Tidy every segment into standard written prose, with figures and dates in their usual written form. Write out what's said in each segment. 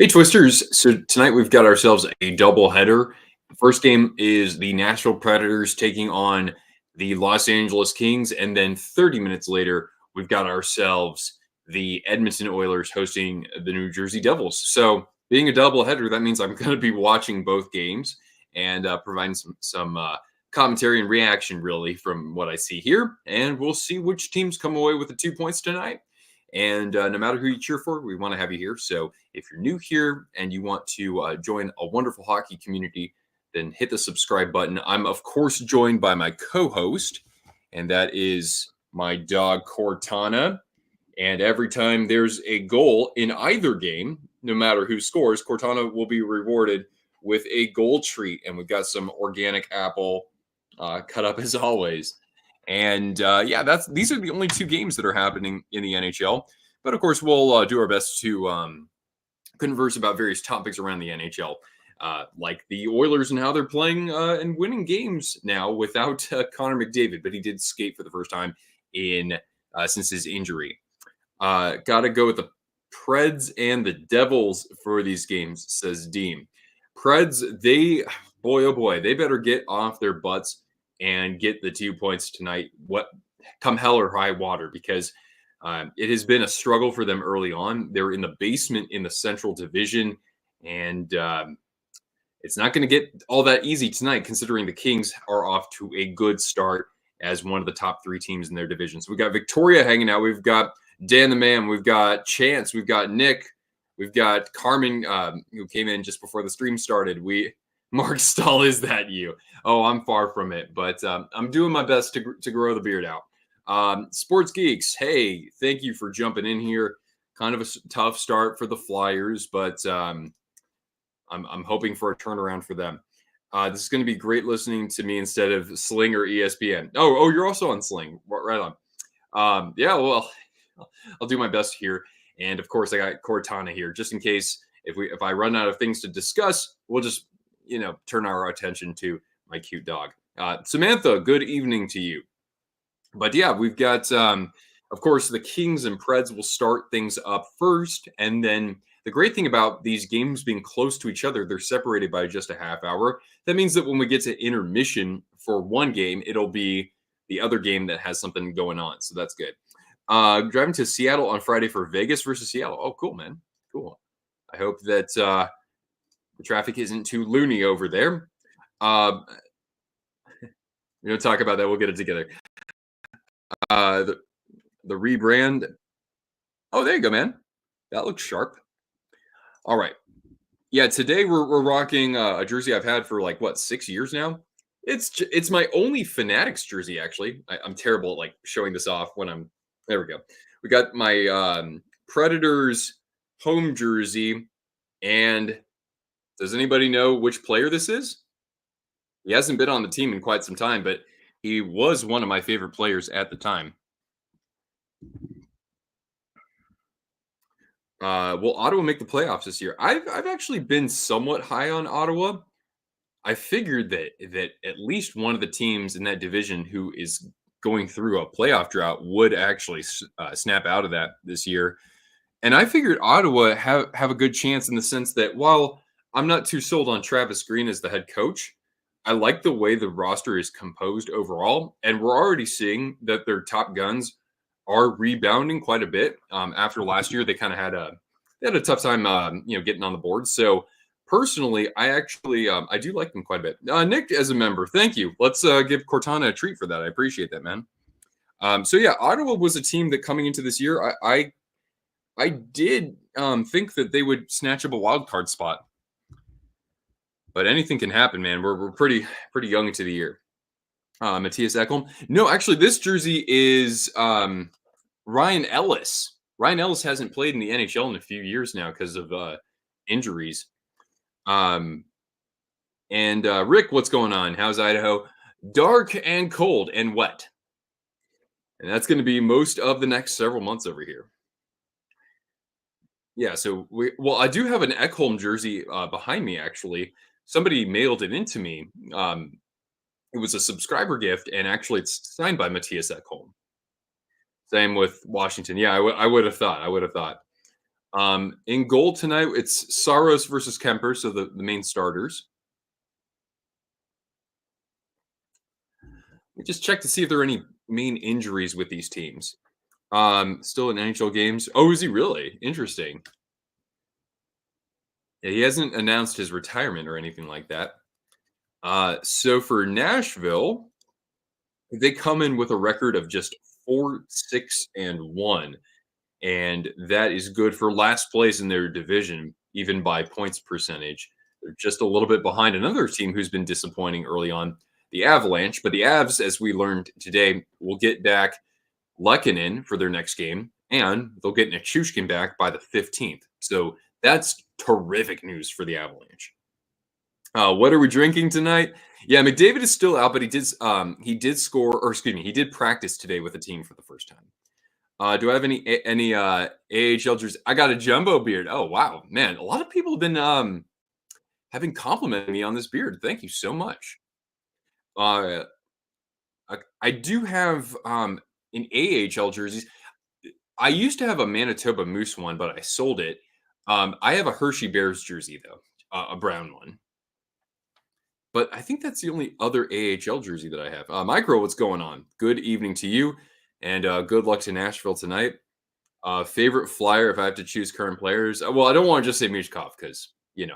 Hey, Twisters. So tonight we've got ourselves a double header. The first game is the Nashville Predators taking on the Los Angeles Kings. And then 30 minutes later, we've got ourselves the Edmonton Oilers hosting the New Jersey Devils. So being a double header, that means I'm going to be watching both games and providing some commentary and reaction, really, from what I see here. And we'll see which teams come away with the 2 points tonight. And no matter who you cheer for, we want to have you here. So if you're new here and you want to join a wonderful hockey community, then hit the subscribe button. I'm, of course, joined by my co host, and that is my dog, Cortana. And every time there's a goal in either game, no matter who scores, Cortana will be rewarded with a goal treat. And we've got some organic apple cut up as always. And yeah, these are the only two games that are happening in the NHL. But of course, we'll do our best to converse about various topics around the NHL, like the Oilers and how they're playing and winning games now without Connor McDavid. But he did skate for the first time in since his injury. Got to go with the Preds and the Devils for these games, says Dean. Preds, boy, oh boy, they better get off their butts and get the 2 points tonight, what come hell or high water, because it has been a struggle for them early on. They're in the basement in the Central Division, and it's not going to get all that easy tonight, considering the Kings are off to a good start as one of the top three teams in their division. So we got Victoria hanging out. We've got Dan the Man. We've got Chance. We've got Nick. We've got Carmen, who came in just before the stream started. Mark Stahl, is that you? Oh, I'm far from it, but I'm doing my best to grow the beard out. Sports Geeks, hey, thank you for jumping in here. Kind of a tough start for the Flyers, but I'm hoping for a turnaround for them. This is going to be great listening to me instead of Sling or ESPN. Oh, you're also on Sling, right on. Yeah, well, I'll do my best here, and of course I got Cortana here just in case if I run out of things to discuss, we'll just turn our attention to my cute dog. Samantha, good evening to you. But yeah, we've got, of course, the Kings and Preds will start things up first. And then the great thing about these games being close to each other, they're separated by just a half hour. That means that when we get to intermission for one game, it'll be the other game that has something going on. So that's good. Driving to Seattle on Friday for Vegas versus Seattle. Oh, cool, man. Cool. I hope that the traffic isn't too loony over there. We don't talk about that. We'll get it together. The rebrand. Oh, there you go, man. That looks sharp. All right. Yeah, today we're rocking a jersey I've had for 6 years now. It's my only Fanatics jersey, actually. I'm terrible at showing this off when I'm there. We go. We got my Predators home jersey, and does anybody know which player this is? He hasn't been on the team in quite some time, but he was one of my favorite players at the time. Will Ottawa make the playoffs this year? I've actually been somewhat high on Ottawa. I figured that at least one of the teams in that division who is going through a playoff drought would actually snap out of that this year. And I figured Ottawa have a good chance in the sense that while I'm not too sold on Travis Green as the head coach, I like the way the roster is composed overall. And we're already seeing that their top guns are rebounding quite a bit. After last year, they kind of had a tough time, getting on the board. So personally, I do like them quite a bit. Nick, as a member, thank you. Let's give Cortana a treat for that. I appreciate that, man. So yeah, Ottawa was a team that coming into this year, I did think that they would snatch up a wild card spot. But anything can happen, man. We're pretty young into the year. Matthias Ekholm. No, actually, this jersey is Ryan Ellis. Ryan Ellis hasn't played in the NHL in a few years now because of injuries. And Rick, what's going on? How's Idaho? Dark and cold and wet. And that's going to be most of the next several months over here. Yeah, so I do have an Ekholm jersey behind me, actually. Somebody mailed it into me. It was a subscriber gift, and actually it's signed by Matthias Ekholm. Same with Washington. Yeah, I would have thought. In goal tonight, it's Saros versus Kemper, so the main starters. We just check to see if there are any main injuries with these teams. Still in NHL games. Oh, is he really? Interesting. Yeah, he hasn't announced his retirement or anything like that. So for Nashville, they come in with a record of just 4-6-1, and that is good for last place in their division, even by points percentage. They're just a little bit behind another team who's been disappointing early on, the Avalanche. But the Avs, as we learned today, will get back Lekanen for their next game, and they'll get Nichushkin back by the 15th. So that's terrific news for the Avalanche. What are we drinking tonight? Yeah, McDavid is still out, but he did score, or excuse me, he did practice today with the team for the first time. Do I have any AHL jerseys? I got a jumbo beard. Oh wow, man! A lot of people have been having complimented me on this beard. Thank you so much. Uh, I do have in AHL jerseys. I used to have a Manitoba Moose one, but I sold it. I have a Hershey Bears jersey though, a brown one. But I think that's the only other AHL jersey that I have. Micro, what's going on? Good evening to you, and good luck to Nashville tonight. Favorite flyer if I have to choose current players? Well, I don't want to just say Mishkov because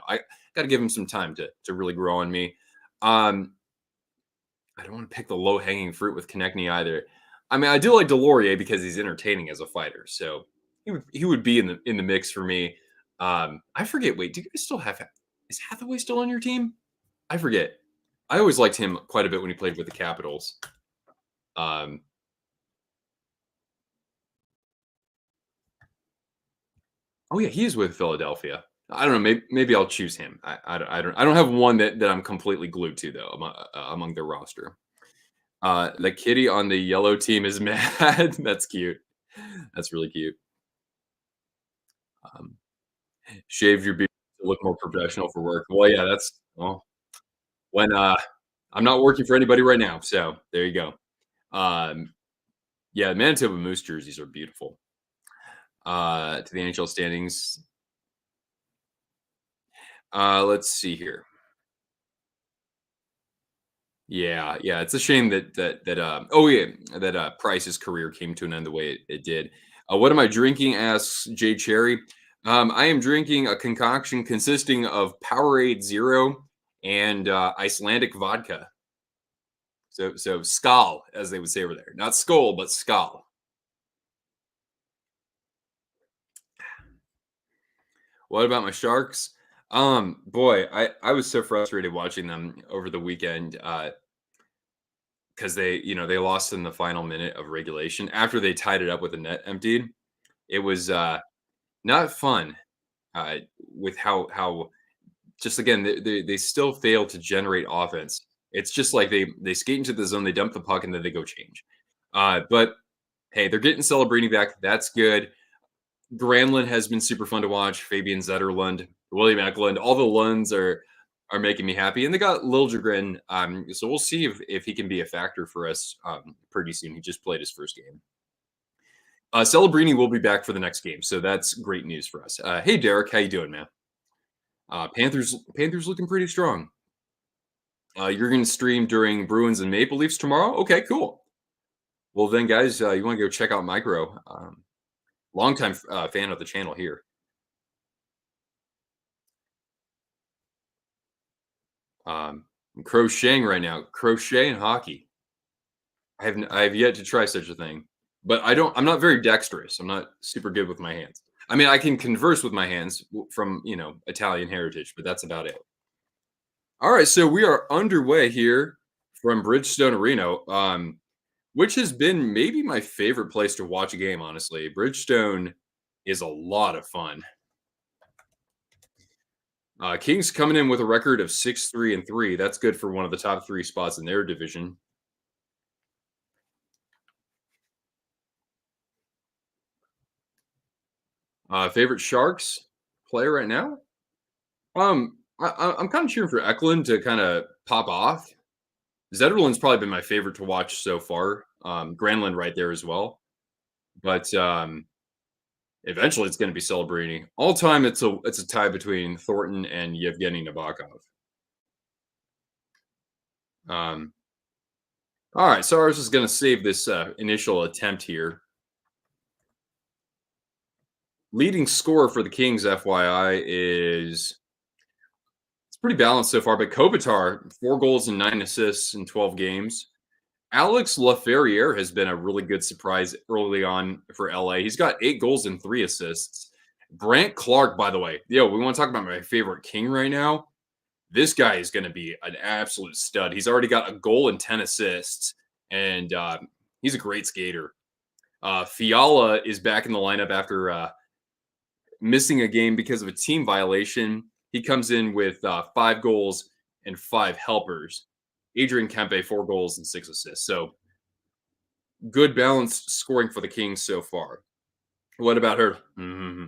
I got to give him some time to really grow on me. Um, I don't want to pick the low hanging fruit with Konechny either. I mean, I do like Delorier because he's entertaining as a fighter, so he would be in the mix for me. I forget. Wait, do you guys still have? Is Hathaway still on your team? I forget. I always liked him quite a bit when he played with the Capitals. Um, oh yeah, he is with Philadelphia. I don't know. Maybe I'll choose him. I don't have one that I'm completely glued to though among their roster. The kitty on the yellow team is mad. That's cute. That's really cute. Um, Shave your beard to look more professional for work. Well, yeah, that's well when I'm not working for anybody right now, so there you go. Um, yeah, Manitoba Moose jerseys are beautiful. To the NHL standings. Let's see here. Yeah, yeah, it's a shame oh yeah, that Price's career came to an end the way it did. What am I drinking? Asks Jay Cherry. I am drinking a concoction consisting of Powerade Zero and Icelandic vodka. So Skal, as they would say over there, not Skull, but Skal. What about my Sharks? Boy, I was so frustrated watching them over the weekend. Because they lost in the final minute of regulation after they tied it up with the net emptied. It was not fun with how just again they still fail to generate offense. It's just like they skate into the zone, they dump the puck, and then they go change. But hey, they're getting Celebrini back. That's good. Granlund has been super fun to watch. Fabian Zetterlund, William Eklund, all the Lunds are making me happy. And they got Liljegren. So we'll see if he can be a factor for us pretty soon. He just played his first game. Celebrini will be back for the next game, so that's great news for us. Hey Derek, how you doing, man? Panthers looking pretty strong. You're going to stream during Bruins and Maple Leafs tomorrow. Okay, cool. Well then, guys, you want to go check out Micro? Longtime fan of the channel here. I'm crocheting right now. Crochet and hockey. I have yet to try such a thing, but I'm not very dexterous. I'm not super good with my hands. I mean, I can converse with my hands from Italian heritage, but that's about it. All right, so we are underway here from Bridgestone Arena, which has been maybe my favorite place to watch a game. Honestly, Bridgestone is a lot of fun. Kings coming in with a record of 6-3-3. That's good for one of the top three spots in their division. Favorite Sharks player right now? I'm kind of cheering for Eklund to kind of pop off. Zetterlund's probably been my favorite to watch so far. Granlund right there as well. But Eventually, it's going to be Celebrini. All time, it's a tie between Thornton and Yevgeny Nabokov. Um, all right, so I was just going to save this initial attempt here. Leading scorer for the Kings, FYI, is it's pretty balanced so far. But Kopitar, 4 goals and 9 assists in 12 games. Alex Laferriere has been a really good surprise early on for LA. He's got 8 goals and 3 assists. Brant Clark, by the way, we want to talk about my favorite King right now. This guy is going to be an absolute stud. He's already got a goal and 10 assists, and he's a great skater. Fiala is back in the lineup after missing a game because of a team violation. He comes in with 5 goals and 5 helpers. Adrian Kempe, 4 goals and 6 assists. So good balanced scoring for the Kings so far. What about her? Mm-hmm.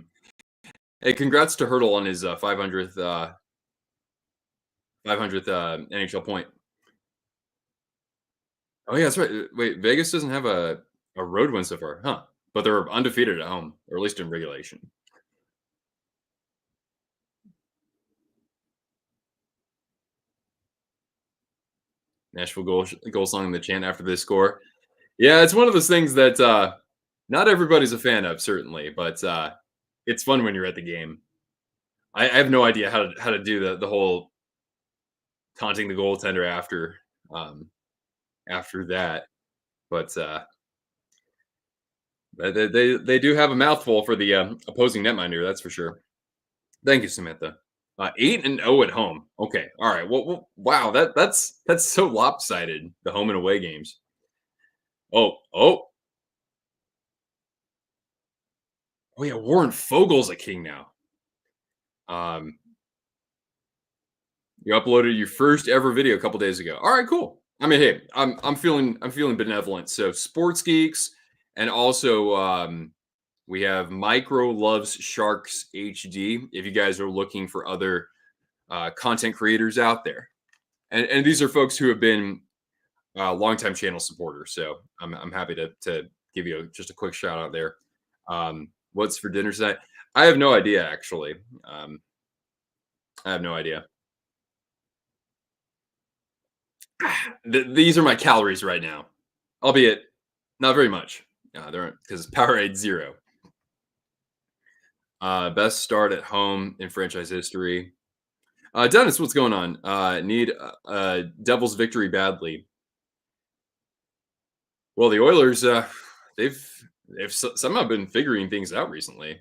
Hey, congrats to Hurdle on his 500th NHL point. Oh yeah, that's right. Wait, Vegas doesn't have a road win so far, huh? But they're undefeated at home, or at least in regulation. Nashville goal song in the chant after this score. Yeah, it's one of those things that not everybody's a fan of, certainly, but it's fun when you're at the game. I have no idea how to do the whole taunting the goaltender um, after that, but they do have a mouthful for the opposing netminder, that's for sure. Thank you, Samantha. 8-0 at home. Okay, all right. Wow, that's so lopsided. The home and away games. Oh, oh yeah. Warren Fogel's a king now. Um, you uploaded your first ever video a couple days ago. All right, cool. I mean, hey, I'm feeling benevolent. So sports geeks, and also we have Micro Loves Sharks HD. If you guys are looking for other content creators out there, and these are folks who have been longtime channel supporters. So I'm happy to give you just a quick shout out there. What's for dinner tonight? I have no idea actually. I have no idea. These are my calories right now, albeit not very much. They're because Powerade 0. Best start at home in franchise history. Dennis, what's going on? Need Devils victory badly. Well, the Oilers, they've somehow been figuring things out recently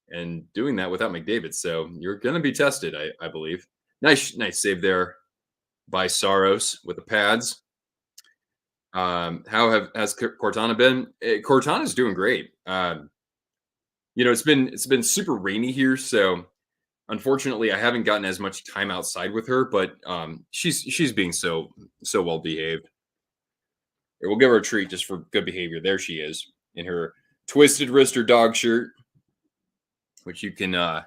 and doing that without McDavid. So you're going to be tested, I believe. Nice save there by Saros with the pads. Has Cortana been? Cortana's doing great. It's been super rainy here, so unfortunately, I haven't gotten as much time outside with her. But she's being so well behaved. We'll give her a treat just for good behavior. There she is in her twisted wrister dog shirt, which you can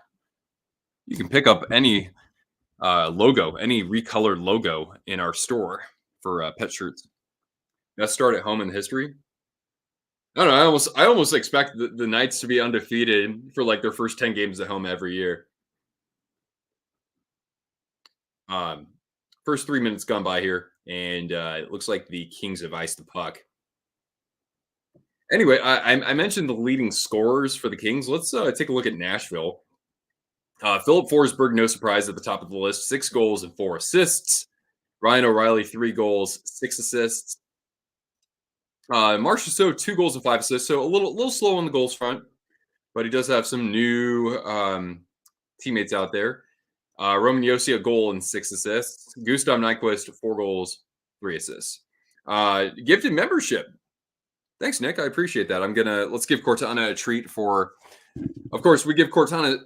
pick up any logo, any recolored logo in our store for pet shirts. Best start at home in history. I don't know. I almost expect the Knights to be undefeated for like their first 10 games at home every year. Um, First 3 minutes gone by here, and it looks like the Kings have iced the puck. Anyway, I mentioned the leading scorers for the Kings. Let's take a look at Nashville. Philip Forsberg, no surprise, at the top of the list. 6 goals and 4 assists. Ryan O'Reilly, 3 goals, 6 assists. Marcia So, 2 goals and 5 assists. So a little slow on the goals front, but he does have some new teammates out there. Roman Yossi, a goal and 6 assists. Gustav Nyquist, 4 goals, 3 assists. Gifted membership. Thanks, Nick. I appreciate that. Let's give Cortana a treat for. Of course, we give Cortana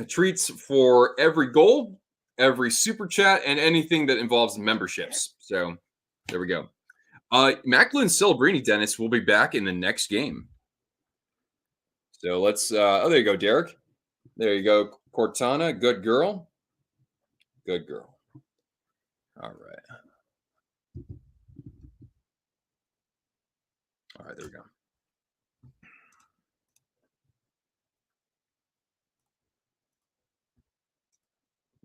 treats for every goal, every super chat, and anything that involves memberships. So there we go. Macklin Celebrini, Dennis, will be back in the next game. So let's. There you go, Derek. There you go, Cortana. Good girl. Good girl. All right. All right, there we go.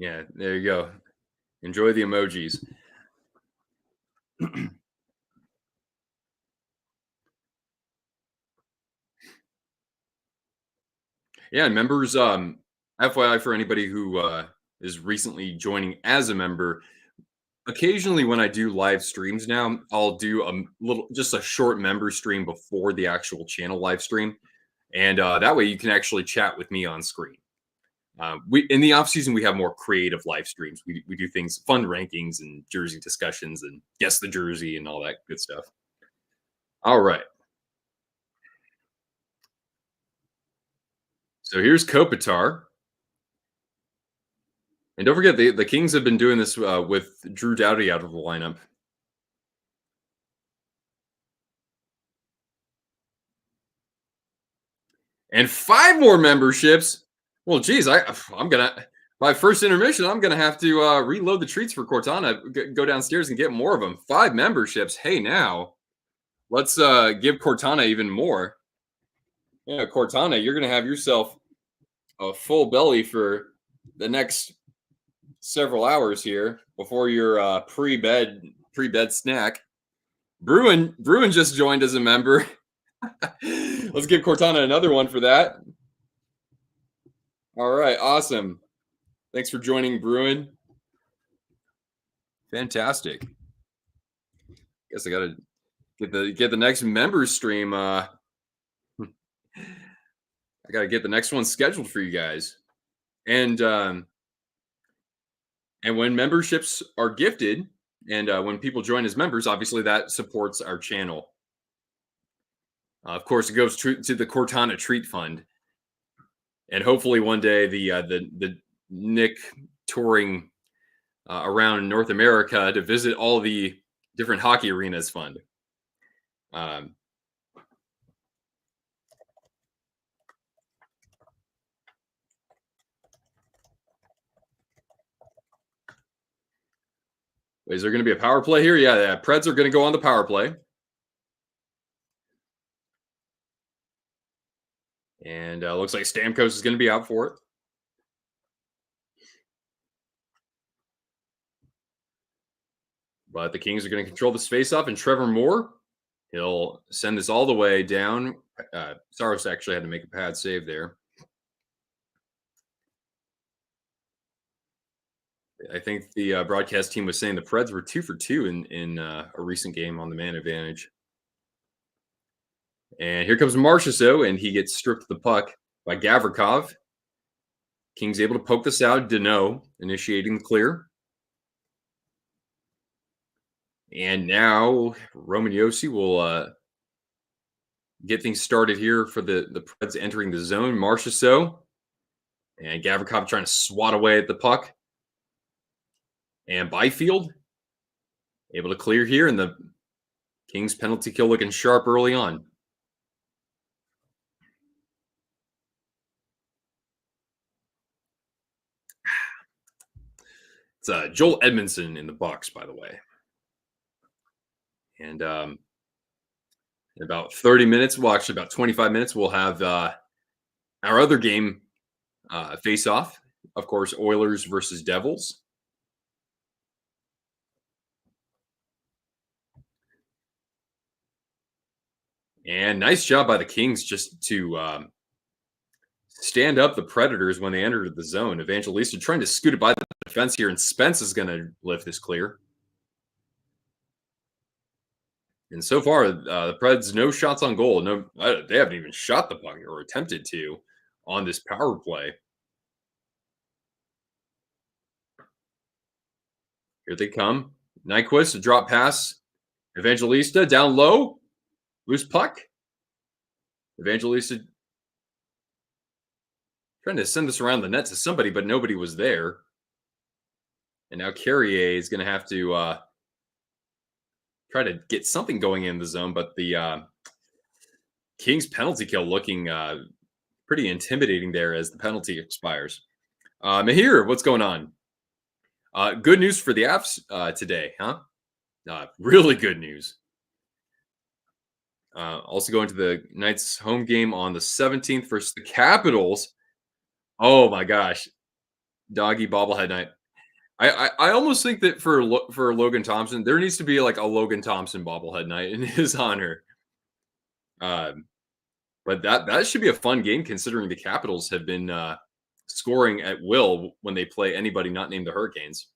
Yeah, there you go. Enjoy the emojis. Yeah, and members, FYI for anybody who is recently joining as a member, occasionally when I do live streams now, I'll do just a short member stream before the actual channel live stream. And that way you can actually chat with me on screen. We in the off season we have more creative live streams. We do things, fun rankings and jersey discussions and guess the jersey and all that good stuff. All right. So here's Kopitar. And don't forget, the Kings have been doing this with Drew Doughty out of the lineup. And 5 more memberships. Well, geez, I'm gonna my first intermission. I'm gonna have to reload the treats for Cortana. Go downstairs and get more of them. 5 memberships. Hey, now let's give Cortana even more. Yeah, Cortana, you're gonna have yourself a full belly for the next several hours here before your pre-bed snack. Bruin just joined as a member. Let's give Cortana another one for that. All right, awesome. Thanks for joining, Bruin. Fantastic. Guess I gotta get the next member stream. I gotta get the next one scheduled for you guys. And when memberships are gifted, and when people join as members, obviously that supports our channel. Of course, it goes to the Cortana Treat Fund, and hopefully one day the Nick touring around North America to visit all the different hockey arenas fund. Um, is there going to be a power play here? Yeah, Preds are going to go on the power play. And looks like Stamkos is going to be out for it. But the Kings are going to control this faceoff, and Trevor Moore, he'll send this all the way down. Saros actually had to make a pad save there. I think the broadcast team was saying the Preds were 2 for 2 in a recent game on the man advantage. And here comes Marchessault, and he gets stripped of the puck by Gavrikov. Kings able to poke this out. Deneau initiating the clear. And now Roman Yossi will get things started here for the Preds entering the zone. Marchessault and Gavrikov trying to swat away at the puck. And Byfield able to clear here, and the Kings penalty kill looking sharp early on. It's Joel Edmondson in the box, by the way. And in about 30 minutes, well, actually about 25 minutes, we'll have our other game face off. Of course, Oilers versus Devils. And nice job by the Kings just to stand up the Predators when they entered the zone. Evangelista trying to scoot it by the defense here, and Spence is going to lift this clear. And so far, the Preds, no shots on goal. No, they haven't even shot the puck or attempted to on this power play. Here they come. Nyquist, a drop pass. Evangelista down low. Loose puck. Evangelista trying to send this around the net to somebody, but nobody was there. And now Carrier is going to have to try to get something going in the zone, but the Kings penalty kill looking pretty intimidating there as the penalty expires. Mahir, what's going on? Good news for the Avs today, huh? Really good news. Also going to the Knights home game on the 17th versus the Capitals. Oh my gosh. Doggy bobblehead night. I almost think that for Logan Thompson, there needs to be like a Logan Thompson bobblehead night in his honor. Um, but that should be a fun game considering the Capitals have been scoring at will when they play anybody not named the Hurricanes.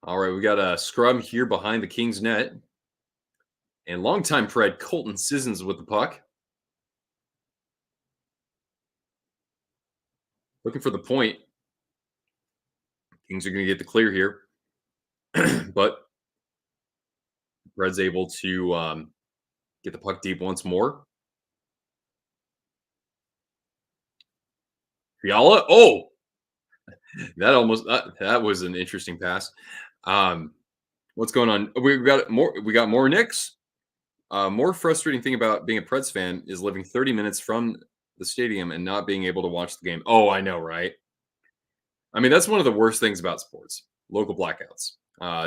All right, we got a scrum here behind the Kings net. And longtime Pred Colton Sissons with the puck. Looking for the point. Kings are going to get the clear here. But Pred's able to get the puck deep once more. Fiala. Oh, that was an interesting pass. What's going on? We got more. We got more Knicks. More frustrating thing about being a Preds fan is living 30 minutes from the stadium and not being able to watch the game. Oh, I know, right? I mean, that's one of the worst things about sports: local blackouts.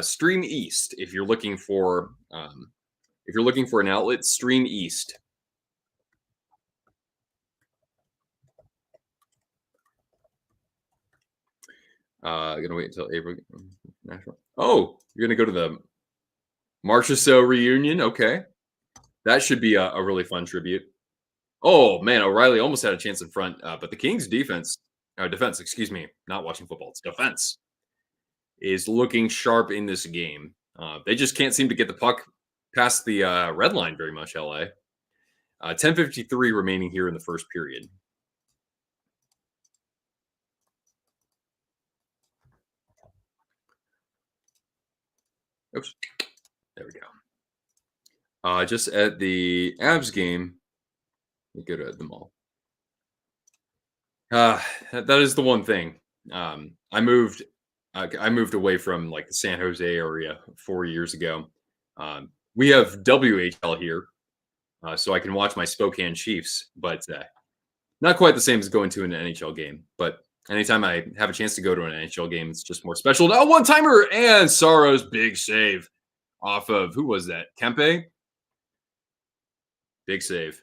Stream East if you're looking for an outlet. Stream East. Gonna wait until April. Nashville. Oh, you're gonna go to the Marcia So reunion. Okay, that should be a really fun tribute. Oh man, O'Reilly almost had a chance in front, but the Kings' defense, excuse me, not watching football, it's defense, is looking sharp in this game. They just can't seem to get the puck past the red line very much. LA. 10:53 remaining here in the first period. Oops, there we go. Just at the Avs game, we go to the mall. That is the one thing. I moved away from like the San Jose area 4 years ago. We have WHL here, so I can watch my Spokane Chiefs, but not quite the same as going to an NHL game. But anytime I have a chance to go to an NHL game, it's just more special. Oh, one timer and Saros big save off of who was that? Kempe. Big save.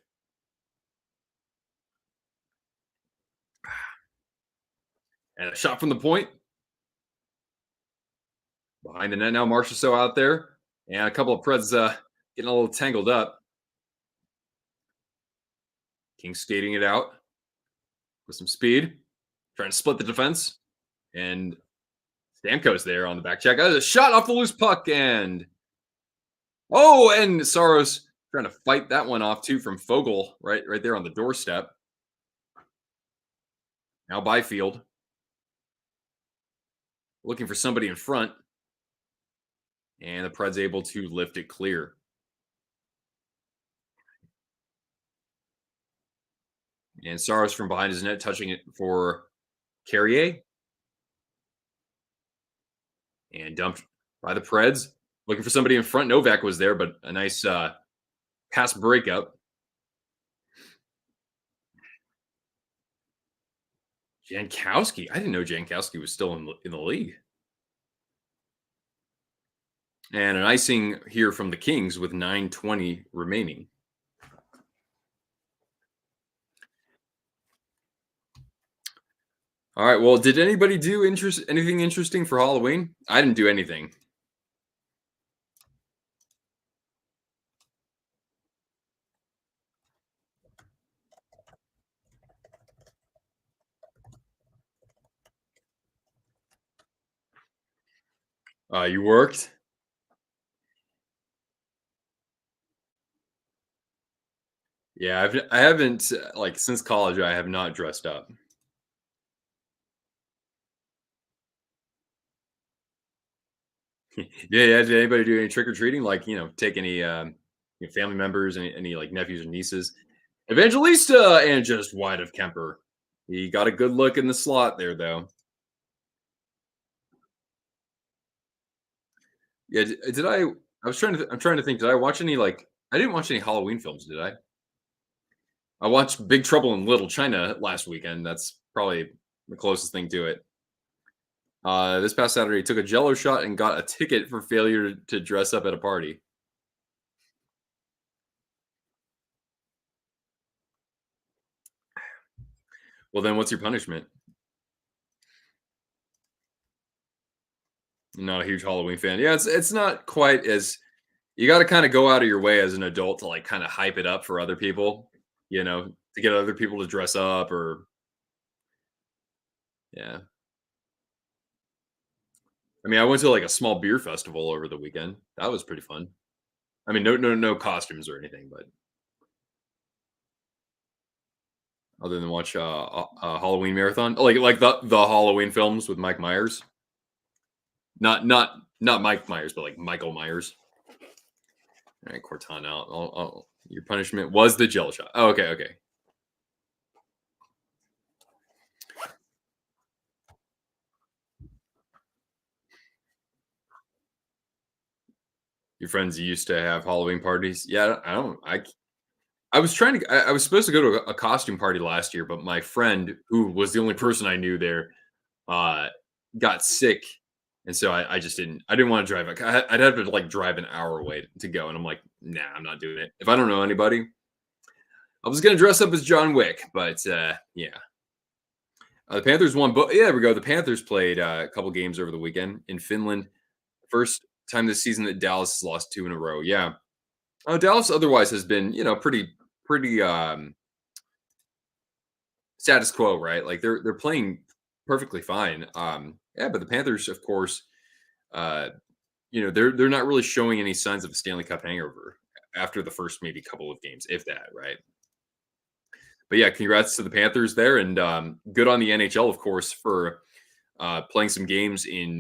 And a shot from the point. Behind the net now, Marchessault out there. And a couple of Preds getting a little tangled up. King skating it out with some speed. Trying to split the defense. And Stamkos there on the back check. A shot off the loose puck. And Saros trying to fight that one off too from Fogel right there on the doorstep. Now Byfield. Looking for somebody in front. And the Preds able to lift it clear. And Saros from behind his net touching it for Carrier. And dumped by the Preds. Looking for somebody in front. Novak was there, but a nice pass breakup. Jankowski. I didn't know Jankowski was still in the league. And an icing here from the Kings with 9:20 remaining. All right. Well, did anybody do anything interesting for Halloween? I didn't do anything. You worked? Yeah, I haven't like since college. I have not dressed up. Yeah. Did anybody do any trick or treating? Like take any family members, any like nephews or nieces? Evangelista and just White of Kemper. He got a good look in the slot there, though. Yeah, did I? I was trying to. I'm trying to think. Did I watch any like? I didn't watch any Halloween films, did I? I watched Big Trouble in Little China last weekend. That's probably the closest thing to it. This past Saturday, took a Jello shot and got a ticket for failure to dress up at a party. Well, then what's your punishment? Not a huge Halloween fan. Yeah, it's not quite as you got to kind of go out of your way as an adult to like kind of hype it up for other people, to get other people to dress up or yeah. I mean, I went to like a small beer festival over the weekend. That was pretty fun. I mean, no costumes or anything, but other than watch a Halloween marathon, like the Halloween films with Mike Myers, not Mike Myers, but like Michael Myers. All right, Cortana, your punishment was the gel shot. Oh, okay, okay. Your friends used to have Halloween parties. Yeah, I don't. I was trying to. I was supposed to go to a costume party last year, but my friend, who was the only person I knew there, uh, got sick, and so I just didn't. I didn't want to drive. I'd have to like drive an hour away to go, and I'm like, nah, I'm not doing it. If I don't know anybody, I was gonna dress up as John Wick, but yeah. The Panthers won, but yeah, there we go. The Panthers played a couple games over the weekend in Finland. First time this season that Dallas has lost two in a row. Yeah, Dallas otherwise has been, pretty status quo, right? Like they're playing perfectly fine. Yeah, but the Panthers, of course, uh, they're not really showing any signs of a Stanley Cup hangover after the first maybe couple of games, if that, right? But yeah, congrats to the Panthers there, and good on the NHL, of course, for playing some games in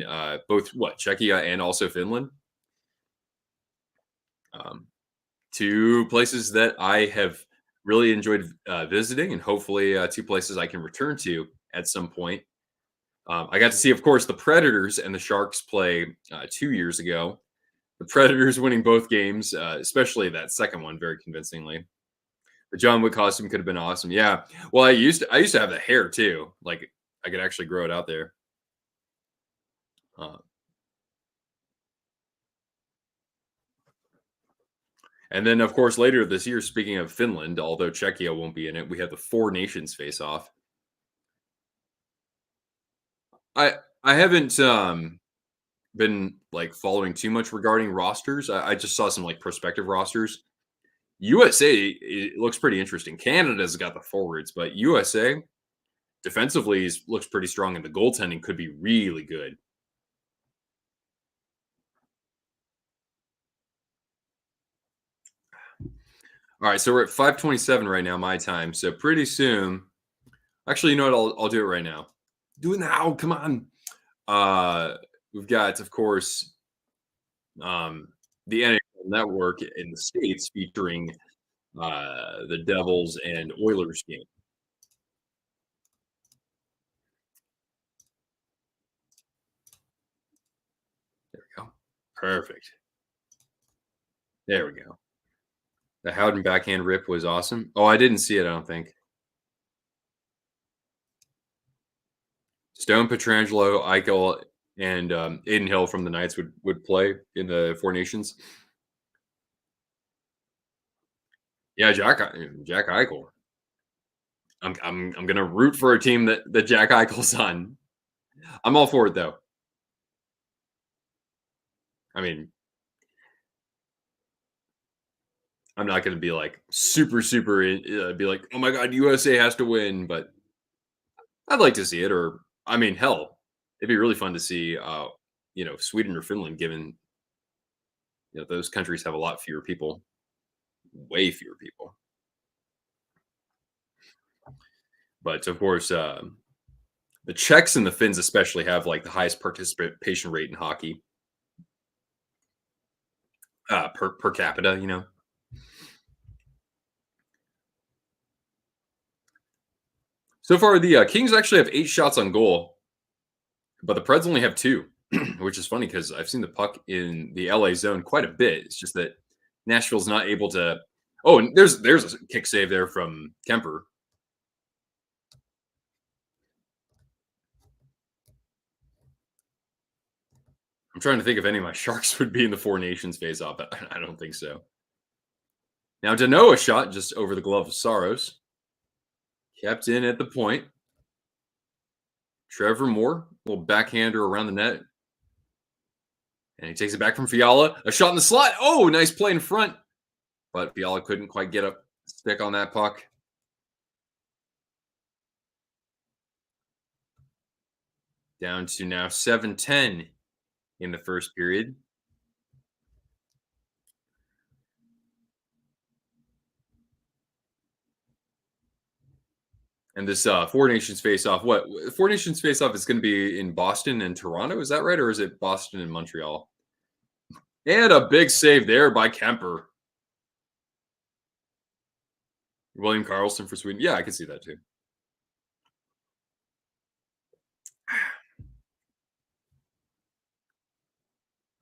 both Czechia and also Finland. Um, Two places that I have really enjoyed visiting, and hopefully two places I can return to at some point. I got to see, of course, the Predators and the Sharks play 2 years ago. The Predators winning both games, especially that second one, very convincingly. The John Wick costume could have been awesome. Yeah. Well, I used to have the hair too. Like I could actually grow it out there. Uh, and then, of course, later this year, speaking of Finland, although Czechia won't be in it, we have the Four Nations face off. I I haven't been like following too much regarding rosters. I just saw some like prospective rosters. USA it looks pretty interesting. Canada's got the forwards, but USA defensively looks pretty strong, and the goaltending could be really good. All right, so we're at 5:27 right now, my time. So pretty soon, actually, you know what? I'll do it right now. Do it now. Come on. Uh, we've got, of course, um, the NHL Network in the states featuring the Devils and Oilers game. There we go. Perfect. There we go. The Howden backhand rip was awesome. Oh, I didn't see it. I don't think. Stone, Petrangelo, Eichel, and Aiden Hill from the Knights would play in the Four Nations. Yeah, Jack Eichel. I'm gonna root for a team that Jack Eichel's on. I'm all for it though. I mean, I'm not gonna be like super be like, oh my god, USA has to win, but I'd like to see it. Or I mean, hell, it'd be really fun to see, Sweden or Finland, given those countries have a lot fewer people, way fewer people. But of course, the Czechs and the Finns especially have like the highest participation rate in hockey per capita. So far, the Kings actually have 8 shots on goal, but the Preds only have two, which is funny because I've seen the puck in the LA zone quite a bit. It's just that Nashville's not able to. Oh, and there's a kick save there from Kemper. I'm trying to think if any of my Sharks would be in the Four Nations face-off, but I don't think so. Now, Danoa shot just over the glove of Saros, kept in at the point. Trevor Moore, little backhander around the net. And he takes it back from Fiala. A shot in the slot. Oh, nice play in front. But Fiala couldn't quite get a stick on that puck. Down to now 7-10 in the first period. And this Four Nations face-off, what Four Nations face-off is going to be in Boston and Toronto? Is that right, or is it Boston and Montreal? And a big save there by Kemper. William Karlsson for Sweden. Yeah, I can see that too.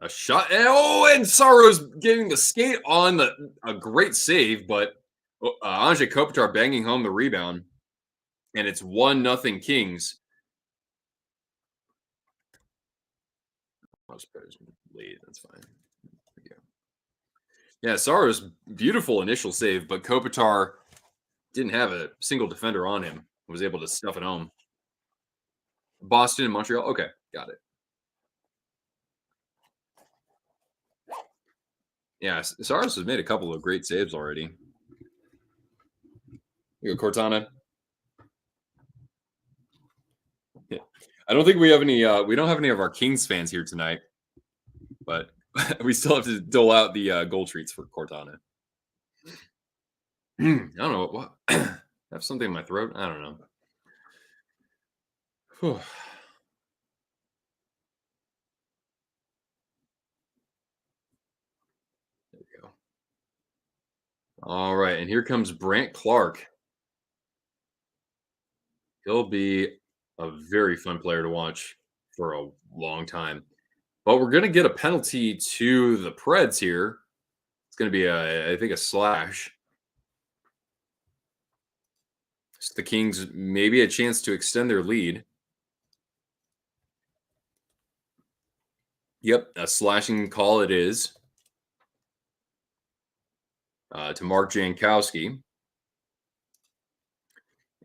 A shot. And Saros getting the skate on a great save, but Anze Kopitar banging home the rebound. And it's 1-0 Kings. Most players lead. That's fine. Yeah, Saros beautiful initial save, but Kopitar didn't have a single defender on him. Was able to stuff it home. Boston and Montreal. Okay, got it. Yeah, Saros has made a couple of great saves already. You go Cortana. Yeah. I don't think we have any. We don't have any of our Kings fans here tonight, but we still have to dole out the goal treats for Cortana. I don't know what. I have something in my throat. I don't know. Whew. There we go. All right, and here comes Brant Clark. He'll be a very fun player to watch for a long time. But we're going to get a penalty to the Preds here. It's going to be, I think, a slash. So the Kings maybe a chance to extend their lead. Yep, a slashing call it is to Mark Jankowski.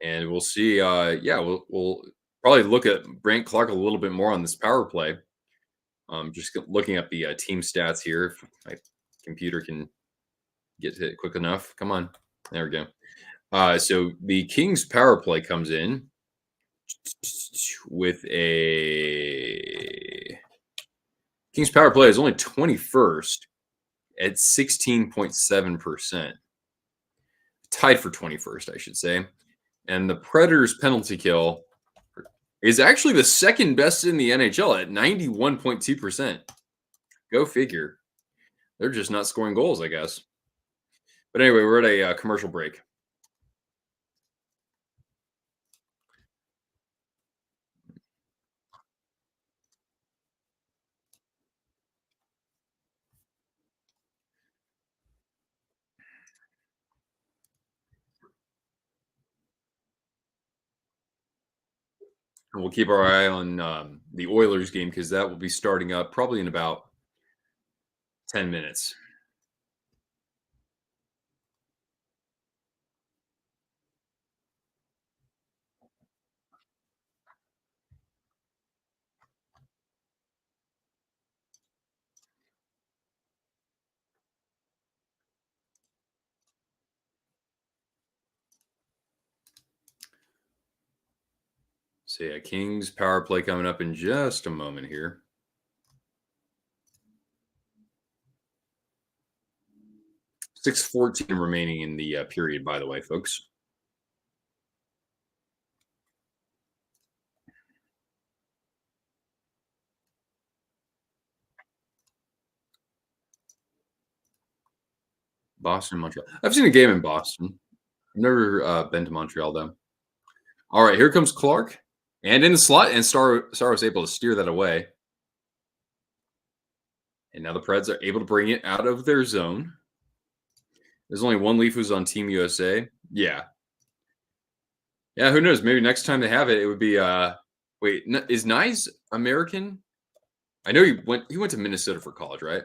And we'll see. Yeah, we'll probably look at Brant Clark a little bit more on this power play. Just looking at the team stats here. If my computer can get to it quick enough. Come on. There we go. So the Kings power play comes in with a Kings power play is only 21st at 16.7%. Tied for 21st, I should say. And the Predators penalty kill is actually the second best in the NHL at 91.2%. Go figure. They're just not scoring goals, I guess. But anyway, we're at a commercial break. And we'll keep our eye on the Oilers game because that will be starting up probably in about 10 minutes. So yeah, Kings power play coming up in just a moment here. .614 remaining in the period, by the way, folks. Boston, Montreal. I've seen a game in Boston. I've never been to Montreal, though. All right, here comes Clark. And in the slot, and Star was able to steer that away. And now the Preds are able to bring it out of their zone. There's only one Leaf who's on Team USA. Yeah. Yeah, who knows? Maybe next time they have it, it would be wait, is Nyes American? I know he went to Minnesota for college, right?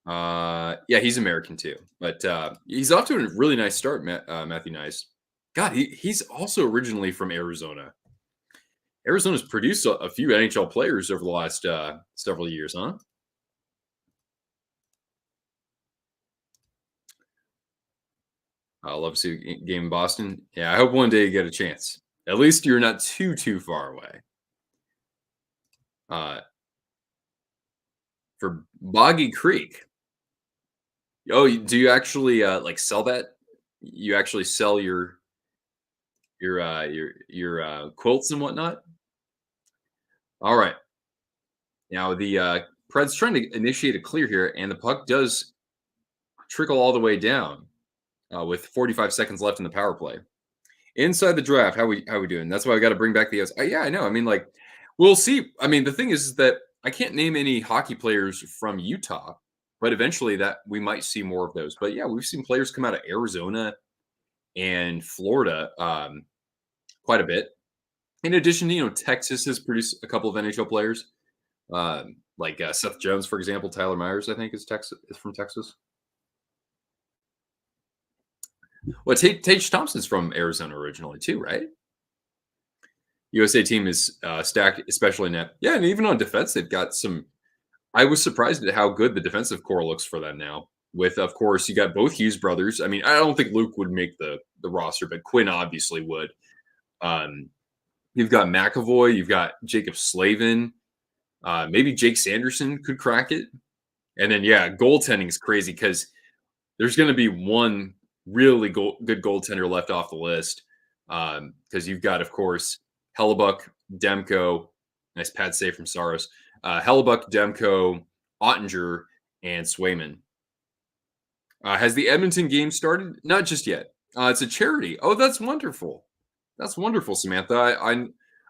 Yeah, he's American too. But he's off to a really nice start, Matthew Nyes. God, he's also originally from Arizona. Arizona's produced a few NHL players over the last several years, huh? I love to see a game in Boston. Yeah, I hope one day you get a chance. At least you're not too far away. Uh, for Boggy Creek. Oh, do you actually like sell that? You actually sell your quilts and whatnot? All right. Now the Preds trying to initiate a clear here, and the puck does trickle all the way down with 45 seconds left in the power play. Inside the draft, how we doing? That's why I got to bring back the. Yeah, I know. I mean, like, we'll see. I mean, the thing is that I can't name any hockey players from Utah, but eventually that we might see more of those. But yeah, we've seen players come out of Arizona and Florida quite a bit. In addition, Texas has produced a couple of NHL players, like Seth Jones, for example. Tyler Myers, I think, is from Texas. Well, Tage Thompson's from Arizona originally too, right? USA team is stacked, especially net. Yeah, and even on defense, they've got some. I was surprised at how good the defensive core looks for them now. With, of course, you got both Hughes brothers. I mean, I don't think Luke would make the roster, but Quinn obviously would. Um, you've got McAvoy, you've got Jacob Slavin, maybe Jake Sanderson could crack it, and then yeah, goaltending is crazy because there's going to be one really good goaltender left off the list because you've got, of course, Hellebuck, Demko, nice pad save from Saros, Hellebuck, Demko, Ottinger, and Swayman. Has the Edmonton game started? Not just yet. It's a charity. Oh, that's wonderful. That's wonderful, Samantha.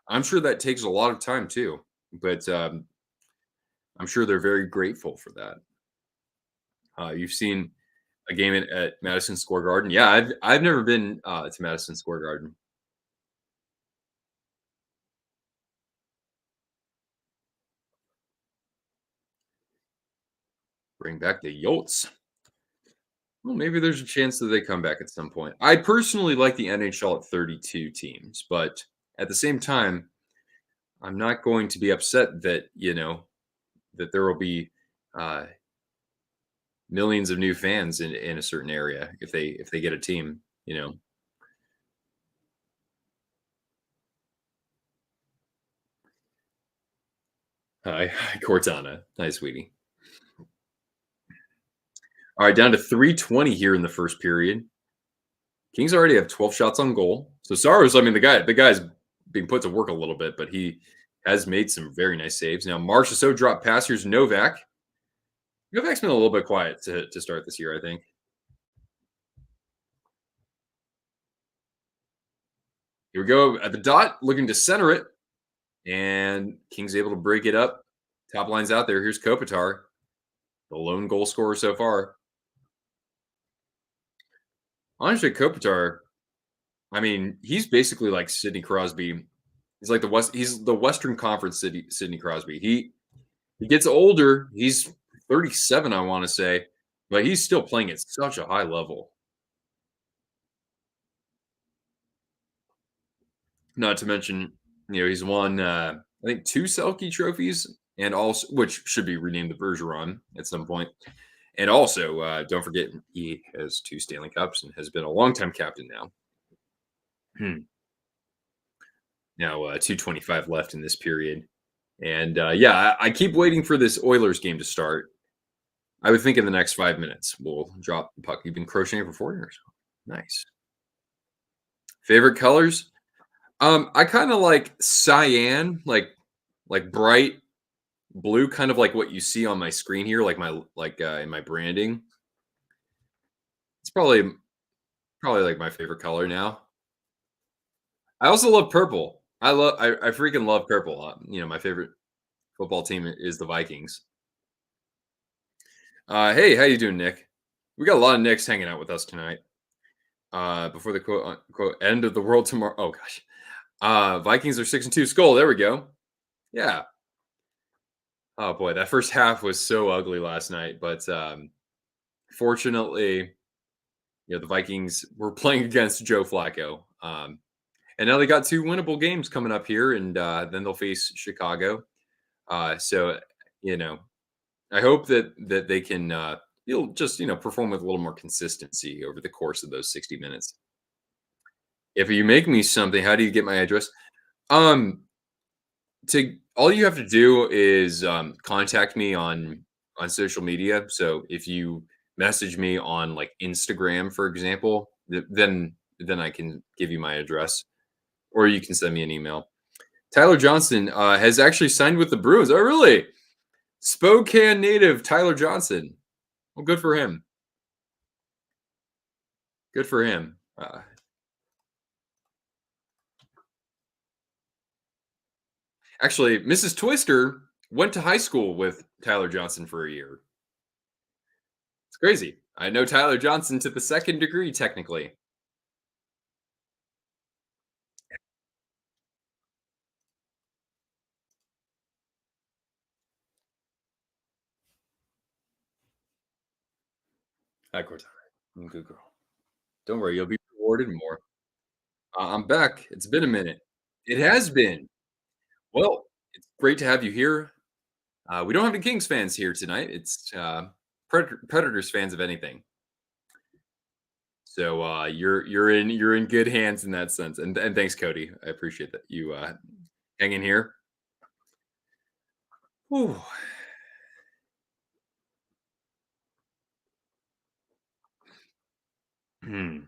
I'm sure that takes a lot of time too, but I'm sure they're very grateful for that. You've seen a game at Madison Square Garden. Yeah, I've never been to Madison Square Garden. Bring back the Yotes. Well, maybe there's a chance that they come back at some point. I personally like the NHL at 32 teams, but at the same time, I'm not going to be upset that that there will be uh, millions of new fans in a certain area if they get a team. Hi, Cortana. Hi, sweetie. All right, down to 3:20 here in the first period. Kings already have 12 shots on goal. So Saros, I mean, the guy's being put to work a little bit, but he has made some very nice saves. Now, Marchessault dropped pass. Here's Novak. Novak's been a little bit quiet to start this year, I think. Here we go at the dot, looking to center it, and Kings able to break it up. Top line's out there. Here's Kopitar, the lone goal scorer so far. Honestly, Kopitar, I mean, he's basically like Sidney Crosby. He's like He's the Western Conference Sidney Crosby. He gets older. He's 37, I want to say, but he's still playing at such a high level. Not to mention, he's won I think 2 Selke trophies, and also which should be renamed the Bergeron at some point. And also, don't forget he has 2 Stanley Cups and has been a longtime captain now. Now 2:25 left in this period, and yeah, I keep waiting for this Oilers game to start. I would think in the next 5 minutes we'll drop the puck. You've been crocheting for 4 years. Nice. Favorite colors? I kind of like cyan, like bright blue, kind of like what you see on my screen here, in my branding. It's probably like my favorite color now. I also love purple. I freaking love purple. My favorite football team is the Vikings. Hey, how you doing, Nick? We got a lot of Nicks hanging out with us tonight. Before the quote unquote end of the world tomorrow. Oh gosh. Vikings are 6-2. Skull, there we go. Yeah. Oh boy, that first half was so ugly last night, but fortunately, the Vikings were playing against Joe Flacco. And now they got 2 winnable games coming up here, and then they'll face Chicago. So, you know, I hope that they can, you'll just, perform with a little more consistency over the course of those 60 minutes. If you make me something, how do you get my address? Um, to all you have to do is contact me on social media. So if you message me on like Instagram, for example, then I can give you my address, or you can send me an email. Tyler Johnson has actually signed with the Bruins. Oh, really? Spokane native Tyler Johnson. Well, good for him. Good for him. Actually, Mrs. Twister went to high school with Tyler Johnson for a year. It's crazy. I know Tyler Johnson to the second degree, technically. Hi, Cortana. I'm a good girl. Don't worry, you'll be rewarded more. I'm back. It's been a minute. It has been. Well, it's great to have you here. We don't have any Kings fans here tonight. It's Predators fans of anything. So you're in good hands in that sense. And thanks, Cody. I appreciate that you hang in here. Whew. Hmm.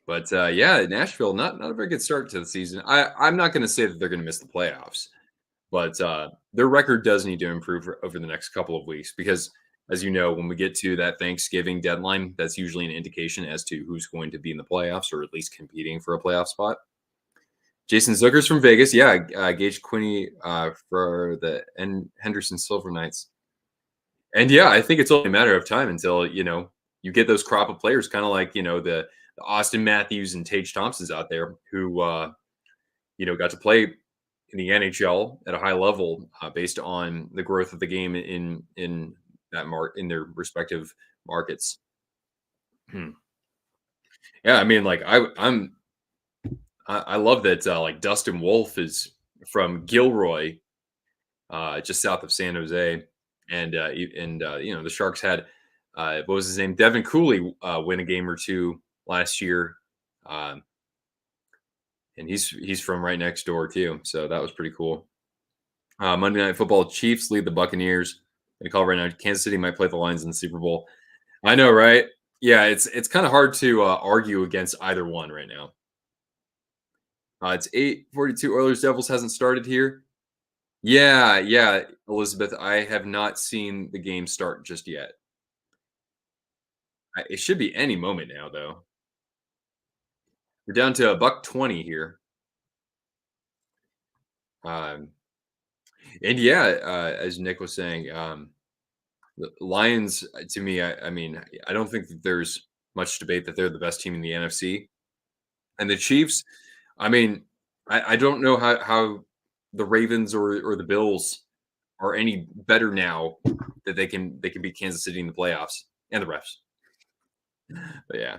But yeah, Nashville not a very good start to the season. I'm not going to say that they're going to miss the playoffs, but their record does need to improve over the next couple of weeks because, as you know, when we get to that Thanksgiving deadline, that's usually an indication as to who's going to be in the playoffs or at least competing for a playoff spot. Jason Zucker's from Vegas, yeah. Gage Quinney for the Henderson Silver Knights, and yeah, I think it's only a matter of time until you get those crop of players, kind of like the Austin Matthews and Tage Thompsons out there who got to play in the NHL at a high level based on the growth of the game in their respective markets. Hmm. Yeah, I mean, like I love that like Dustin Wolf is from Gilroy, just south of San Jose, and the Sharks had what was his name, Devin Cooley, win a game or two last year. Um, and he's from right next door too, so that was pretty cool. Monday Night Football: Chiefs lead the Buccaneers. They call right now. Kansas City might play the Lions in the Super Bowl. I know, right? Yeah, it's kind of hard to argue against either one right now. It's 8:42. Oilers Devils hasn't started here. Yeah, yeah, Elizabeth. I have not seen the game start just yet. It should be any moment now, though. We're down to a buck 20 here. Um, and yeah, as Nick was saying, the Lions, to me, I mean, I don't think that there's much debate that they're the best team in the NFC. And the Chiefs, I mean, I don't know how the Ravens or the Bills are any better now that they can beat Kansas City in the playoffs and the refs. But yeah.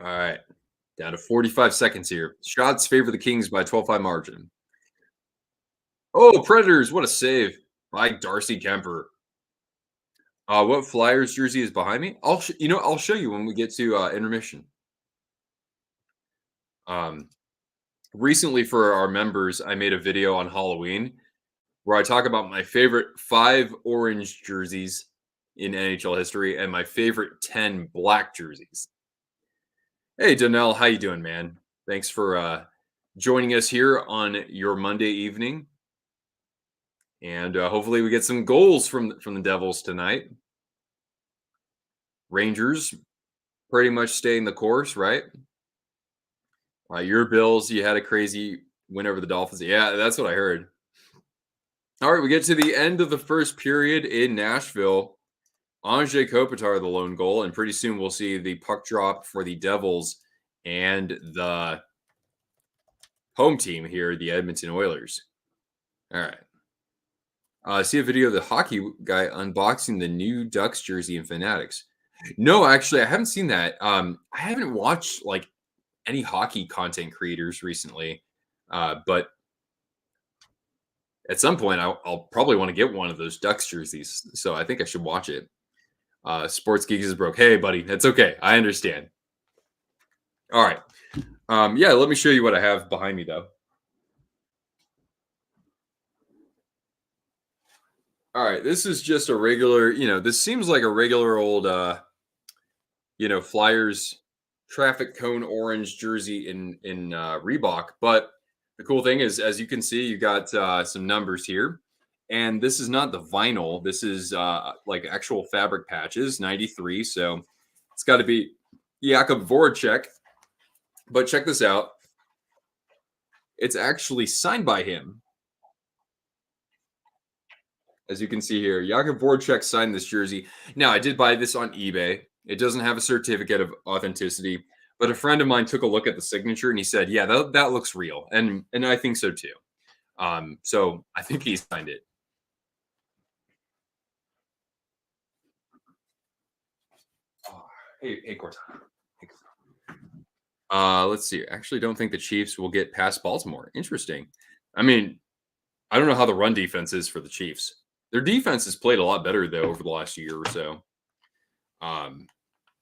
All right. Down to 45 seconds here. Shots favor the Kings by 12-5 margin. Oh, Predators, what a save by Darcy Kemper. What Flyers jersey is behind me? I'll show you when we get to intermission. Um, Recently for our members, I made a video on Halloween where I talk about my favorite 5 orange jerseys in NHL history and my favorite 10 black jerseys. Hey, Donnell, how you doing, man? Thanks for joining us here on your Monday evening, and hopefully we get some goals from the Devils tonight. Rangers pretty much staying the course, right? Your Bills, you had a crazy win over the Dolphins. Yeah, that's what I heard. All right, we get to the end of the first period in Nashville. Anze Kopitar, the lone goal, and pretty soon we'll see the puck drop for the Devils and the home team here, the Edmonton Oilers. All right. See a video of the hockey guy unboxing the new Ducks jersey in Fanatics. No, actually, I haven't seen that. I haven't watched like any hockey content creators recently, but at some point, I'll probably want to get one of those Ducks jerseys. So I think I should watch it. Sports Geeks is broke. Hey, buddy, that's okay. I understand. All right. Yeah, let me show you what I have behind me, though. All right, this is just a regular. This seems like a regular old, Flyers traffic cone orange jersey in Reebok. But the cool thing is, as you can see, you got some numbers here, and this is not the vinyl. This is like actual fabric patches, 93. So it's got to be Jakub Voracek. But check this out. It's actually signed by him. As you can see here, Jakub Voracek signed this jersey. Now, I did buy this on eBay. It doesn't have a certificate of authenticity, but a friend of mine took a look at the signature and he said, "Yeah, that looks real," and I think so too. So I think he signed it. Oh, hey, Cortana. Let's see. I actually don't think the Chiefs will get past Baltimore. Interesting. I mean, I don't know how the run defense is for the Chiefs. Their defense has played a lot better though over the last year or so. Um,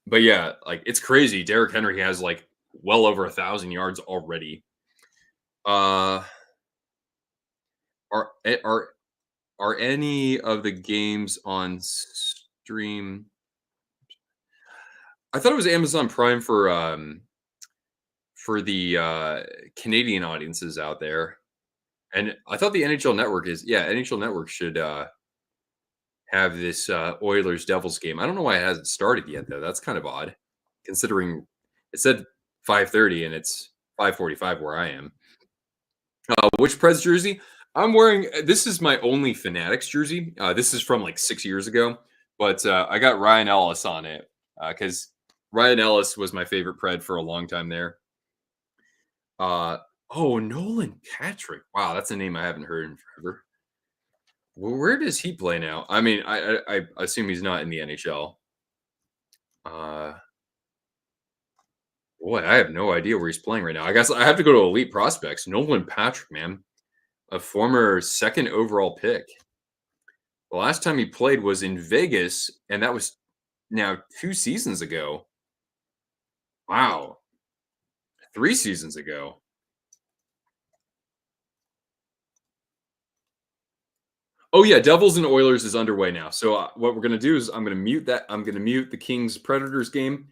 but yeah, like it's crazy. Derrick Henry has like well over 1,000 yards already. Uh, are eh, are any of the games on stream? I thought it was Amazon Prime for the Canadian audiences out there, and I thought the NHL Network NHL Network should have this Oilers Devils game. I don't know why it hasn't started yet though. That's kind of odd, considering it said 5:30 and it's 5:45 where I am. Which Preds jersey? I'm wearing. This is my only Fanatics jersey. This is from like 6 years ago, but I got Ryan Ellis on it because Ryan Ellis was my favorite Pred for a long time there. Oh, Nolan Patrick. Wow, that's a name I haven't heard in forever. Well, where does he play now? I mean, I assume he's not in the NHL. Uh, Boy, I have no idea where he's playing right now. I guess I have to go to Elite Prospects. Nolan Patrick, man, a former second overall pick. The last time he played was in Vegas, and that was now 2 seasons ago. Wow, 3 seasons ago. Oh yeah, Devils and Oilers is underway now. So what we're gonna do is I'm gonna mute that. I'm gonna mute the Kings Predators game,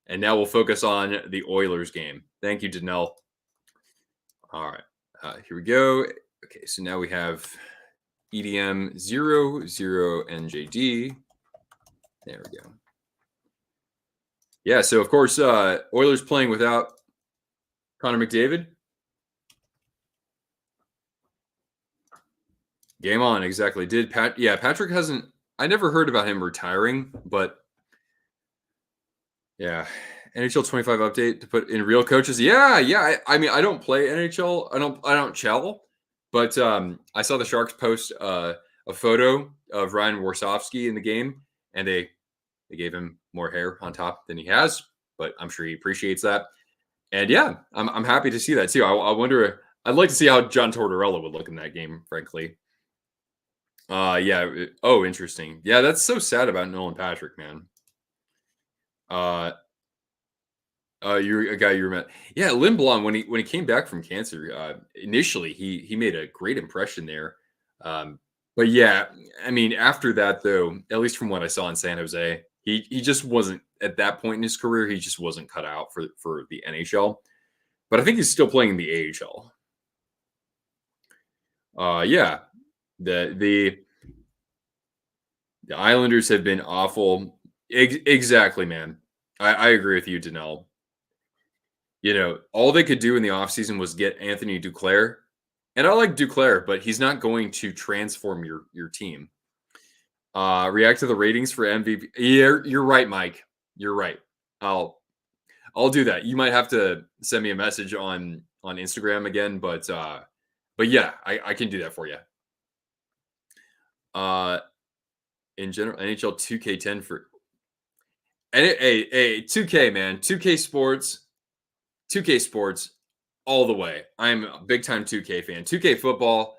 and now we'll focus on the Oilers game. Thank you, Danelle. All right, here we go. Okay, so now we have EDM 00 NJD. There we go. Yeah, so of course, Oilers playing without Connor McDavid. Game on, exactly. Patrick hasn't. I never heard about him retiring, but yeah, NHL 25 update to put in real coaches. Yeah, yeah. I mean, I don't play NHL. I don't chell, but I saw the Sharks post a photo of Ryan Warsofsky in the game, and they gave him more hair on top than he has, but I'm sure he appreciates that. And yeah, I'm happy to see that too. I wonder. I'd like to see how John Tortorella would look in that game, frankly. Yeah. Interesting. Yeah, that's so sad about Nolan Patrick, man. Uh, you're a guy you met. Yeah, Lindblom when he came back from cancer. Initially, he made a great impression there. But yeah, I mean, after that though, at least from what I saw in San Jose, he just wasn't at that point in his career. He just wasn't cut out for the NHL. But I think he's still playing in the AHL. Yeah, the Islanders have been awful. Exactly, man. I agree with you, Danelle. All they could do in the offseason was get Anthony Duclair. And I like Duclair, but he's not going to transform your team. React to the ratings for MVP. You're right, Mike. You're right. I'll do that. You might have to send me a message on Instagram again, but yeah, I can do that for you. Uh, in general, NHL 2K10 for hey, 2K, man, 2K Sports, 2K Sports, all the way. I'm a big time 2K fan. 2K football.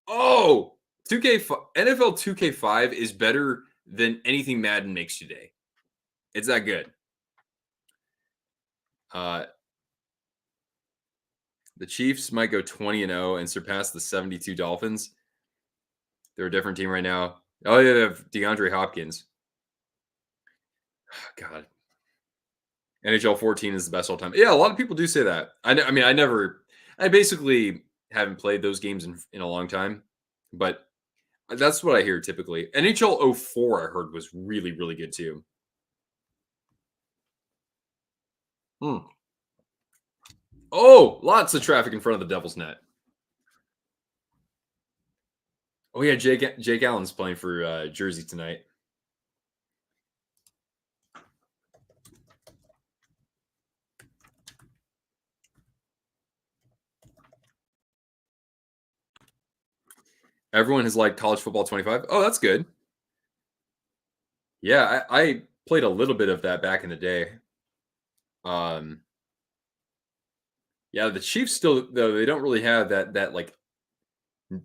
Oh, 2K NFL 2K5 is better than anything Madden makes today. It's that good. Uh, the Chiefs might go 20-0 and surpass the 72 Dolphins. They're a different team right now. Oh, yeah, they have DeAndre Hopkins. God, NHL 14 is the best all time. Yeah, a lot of people do say that. I mean, I basically haven't played those games in a long time, but that's what I hear typically. NHL 04, I heard, was really, really good too. Hmm. Oh, lots of traffic in front of the Devil's Net. Oh yeah, Jake Allen's playing for Jersey tonight. Everyone has liked college football 25. Oh, that's good. Yeah, I played a little bit of that back in the day. Um, yeah, the Chiefs still though they don't really have that like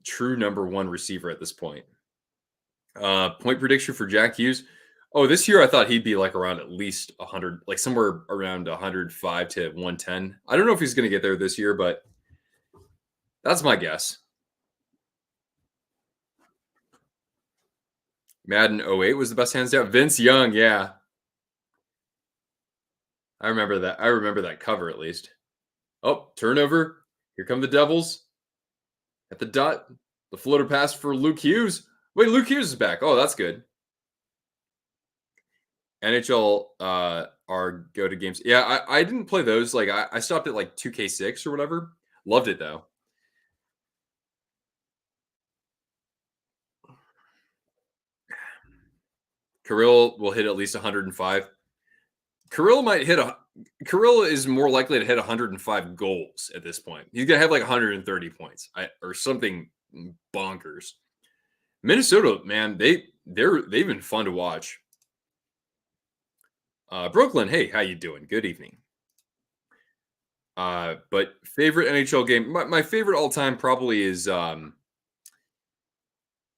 true number one receiver at this point. Point prediction for Jack Hughes. Oh, this year I thought he'd be like around at least 100, like somewhere around 105 to 110. I don't know if he's going to get there this year, but that's my guess. Madden 08 was the best hands down. Vince Young, yeah. I remember that. I remember that cover at least. Oh, turnover. Here come the Devils. At the dot. The floater pass for Luke Hughes. Wait, Luke Hughes is back. Oh, that's good. NHL are go to games. Yeah, I didn't play those. Like I stopped at like 2K6 or whatever. Loved it though. Kirill will hit at least 105. Kirill might hit a Kirill is more likely to hit 105 goals at this point. He's gonna have like 130 points or something bonkers. Minnesota, man, they've been fun to watch. Brooklyn, hey, how you doing? Good evening. But favorite NHL game, my favorite all time probably is I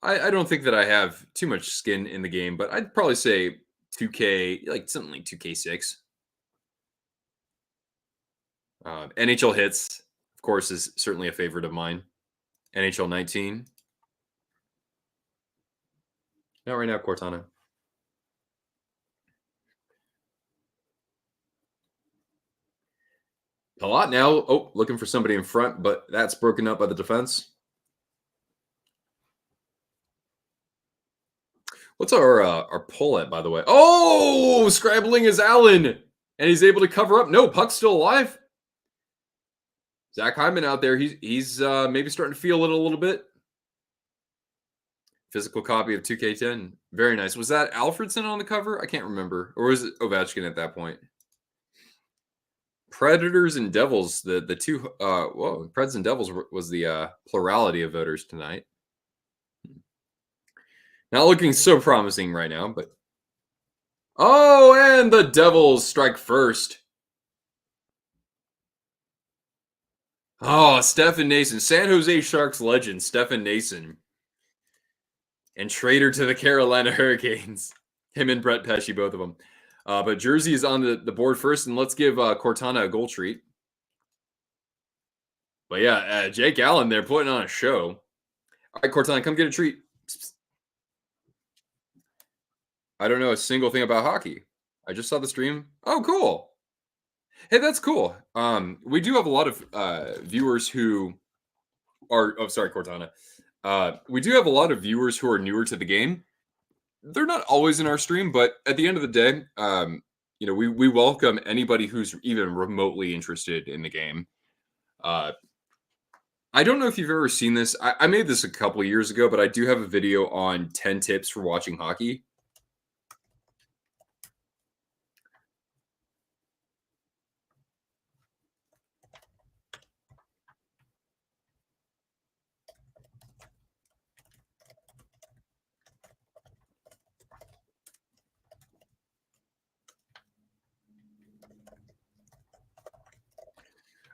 don't think that I have too much skin in the game, but I'd probably say 2K, like something like 2K6. NHL hits, of course, is certainly a favorite of mine. NHL 19. Not right now, Cortana. A lot now. Oh, looking for somebody in front, but that's broken up by the defense. What's our pull at, by the way? Oh, scrambling is Allen, and he's able to cover up. No, puck's still alive. Zach Hyman out there. He's maybe starting to feel it a little bit. Physical copy of 2K10. Very nice. Was that Alfredson on the cover? I can't remember. Or was it Ovechkin at that point? Predators and Devils, the two Preds and Devils was the plurality of voters tonight. Not looking so promising right now, but oh, and the Devils strike first. Oh, Stefan Nason, San Jose Sharks legend, Stefan Nason. And traitor to the Carolina Hurricanes. Him and Brett Pesce, both of them. But Jersey is on the board first, and let's give Cortana a goal treat. But yeah, Jake Allen, they're putting on a show. All right, Cortana, come get a treat. I don't know a single thing about hockey. I just saw the stream. Oh, cool. Hey, that's cool. We do have a lot of viewers who are. Oh, sorry, Cortana. We do have a lot of viewers who are newer to the game. They're not always in our stream, but at the end of the day, we welcome anybody who's even remotely interested in the game. I don't know if you've ever seen this. I made this a couple of years ago, but I do have a video on 10 tips for watching hockey.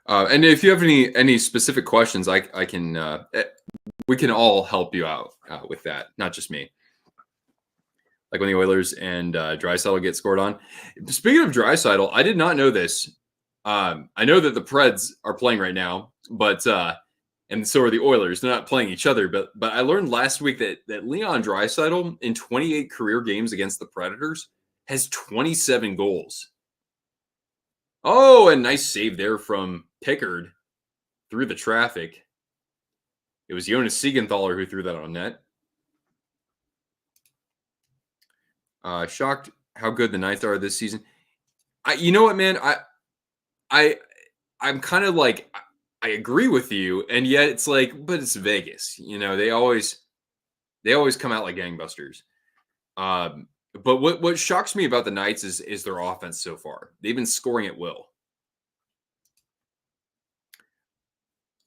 And if you have any specific questions, I can we can all help you out with that, not just me. Like when the Oilers and Draisaitl get scored on. Speaking of Draisaitl, I did not know this. I know that the Preds are playing right now, but and so are the Oilers. They're not playing each other, but I learned last week that Leon Draisaitl in 28 career games against the Predators has 27 goals. Oh, a nice save there from Pickard through the traffic. It was Jonas Siegenthaler who threw that on net. Shocked how good the Knights are this season. You know what, man? I'm kind of like I agree with you, and yet it's like, but it's Vegas. You know, they always come out like gangbusters. But what shocks me about the Knights is their offense so far. They've been scoring at will.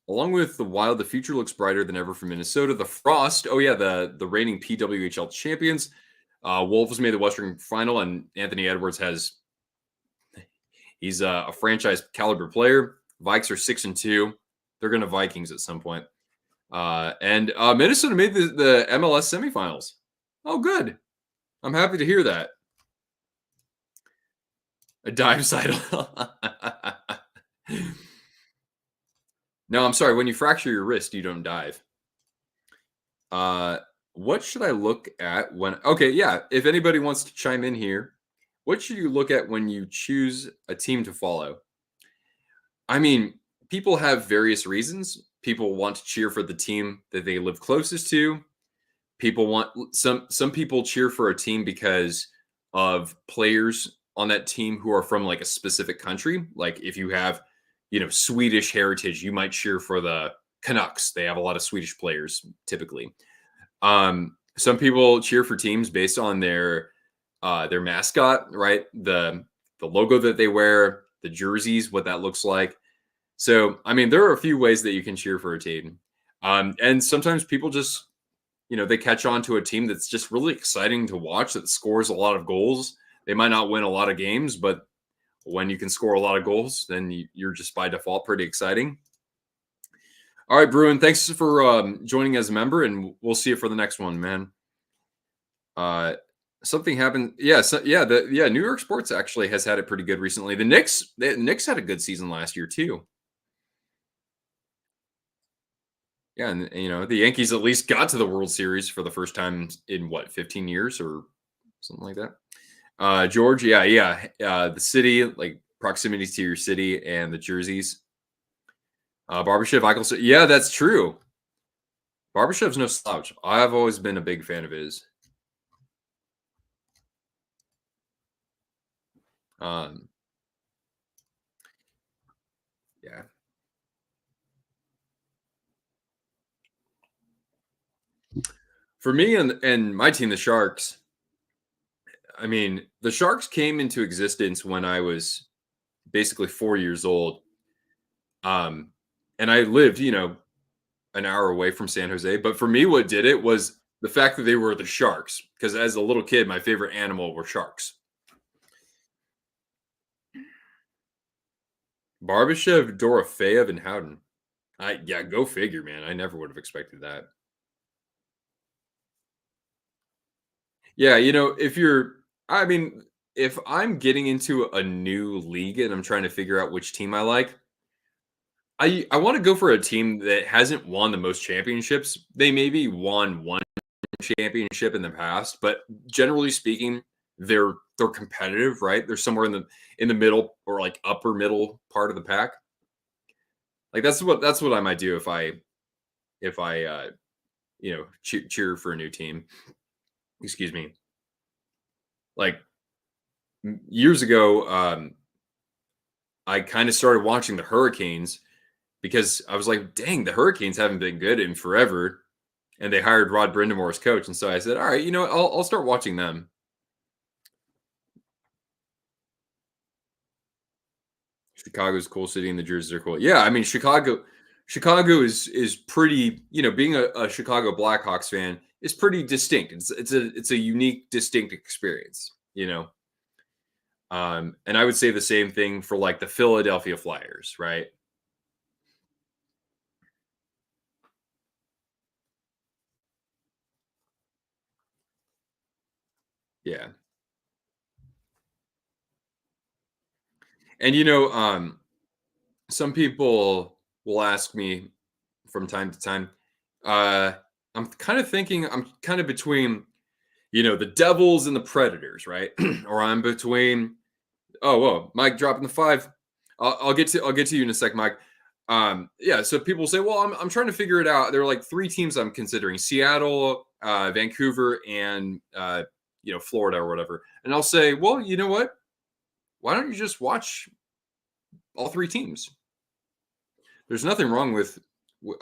Along with the Wild, the future looks brighter than ever for Minnesota. The Frost, oh yeah, the reigning PWHL champions. Wolves made the Western Final, and Anthony Edwards he's a franchise caliber player. Vikes are 6-2. They're going to Vikings at some point. And Minnesota made the MLS semifinals. Oh, good. I'm happy to hear that. A dive side. No, I'm sorry. When you fracture your wrist, you don't dive. What should I look at when? Okay, yeah. If anybody wants to chime in here, what should you look at when you choose a team to follow? I mean, people have various reasons. People want to cheer for the team that they live closest to. People want some people cheer for a team because of players on that team who are from like a specific country. Like if you have, Swedish heritage, you might cheer for the Canucks. They have a lot of Swedish players typically. Some people cheer for teams based on their mascot, right? The logo that they wear, the jerseys, what that looks like. So, I mean, there are a few ways that you can cheer for a team. And sometimes people just, they catch on to a team that's just really exciting to watch, that scores a lot of goals. They might not win a lot of games, but when you can score a lot of goals, then you're just by default pretty exciting. All right, Bruin, thanks for joining as a member, and we'll see you for the next one, man. Something happened. Yeah, New York sports actually has had it pretty good recently. The Knicks had a good season last year too. Yeah, and the Yankees at least got to the World Series for the first time in 15 years or something like that. George, the city, like proximity to your city and the jerseys. Barbashev, Eichel, yeah, that's true. Barbashev's no slouch. I've always been a big fan of his. Yeah. For me and my team, the Sharks, I mean, the Sharks came into existence when I was basically 4 years old. And I lived, an hour away from San Jose. But for me, what did it was the fact that they were the Sharks. Because as a little kid, my favorite animal were sharks. Barbashev, Dorofeyev, and Howden. Go figure, man. I never would have expected that. Yeah, if I'm getting into a new league and I'm trying to figure out which team I like, I want to go for a team that hasn't won the most championships. They maybe won one championship in the past, but generally speaking, they're competitive, right? They're somewhere in the middle or like upper middle part of the pack. Like that's what I might do if I cheer for a new team. Excuse me. Like years ago, I kind of started watching the Hurricanes because I was like, dang, the Hurricanes haven't been good in forever. And they hired Rod Brindamore as coach. And so I said, all right, I'll start watching them. Chicago's a cool city and the jerseys are cool. Yeah, I mean, Chicago is pretty, being a Chicago Blackhawks fan is pretty distinct. It's a unique, distinct experience, And I would say the same thing for like the Philadelphia Flyers, right? Yeah. And some people will ask me from time to time. Uh, I'm kind of thinking I'm kind of between, the Devils and the Predators, right? Or I'm between. Oh, whoa, Mike dropping the five. I'll get to you in a sec, Mike. Yeah. So people say, well, I'm trying to figure it out. There are like three teams I'm considering: Seattle, Vancouver, and Florida or whatever. And I'll say, well, you know what? Why don't you just watch all three teams? There's nothing wrong with.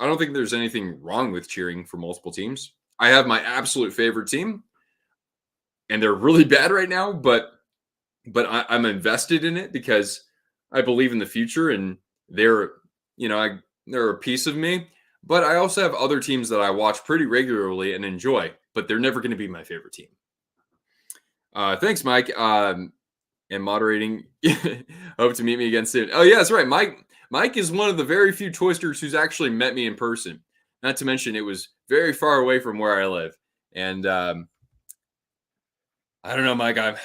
I don't think there's anything wrong with cheering for multiple teams. I have my absolute favorite team, and they're really bad right now, but I'm invested in it because I believe in the future, and they're they're a piece of me. But I also have other teams that I watch pretty regularly and enjoy, but they're never going to be my favorite team. Thanks, Mike. And moderating. Hope to meet me again soon. Oh yeah, that's right. Mike is one of the very few Toysters who's actually met me in person. Not to mention it was very far away from where I live. And I don't know, Mike. I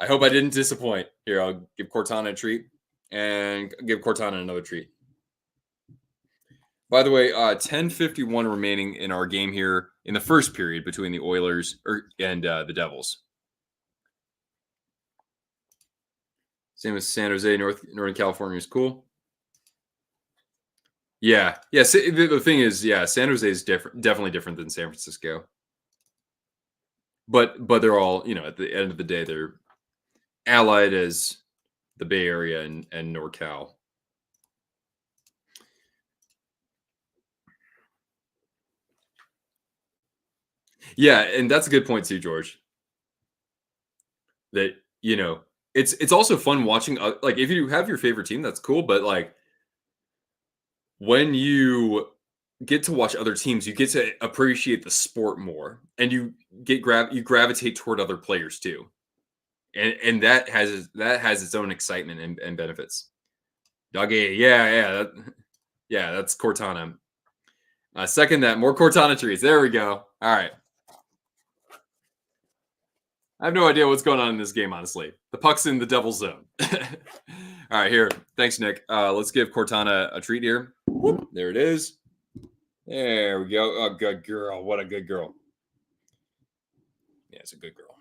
hope I didn't disappoint. Here, I'll give Cortana a treat and give Cortana another treat. By the way, 10:51 remaining in our game here in the first period between the Oilers and the Devils. Same as San Jose, Northern California is cool. Yeah. The thing is, yeah, San Jose is definitely different than San Francisco. But they're all, at the end of the day, they're allied as the Bay Area and NorCal. Yeah, and that's a good point too, George. That it's also fun watching. Like if you have your favorite team, that's cool. But like when you get to watch other teams, you get to appreciate the sport more, and you gravitate toward other players too, and that has its own excitement and benefits. Doggy, yeah, that's Cortana. Second that, more Cortana trees. There we go. All right. I have no idea what's going on in this game, honestly. The puck's in the devil's zone. All right, here. Thanks, Nick. Let's give Cortana a treat here. Whoop, there it is. There we go. Oh, good girl. What a good girl. Yeah, it's a good girl.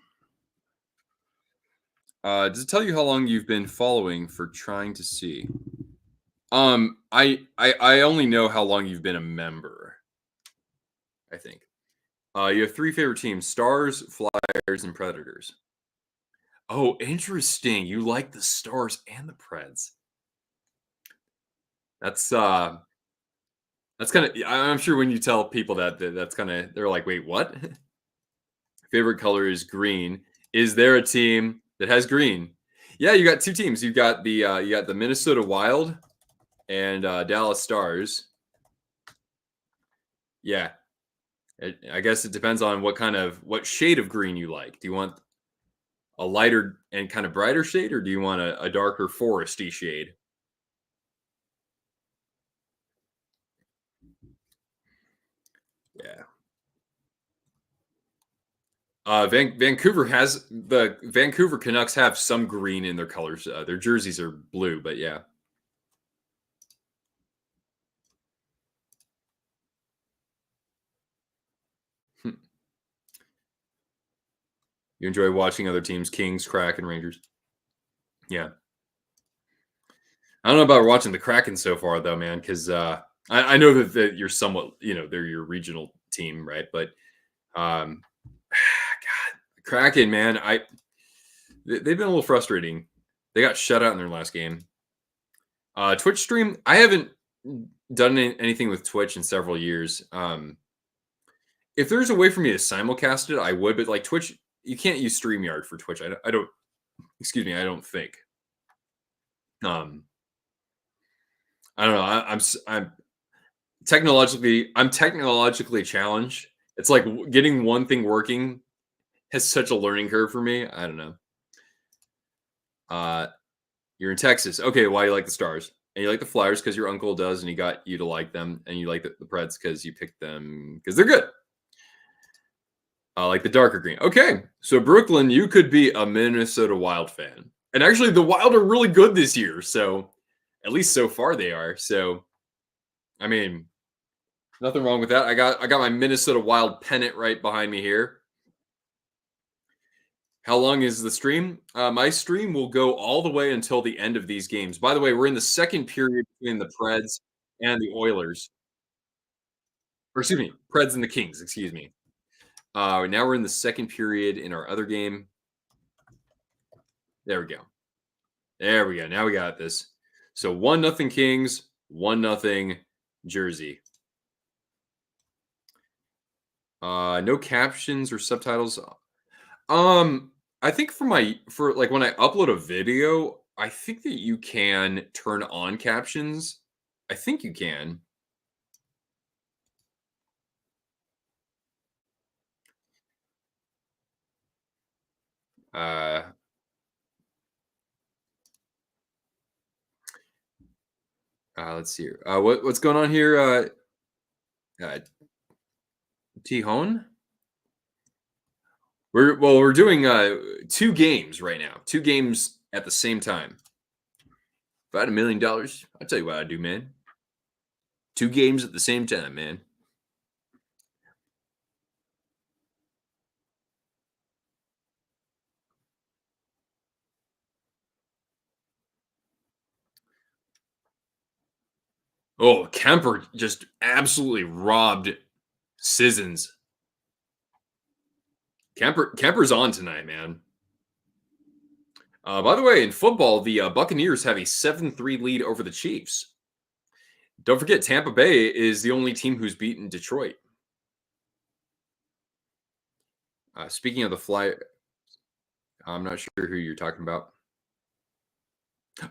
Does it tell you how long you've been following for trying to see? I only know how long you've been a member. I think. You have three favorite teams: Stars, Flyers, and Predators. Oh, interesting. You like the Stars and the Preds. That's kind of. I'm sure when you tell people that's kind of they're like, wait, what? Favorite color is green. Is there a team that has green? Yeah, you got two teams. You got the Minnesota Wild and Dallas Stars. Yeah, I guess it depends on what shade of green you like. Do you want a lighter and kind of brighter shade, or do you want a darker foresty shade? Yeah. The Vancouver Canucks have some green in their colors. Their jerseys are blue, but yeah. Hmm. You enjoy watching other teams, Kings, Kraken, Rangers. Yeah. I don't know about watching the Kraken so far though, man, because I know that you're somewhat, they're your regional team, right? But God, Kraken, man, they've been a little frustrating. They got shut out in their last game. Twitch stream, I haven't done anything with Twitch in several years. If there's a way for me to simulcast it, I would. But like Twitch, you can't use StreamYard for Twitch. I don't. Excuse me. I don't think. Um, I don't know. I'm technologically challenged. It's like getting one thing working has such a learning curve for me. I don't know. You're in Texas. Okay, why you like the Stars? And you like the Flyers because your uncle does, and he got you to like them, and you like the Preds because you picked them because they're good. Like the darker green. Okay, so Brooklyn, you could be a Minnesota Wild fan, and actually, the Wild are really good this year. So, at least so far, they are. So, I mean, nothing wrong with that. I got my Minnesota Wild pennant right behind me here. How long is the stream? My stream will go all the way until the end of these games. By the way, we're in the second period between the Preds and the Oilers. Or excuse me, Preds and the Kings. Excuse me. Now we're in the second period in our other game. There we go. There we go. Now we got this. So 1-0 Kings, 1-0 Jersey. No captions or subtitles. I think for like when I upload a video, I think that you can turn on captions. I think you can. Uh let's see here. What's going on here? Tijon? We're doing 2 games right now. 2 games at the same time. If I had $1,000,000, I'll tell you what I'd do, man. 2 games at the same time, man. Oh, Kemper just absolutely robbed Sissons. Kemper's on tonight, man. By the way, in football, the Buccaneers have a 7-3 lead over the Chiefs. Don't forget, Tampa Bay is the only team who's beaten Detroit. Speaking of the fly, I'm not sure who you're talking about.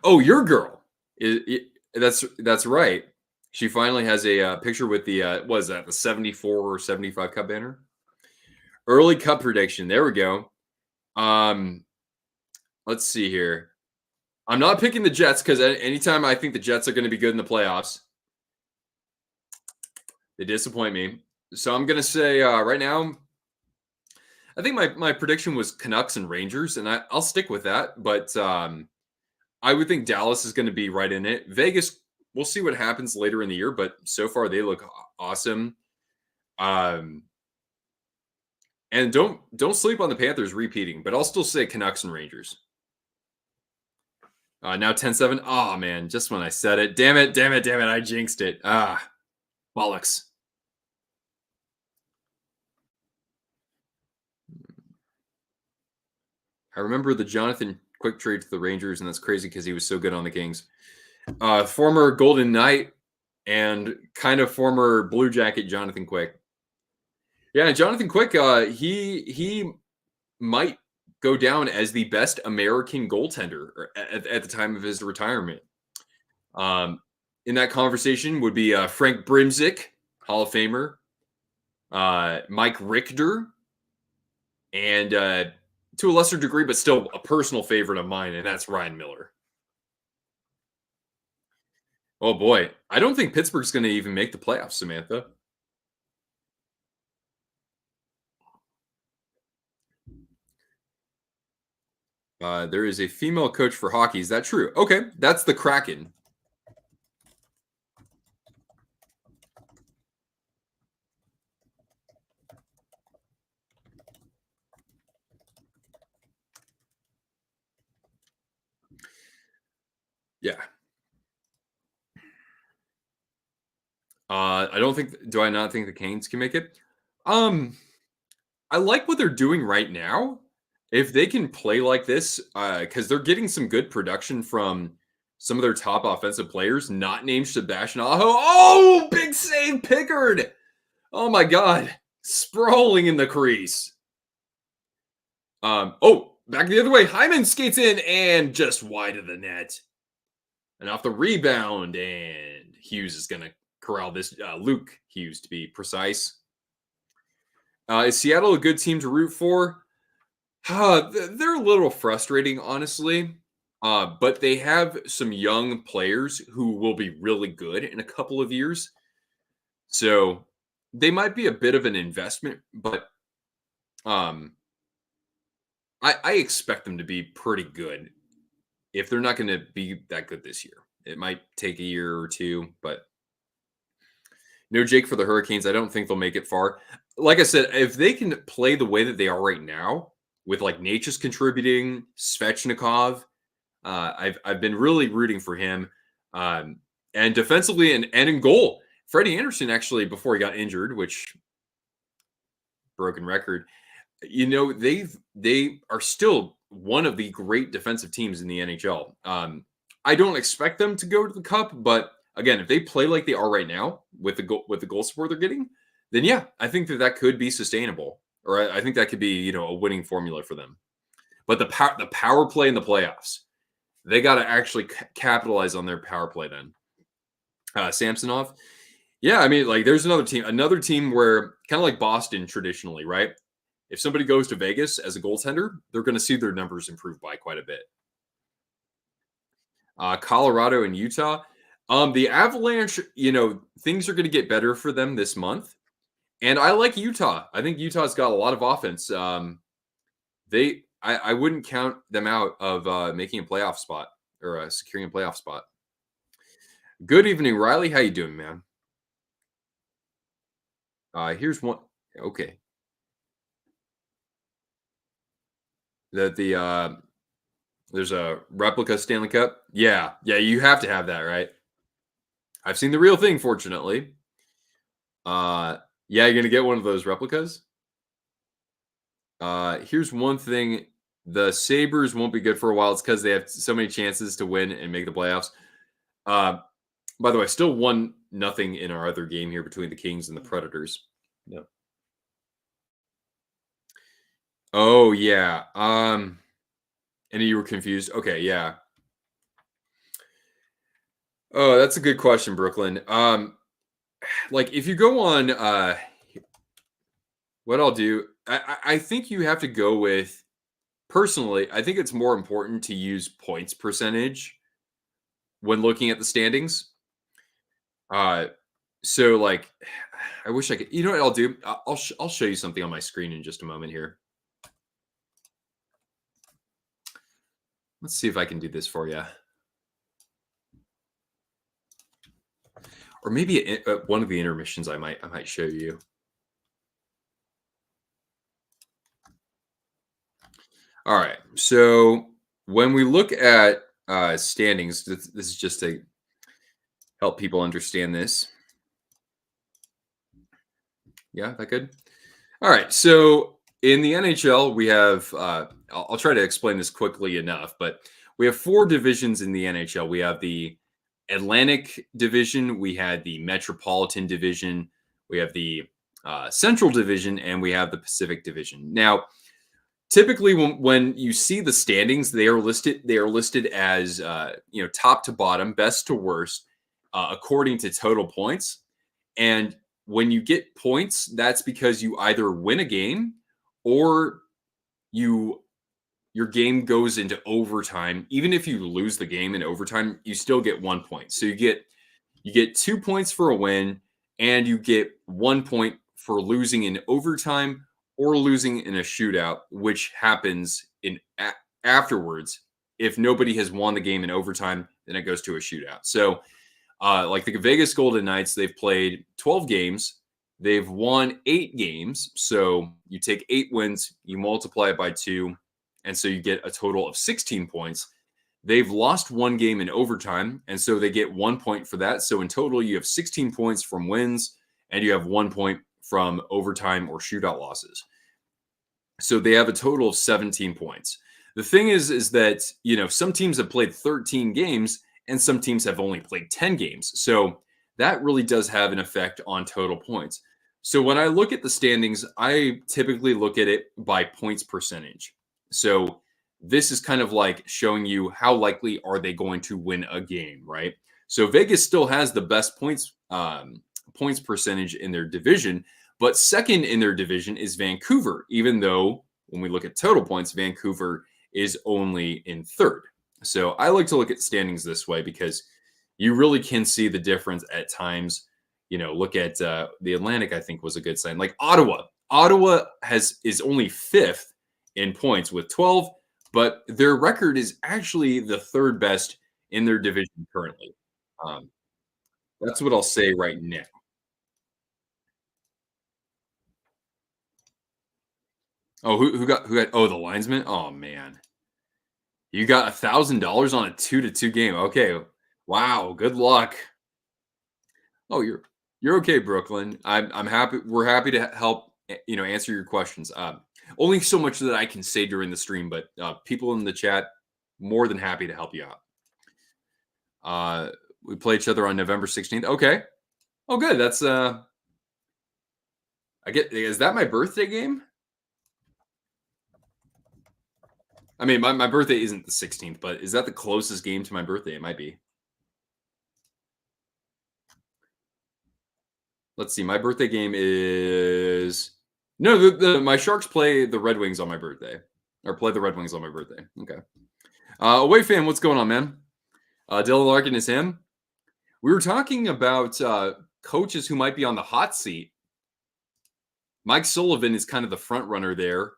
Oh, your girl. That's right. She finally has a picture with the what is that, the 74 or 75 cup banner? Early cup prediction. There we go. Let's see here. I'm not picking the Jets because anytime I think the Jets are going to be good in the playoffs, they disappoint me. So I'm going to say right now, I think my prediction was Canucks and Rangers, and I'll stick with that. But I would think Dallas is going to be right in it. Vegas, we'll see what happens later in the year, but so far they look awesome. And don't sleep on the Panthers repeating, but I'll still say Canucks and Rangers. Now 10-7. Oh, man, just when I said it. Damn it. I jinxed it. Bollocks. I remember the Jonathan Quick trade to the Rangers, and that's crazy because he was so good on the Kings. Former Golden Knight and kind of former Blue Jacket Jonathan Quick. Yeah, Jonathan Quick, he might go down as the best American goaltender at the time of his retirement. In that conversation would be Frank Brimzik, Hall of Famer, Mike Richter, and to a lesser degree, but still a personal favorite of mine, and that's Ryan Miller. Oh boy, I don't think Pittsburgh's going to even make the playoffs, Samantha. There is a female coach for hockey. Is that true? Okay, that's the Kraken. Yeah. I don't think. Do I not think the Canes can make it? I like what they're doing right now. If they can play like this, because they're getting some good production from some of their top offensive players, not named Sebastian Aho. Oh, big save, Pickard! Oh my God, sprawling in the crease. Oh, back the other way. Hyman skates in and just wide of the net, and off the rebound. And Hughes is going to corral this. Luke Hughes, to be precise. Is Seattle a good team to root for? They're a little frustrating, honestly. But they have some young players who will be really good in a couple of years. So they might be a bit of an investment, but Um, I expect them to be pretty good if they're not going to be that good this year. It might take a year or two, but no Jake for the Hurricanes. I don't think they'll make it far. Like I said, if they can play the way that they are right now, with like Nature's contributing, Svechnikov, I've been really rooting for him, and defensively and in goal. Freddie Anderson actually before he got injured, which broken record. They are still one of the great defensive teams in the NHL. I don't expect them to go to the cup, but again, if they play like they are right now with the goal support they're getting, then yeah, I think that could be sustainable, or I think that could be a winning formula for them. But the power play in the playoffs, they got to actually capitalize on their power play. Then Samsonov, yeah, I mean, like there's another team where kind of like Boston traditionally, right? If somebody goes to Vegas as a goaltender, they're going to see their numbers improve by quite a bit. Colorado and Utah. The Avalanche, things are going to get better for them this month. And I like Utah. I think Utah's got a lot of offense. I wouldn't count them out of making a playoff spot or securing a playoff spot. Good evening, Riley. How you doing, man? Here's one. Okay. There's a replica Stanley Cup. Yeah, you have to have that, right? I've seen the real thing, fortunately. Yeah, you're gonna get one of those replicas. Here's one thing: the Sabres won't be good for a while. It's because they have so many chances to win and make the playoffs. By the way, still 1-0 in our other game here between the Kings and the Predators. Yeah. Oh yeah. And you were confused. Okay, yeah. Oh, that's a good question, Brooklyn. Like if you go on what I'll do, I think you have to go with personally, I think it's more important to use points percentage when looking at the standings. Uh so like I wish I could, you know what I'll do? I'll show you something on my screen in just a moment here. Let's see if I can do this for you. Or maybe one of the intermissions I might show you. All right. So when we look at standings, this is just to help people understand this. Yeah, that good? All right. So in the NHL, we have, I'll try to explain this quickly enough, but we have 4 divisions in the NHL. We have the Atlantic Division, we had the Metropolitan Division, we have the Central Division, and we have the Pacific Division. Now, typically, when you see the standings, they are listed as top to bottom, best to worst, according to total points. And when you get points, that's because you either win a game or your game goes into overtime. Even if you lose the game in overtime, you still get 1 point. So you get 2 points for a win, and you get 1 point for losing in overtime or losing in a shootout, which happens afterwards. If nobody has won the game in overtime, then it goes to a shootout. So, like the Vegas Golden Knights, they've played 12 games. They've won 8 games. So you take 8 wins, you multiply it by 2, and so you get a total of 16 points. They've lost 1 game in overtime, and so they get 1 point for that. So in total, you have 16 points from wins, and you have 1 point from overtime or shootout losses. So they have a total of 17 points. The thing is that, some teams have played 13 games and some teams have only played 10 games. So that really does have an effect on total points. So when I look at the standings, I typically look at it by points percentage. So this is kind of like showing you how likely are they going to win a game, right? So Vegas still has the best points percentage in their division, but second in their division is Vancouver, even though when we look at total points, Vancouver is only in third. So I like to look at standings this way because you really can see the difference at times. Look at the Atlantic, I think was a good sign. Like Ottawa. Ottawa is only fifth in points with 12, but their record is actually the third best in their division currently. Um, that's what I'll say right now. Oh, who got? Oh, the linesman. Oh man, you got $1,000 on a 2-2 game. Okay, wow. Good luck. Oh, you're okay, Brooklyn. I'm happy. We're happy to help. Answer your questions. Only so much that I can say during the stream, but people in the chat more than happy to help you out. We play each other on November 16th. Okay. Oh, good. That's I get. Is that my birthday game? I mean, my birthday isn't the 16th, but is that the closest game to my birthday? It might be. Let's see. My birthday game is no. My Sharks play the Red Wings on my birthday, or play the Red Wings on my birthday. Okay. Away fan, what's going on, man? Dylan Larkin is him. We were talking about coaches who might be on the hot seat. Mike Sullivan is kind of the front runner there.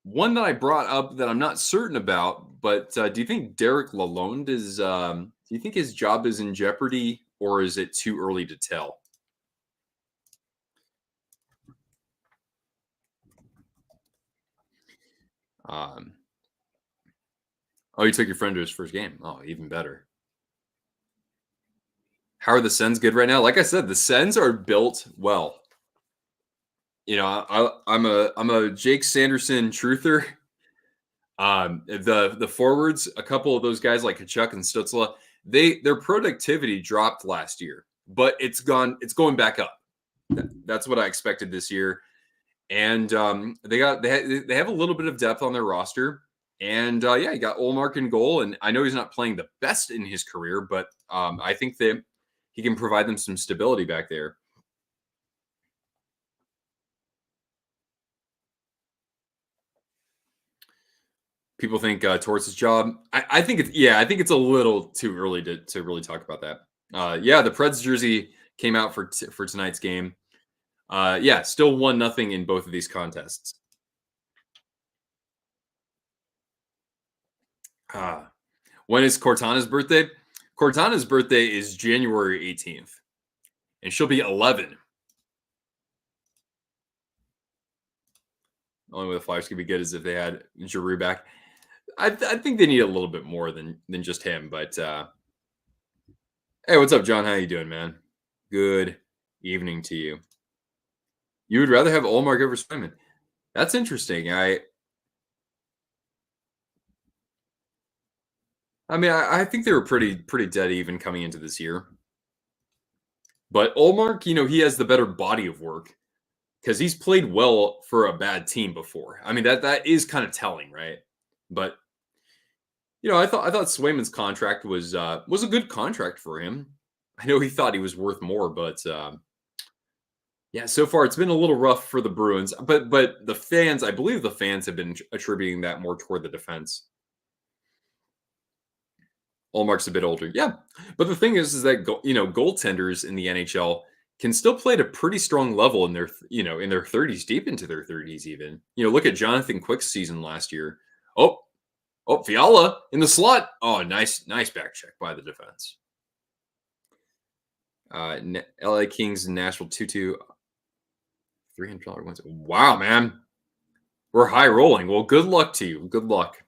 One that I brought up that I'm not certain about, but do you think Derek Lalonde is? Do you think his job is in jeopardy, or is it too early to tell? Um, oh, you took your friend to his first game. Oh, even better. How are the Sens good right now? Like I said, the Sens are built well. I'm a Jake Sanderson truther. The forwards, a couple of those guys like Kachuk and Stutzla, their productivity dropped last year, but it's going back up. That's what I expected this year. And they have a little bit of depth on their roster. And yeah, you got Olmark in goal, and I know he's not playing the best in his career, but I think that he can provide them some stability back there. People think Torts' job. I think it's a little too early to really talk about that. Yeah, the Preds jersey came out for tonight's game. Yeah, still 1-0 in both of these contests. When is Cortana's birthday? Cortana's birthday is January 18th, and she'll be 11. Only way the Flyers could be good is if they had Giroux back. I think they need a little bit more than just him. But hey, what's up, John? How you doing, man? Good evening to you. You would rather have Olmark over Swayman? That's interesting. I mean, I think they were pretty dead even coming into this year. But Olmark, he has the better body of work because he's played well for a bad team before. I mean, that is kind of telling, right? But I thought Swayman's contract was a good contract for him. I know he thought he was worth more, but yeah, so far it's been a little rough for the Bruins. But the fans, I believe the fans have been attributing that more toward the defense. Allmark's a bit older, yeah. But the thing is that goaltenders in the NHL can still play at a pretty strong level in their 30s, deep into their 30s even. Look at Jonathan Quick's season last year. Oh, Fiala in the slot. Oh, nice back check by the defense. LA Kings and Nashville 2-2. $300 wins. Wow, man. We're high rolling. Well, good luck to you. Good luck.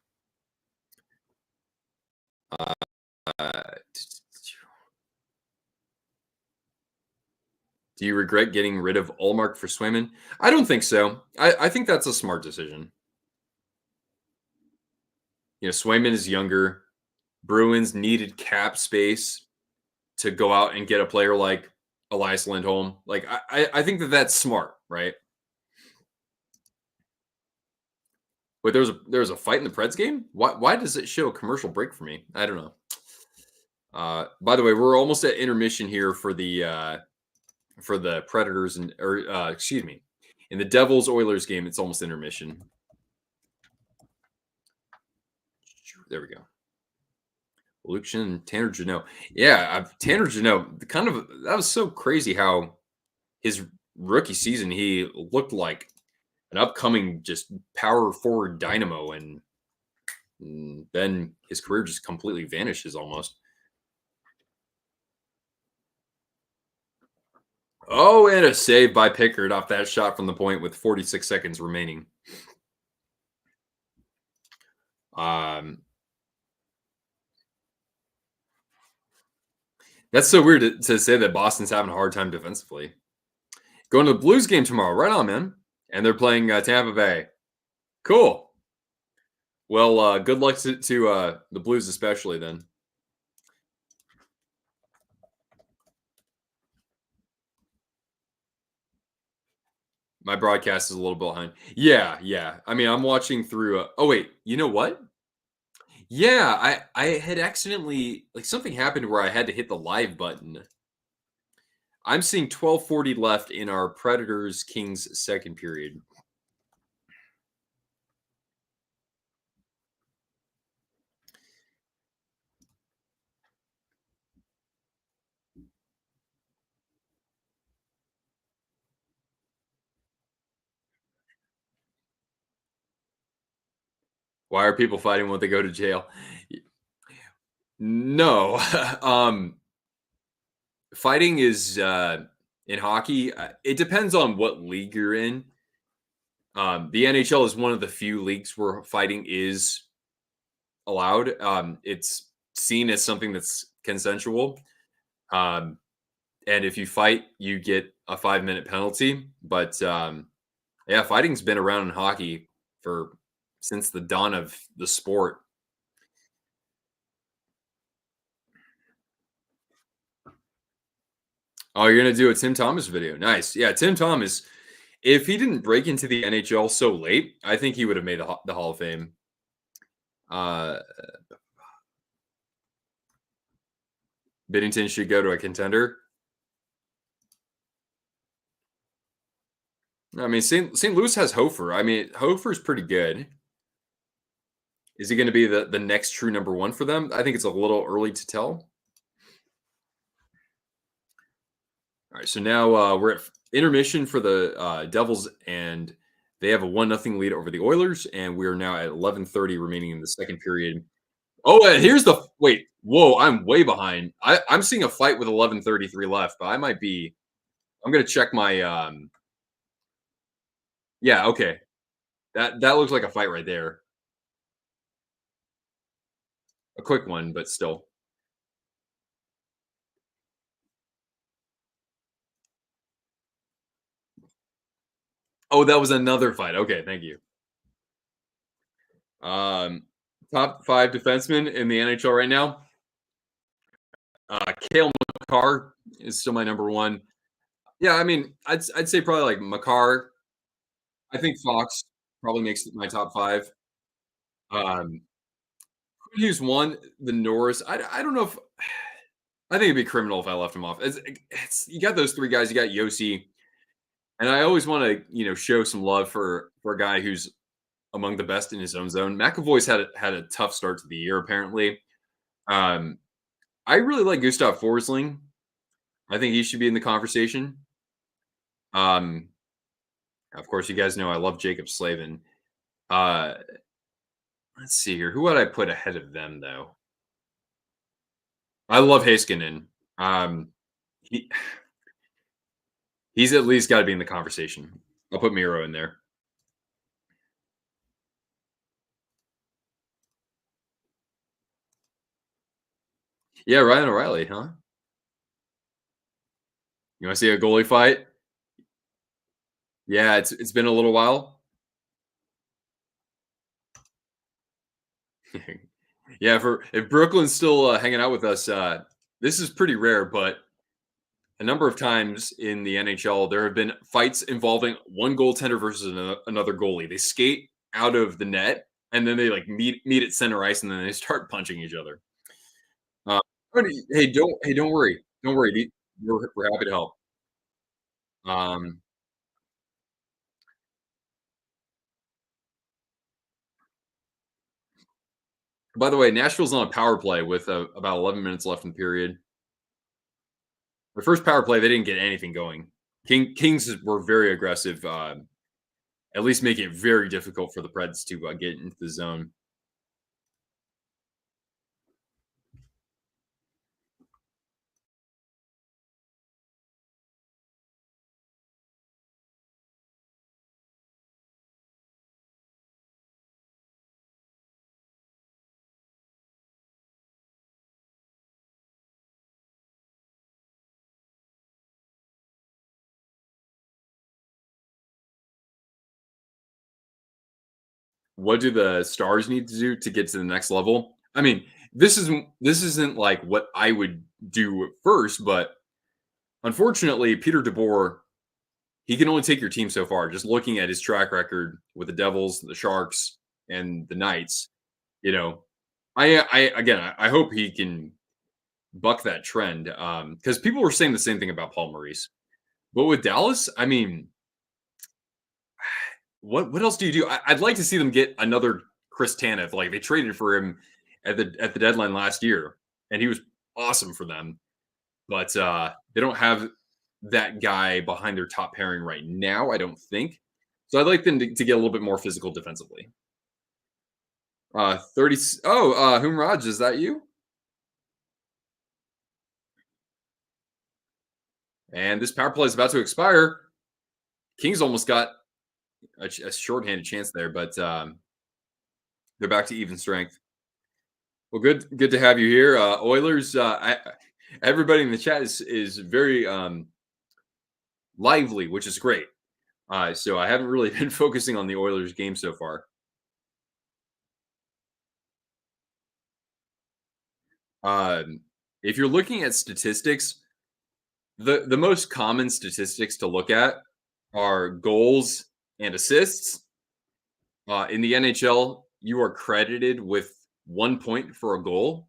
Do you regret getting rid of Allmark for Swayman? I don't think so. I think that's a smart decision. Swayman is younger. Bruins needed cap space to go out and get a player like Elias Lindholm. Like I think that's smart, right? Wait, there's a fight in the Preds game? Why does it show a commercial break for me? I don't know. By the way, we're almost at intermission here for the Predators excuse me, in the Devils Oilers game. It's almost intermission. There we go. Luke Shin, Tanner Jeannot. Yeah, Tanner Jeannot. That was so crazy how his rookie season, he looked like an upcoming just power forward dynamo, and then his career just completely vanishes almost. Oh, and a save by Pickard off that shot from the point with 46 seconds remaining. Um, that's so weird to say that Boston's having a hard time defensively. Going to the Blues game tomorrow. Right on, man. And they're playing Tampa Bay. Cool. Well, good luck to the Blues, especially then. My broadcast is a little behind. Yeah, yeah. I mean, I'm watching through. Oh wait, you know what? Yeah, I had accidentally like something happened where I had to hit the live button. I'm seeing 12:40 left in our Predators Kings second period. Why are people fighting when they go to jail? No, fighting is in hockey. It depends on what league you're in. The NHL is one of the few leagues where fighting is allowed. It's seen as something that's consensual. Um, and if you fight, you get a 5-minute penalty. But yeah, fighting's been around in hockey for since the dawn of the sport. Oh, you're gonna do a Tim Thomas video. Nice. Yeah, Tim Thomas. If he didn't break into the NHL so late, I think he would have made the Hall of Fame. Uh, Binnington should go to a contender. I mean, St. Louis has Hofer. I mean, Hofer's pretty good. Is he going to be the next true number one for them? I think it's a little early to tell. All right, so now we're at intermission for the Devils, and they have a 1-0 lead over the Oilers, and we are now at 11:30 remaining in the second period. Oh, and here's the wait. Whoa, I'm way behind. I'm seeing a fight with 11:33 left, but I might be. I'm gonna check my. Yeah, okay. That looks like a fight right there. A quick one, but still. Oh, that was another fight. Okay, thank you. Um, top five defensemen in the NHL right now. Kale McCarr is still my number one. Yeah, I mean, I'd say probably like McCarr. I think Fox probably makes my top five. Um, Hughes one, the Norris. I don't know if I think it'd be criminal if I left him off. It's you got those three guys. You got Yossi, and I always want to show some love for a guy who's among the best in his own zone. McAvoy's had a tough start to the year apparently. Um, I really like Gustav Forsling. I think he should be in the conversation. Um, of course, you guys know I love Jacob Slavin. Uh, let's see here. Who would I put ahead of them though? I love Heiskanen. He he's at least got to be in the conversation. I'll put Miro in there. Yeah, Ryan O'Reilly, huh? You want to see a goalie fight? Yeah, it's been a little while. Yeah, for if Brooklyn's still hanging out with us, this is pretty rare, but a number of times in the NHL, there have been fights involving one goaltender versus another goalie. They skate out of the net and then they like meet at center ice and then they start punching each other. Uh, don't worry, don't worry. We're happy to help. Um, by the way, Nashville's on a power play with about 11 minutes left in the period. The first power play, they didn't get anything going. Kings were very aggressive, at least making it very difficult for the Preds to get into the zone. What do the Stars need to do to get to the next level? I mean, this isn't like what I would do first, but unfortunately, Peter DeBoer, he can only take your team so far. Just looking at his track record with the Devils, the Sharks, and the Knights, you know, I again, I hope he can buck that trend because people were saying the same thing about Paul Maurice. But with Dallas, I mean, what else do you do? I'd like to see them get another Chris Tanev. Like they traded for him at the deadline last year, and he was awesome for them. But they don't have that guy behind their top pairing right now. I don't think. So I'd like them to get a little bit more physical defensively. 30. Oh, Humraj, is that you? And this power play is about to expire. Kings almost got a shorthanded chance there, but they're back to even strength. Well, good to have you here, Oilers. Everybody in the chat is very lively, which is great. So I haven't really been focusing on the Oilers game so far. If you're looking at statistics, the most common statistics to look at are goals and assists. In the NHL, you are credited with 1 point for a goal,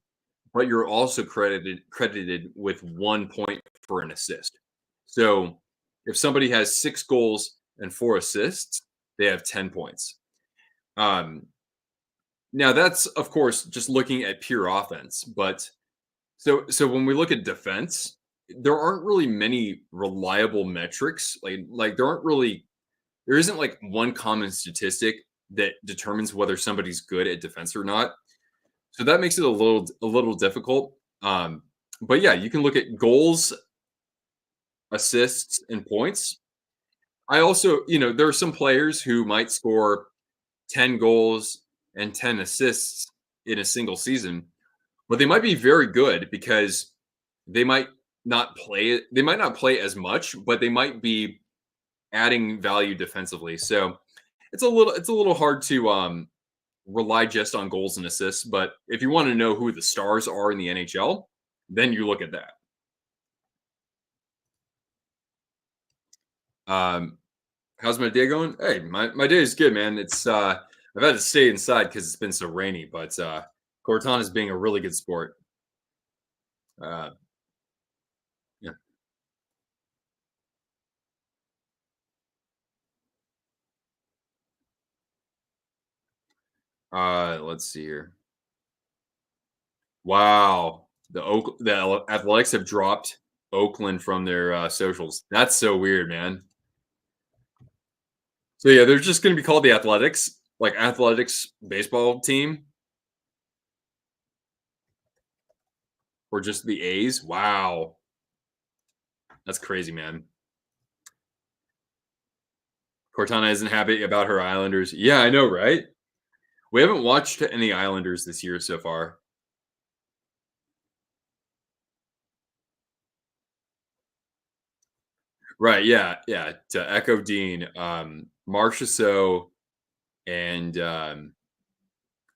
but you're also credited with 1 point for an assist. So if somebody has 6 goals and 4 assists, they have 10 points. Now that's of course just looking at pure offense, but so when we look at defense, there aren't really many reliable metrics. Like there isn't like one common statistic that determines whether somebody's good at defense or not. So that makes it a little difficult. But yeah, you can look at goals, assists, and points. I also, there are some players who might score 10 goals and 10 assists in a single season, but they might be very good because they might not play as much, but they might be adding value defensively. So it's a little hard to rely just on goals and assists. But if you want to know who the stars are in the NHL, then you look at that. Um, how's my day going? Hey, my day is good, man. It's I've had to stay inside because it's been so rainy, but Cortana is being a really good sport. Uh, yeah. Let's see here. Wow, the Athletics have dropped Oakland from their socials. That's so weird, man. So yeah, they're just going to be called the Athletics, like Athletics baseball team, or just the A's. Wow, that's crazy, man. Cortana isn't happy about her Islanders. Yeah, I know, right? We haven't watched any Islanders this year so far. Right? Yeah, yeah. To echo Dean, Marcia So and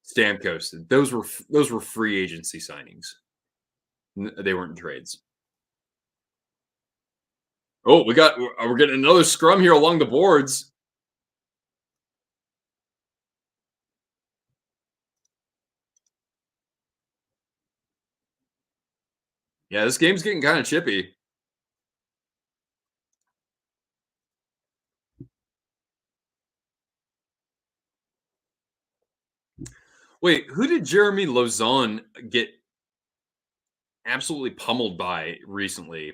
Stamkos. Those were free agency signings. They weren't trades. Oh, we're getting another scrum here along the boards. Yeah, this game's getting kind of chippy. Wait, who did Jeremy Lauzon get absolutely pummeled by recently?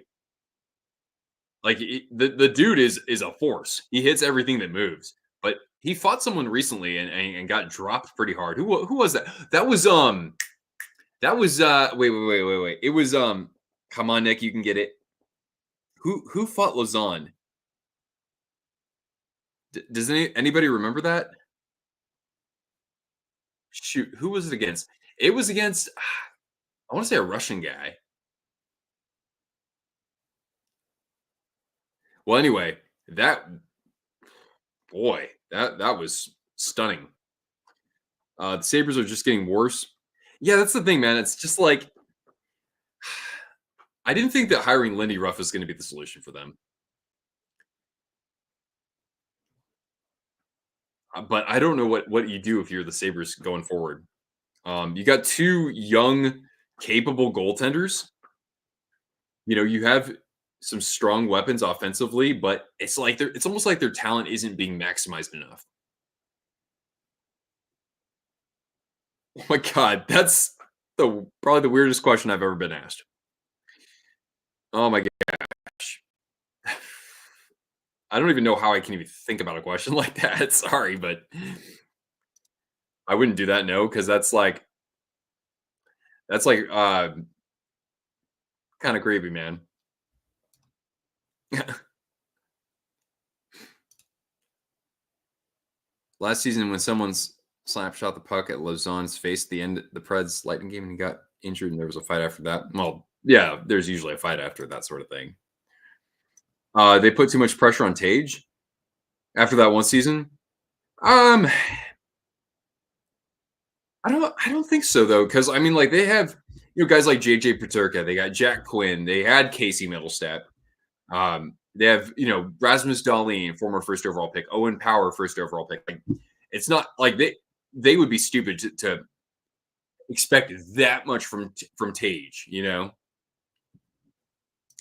Like the dude is a force. He hits everything that moves. But he fought someone recently and got dropped pretty hard. Who was that? That was wait. It was come on, Nick, you can get it. Who fought Lausanne? Does anybody remember that? Shoot, who was it against? It was against I want to say a Russian guy. Well, anyway, that boy, that was stunning. The Sabres are just getting worse. Yeah, that's the thing, man. It's just like I didn't think that hiring Lindy Ruff was going to be the solution for them. But I don't know what you do if you're the Sabres going forward. You got two young, capable goaltenders. You know, you have some strong weapons offensively, but it's almost like their talent isn't being maximized enough. Oh my god, that's the probably the weirdest question I've ever been asked. Oh my gosh. I don't even know how I can even think about a question like that. Sorry, but I wouldn't do that. No, because that's like kind of creepy, man. Last season, when someone's slap shot the puck at Lausanne's face at the end of the Preds Lightning game and he got injured and there was a fight after that. Well, yeah, there's usually a fight after that sort of thing. They put too much pressure on Tage after that one season. Um, I don't think so though, because I mean, like they have guys like JJ Paterka, they got Jack Quinn, they had Casey Middlestat. They have Rasmus Dahlin, former first overall pick, Owen Power, first overall pick. Like, it's not like they would be stupid to expect that much from Tage.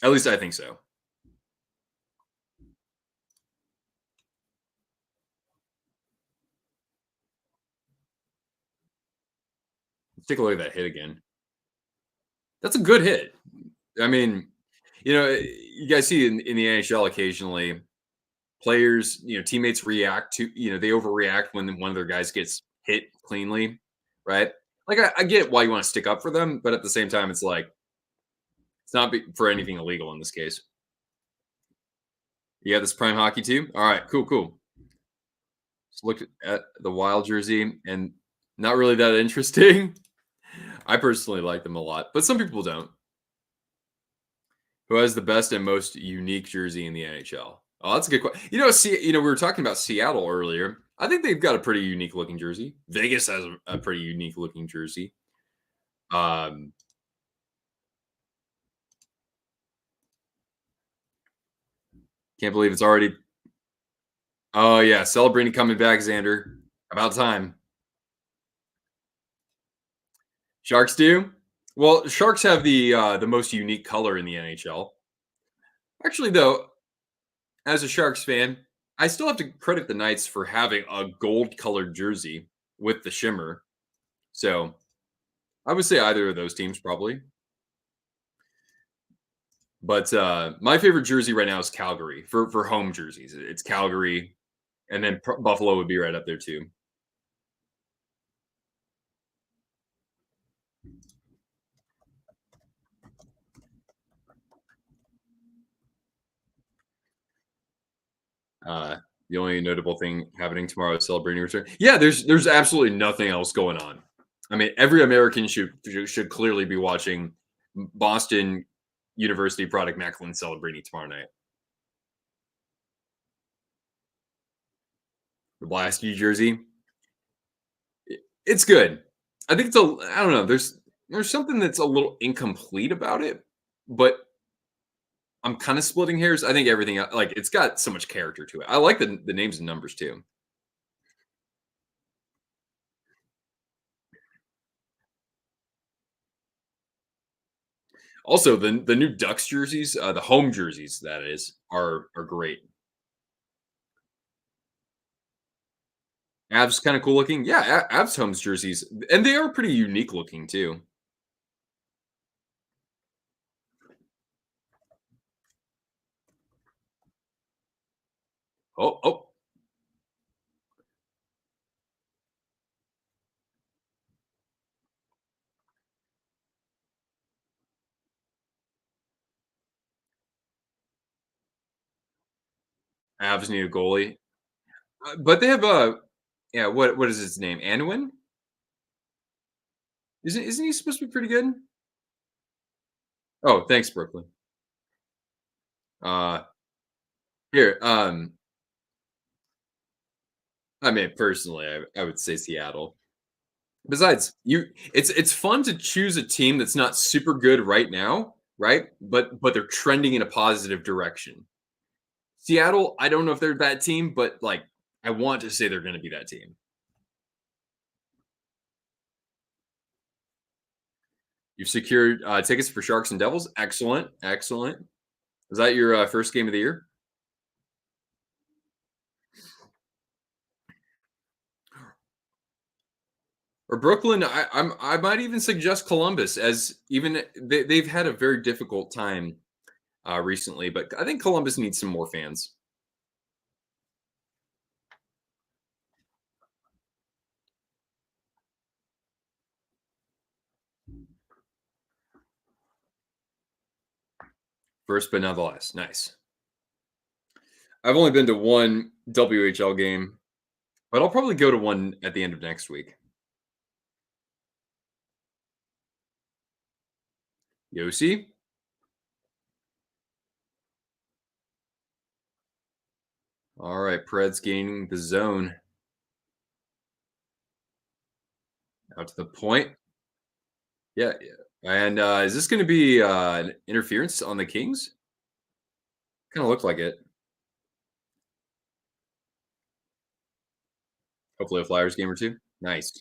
At least I think so. Let's take a look at that hit again. That's a good hit. I mean, you guys see in the NHL occasionally players, teammates react to, they overreact when one of their guys gets hit cleanly, right? Like I get why you want to stick up for them, but at the same time, it's like it's not for anything illegal in this case. Yeah, this prime hockey too. All right, cool. Just look at the Wild jersey and not really that interesting. I personally like them a lot, but some people don't. Who has the best and most unique jersey in the NHL? Oh, that's a good question. We were talking about Seattle earlier. I think they've got a pretty unique looking jersey. Vegas has a pretty unique looking jersey. Um, can't believe it's already. Oh yeah, celebrating coming back, Xander. About time. Sharks do. Well, Sharks have the most unique color in the NHL. Actually, though, as a Sharks fan, I still have to credit the Knights for having a gold colored jersey with the shimmer. So I would say either of those teams probably. But my favorite jersey right now is Calgary for home jerseys. It's Calgary, and then Buffalo would be right up there too. Uh, the only notable thing happening tomorrow is celebrating return. Yeah, there's absolutely nothing else going on. I mean, every American should clearly be watching Boston University product Macklin celebrating tomorrow night. The Blasky jersey, it's good. I think I don't know. There's something that's a little incomplete about it, but I'm kind of splitting hairs. I think everything like it's got so much character to it. I like the names and numbers too. Also, the new Ducks jerseys, the home jerseys that is, are great. Avs kind of cool looking. Yeah, Avs homes jerseys, and they are pretty unique looking too. Oh, oh, Avs need a goalie. But they have a yeah. What is his name? Anwin? Isn't he supposed to be pretty good? Oh, thanks, Brooklyn. Uh, here. I mean, personally, I would say Seattle. Besides, it's fun to choose a team that's not super good right now, right? But they're trending in a positive direction. Seattle, I don't know if they're that team, but like I want to say they're going to be that team. You've secured tickets for Sharks and Devils. Excellent, excellent. Is that your first game of the year? Or Brooklyn? I might even suggest Columbus, as even they've had a very difficult time recently, but I think Columbus needs some more fans. First, but not the last. Nice. I've only been to one WHL game, but I'll probably go to one at the end of next week. Yossi? All right, Preds gaining the zone. Out to the point. Yeah, yeah. And is this going to be interference on the Kings? Kind of looked like it. Hopefully, a Flyers game or two. Nice.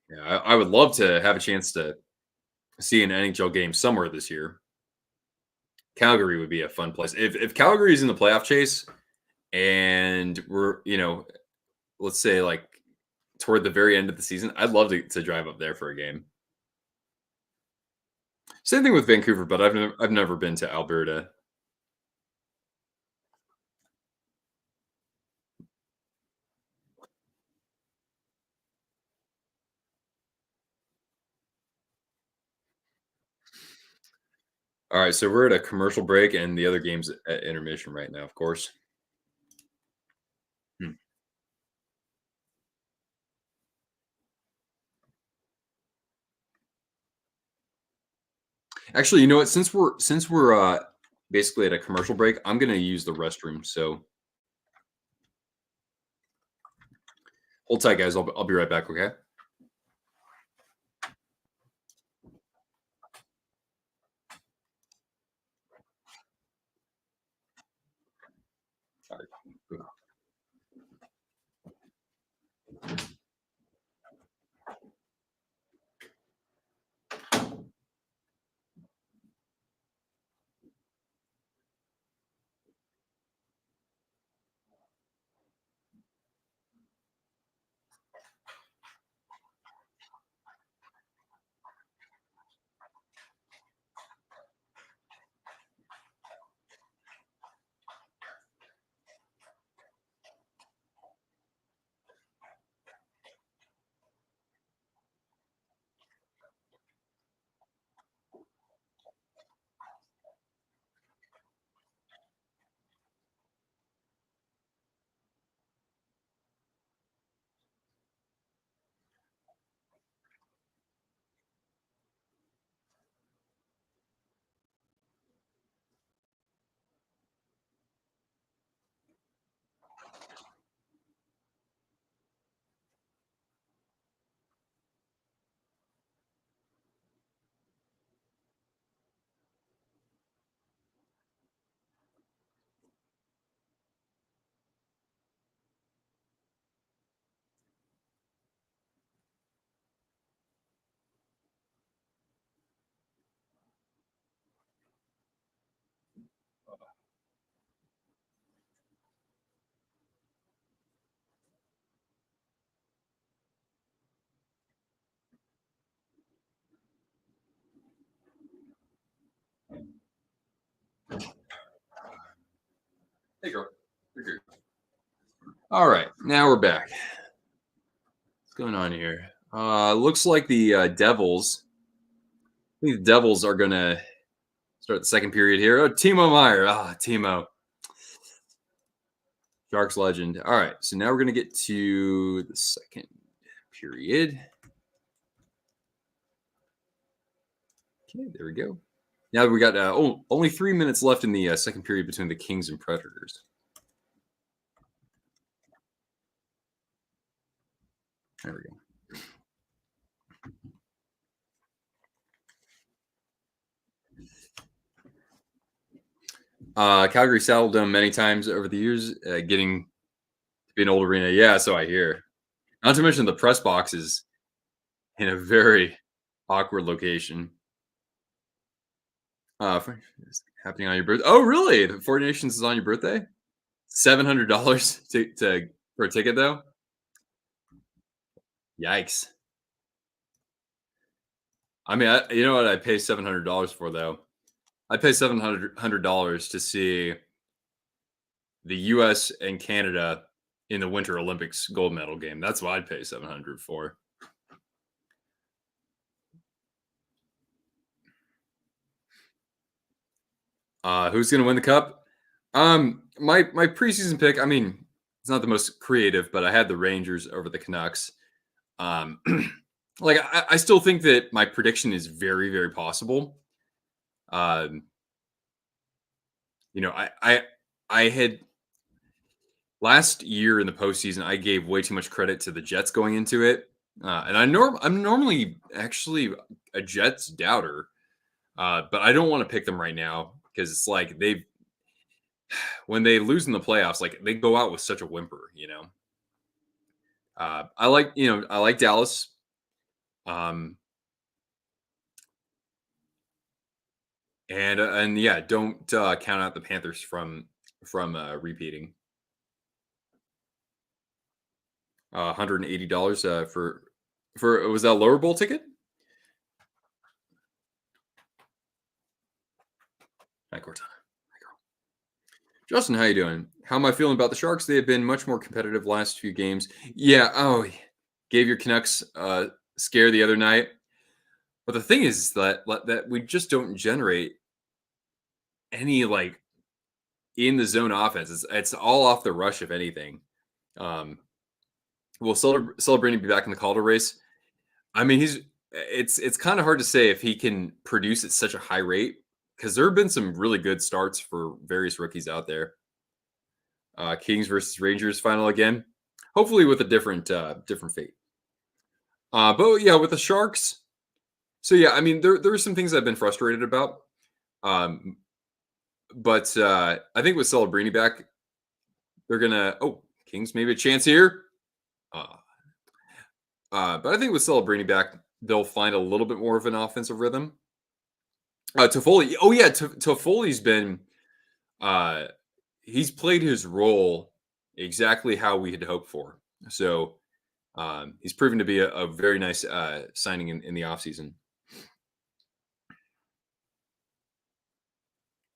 Yeah, I would love to have a chance to see an NHL game somewhere this year. Calgary would be a fun place. If Calgary is in the playoff chase and we're let's say like toward the very end of the season, I'd love to drive up there for a game. Same thing with Vancouver, but I've never been to Alberta. All right, so we're at a commercial break, and the other game's at intermission right now, of course. Hmm. Actually, you know what? Since we're basically at a commercial break, I'm gonna use the restroom. So hold tight, guys. I'll be right back. Okay. All right. Hey, girl. You're good. All right, now we're back. What's going on here? Looks like the Devils. I think the Devils are gonna start the second period here. Oh, Timo Meyer. Timo, Sharks legend. All right, so now we're gonna get to the second period. Okay, there we go. Now we got only 3 minutes left in the second period between the Kings and Predators. There we go. Calgary Saddledome many times over the years, getting to be an old arena. Yeah, so I hear. Not to mention the press box is in a very awkward location. It's happening on your birthday. Oh, really? The Four Nations is on your birthday? $700 to for a ticket though. Yikes! I mean, you know what? I pay $700 for though. I pay $700 to see the U.S. and Canada in the Winter Olympics gold medal game. That's what I'd pay 700 for. Who's going to win the cup? My preseason pick. I mean, it's not the most creative, but I had the Rangers over the Canucks. Like I still think that my prediction is very, very possible. You know, I had last year in the postseason, I gave way too much credit to the Jets going into it, and I'm normally actually a Jets doubter, but I don't want to pick them right now because it's like when they lose in the playoffs, like they go out with such a whimper, you know. I like Dallas. Um, and yeah, don't count out the Panthers from repeating. $180 for was that a lower bowl ticket? Hi, Cortana. Hi, girl. Justin, how you doing? How am I feeling about the Sharks? They have been much more competitive last few games. Yeah. Oh, gave your Canucks scare the other night. But the thing is that we just don't generate any like in the zone offense. It's all off the rush, if anything. Um, will Celebrating be back in the Calder race? I mean, it's kind of hard to say if he can produce at such a high rate because there have been some really good starts for various rookies out there. Kings versus Rangers final again, hopefully with a different fate. But yeah, with the Sharks. So yeah, I mean, there are some things I've been frustrated about. But I think with Celebrini back, they're gonna Kings maybe a chance here. But I think with Celebrini back, they'll find a little bit more of an offensive rhythm. Toffoli, oh yeah, Toffoli's been he's played his role exactly how we had hoped for. So he's proven to be a very nice signing in the offseason.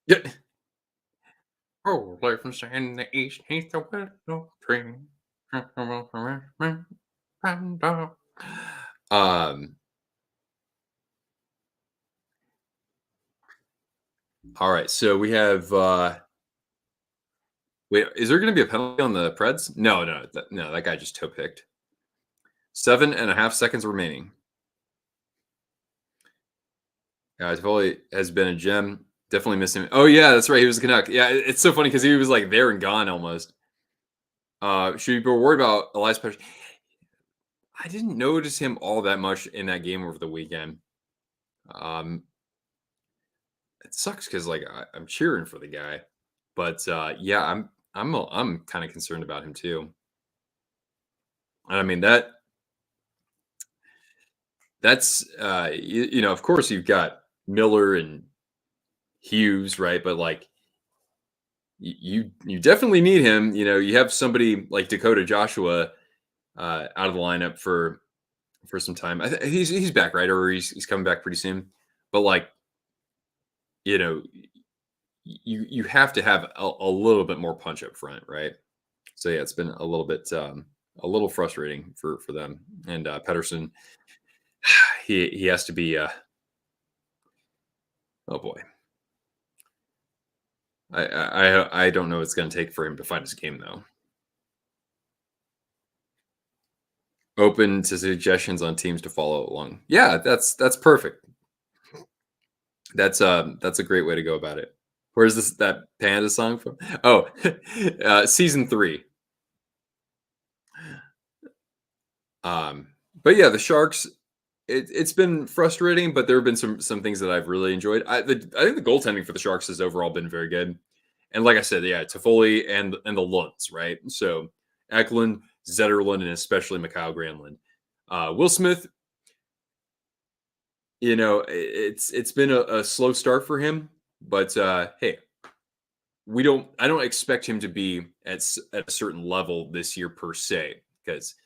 Yeah. Oh, life in the east, he's the window train. Um. All right, so we have. Wait, is there going to be a penalty on the Preds? No, that guy just toe picked. 7.5 seconds remaining. Toffoli has been a gem. Definitely miss him. Oh yeah, that's right. He was a Canuck. Yeah, it's so funny because he was like there and gone almost. Should we be worried about Elias Pettersson? I didn't notice him all that much in that game over the weekend. It sucks because like I'm cheering for the guy, but yeah, I'm kind of concerned about him too. And I mean that's you know, of course you've got Miller and Hughes, right? But like you definitely need him. You know, you have somebody like Dakota Joshua out of the lineup for some time. He's back, right? Or he's coming back pretty soon. But like, you know, you have to have a little bit more punch up front, right? So yeah, it's been a little bit a little frustrating for them. And Pedersen, he has to be oh boy. I don't know what it's going to take for him to find his game though. Open to suggestions on teams to follow along. Yeah, that's perfect. That's a great way to go about it. Where's this that Panda song from? Oh, season 3. But yeah, the Sharks. It's been frustrating, but there have been some things that I've really enjoyed. I think the goaltending for the Sharks has overall been very good, and like I said, yeah, Toffoli and the Lunds, right? So Eklund, Zetterlund, and especially Mikhail Granlund. Will Smith, it's been a slow start for him, but hey, I don't expect him to be at a certain level this year per se, because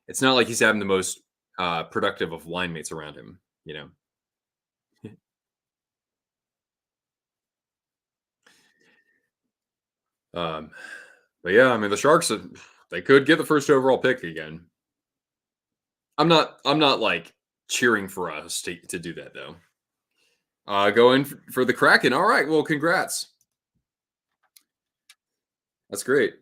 it's not like he's having the most productive of line mates around him, you know. Um, but yeah, I mean the Sharks they could get the first overall pick again. I'm not like cheering for us to do that though. Going for the Kraken. All right, well, congrats. That's great.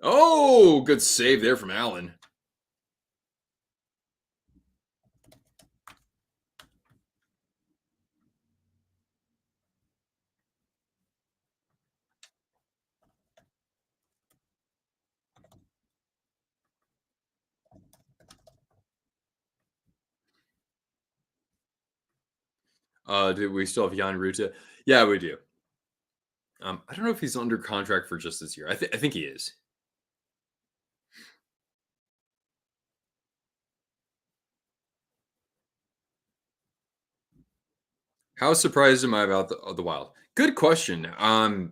Oh, good save there from Allen. Do we still have Jan Ruta? Yeah, we do. I don't know if he's under contract for just this year. I think he is. How surprised am I about the Wild? Good question. I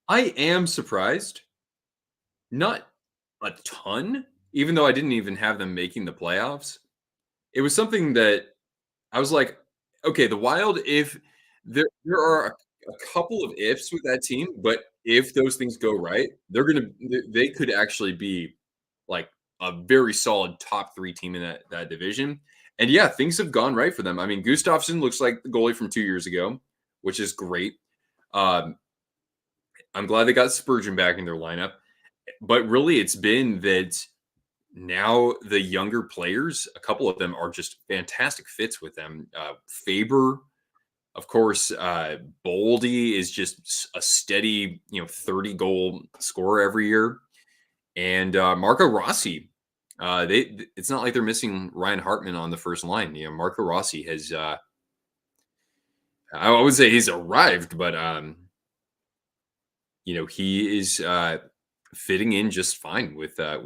am surprised. Not a ton, even though I didn't even have them making the playoffs. It was something that I was like, okay, the Wild, if there are a couple of ifs with that team, but if those things go right, they could actually be like a very solid top 3 team in that division. And yeah, things have gone right for them. I mean, Gustafsson looks like the goalie from 2 years ago, which is great. Um, I'm glad they got Spurgeon back in their lineup. But really, it's been that now the younger players, a couple of them are just fantastic fits with them. Faber, of course, Boldy is just a steady, 30 goal scorer every year. And Marco Rossi, it's not like they're missing Ryan Hartman on the first line. Marco Rossi has, I would say he's arrived, but he is fitting in just fine with a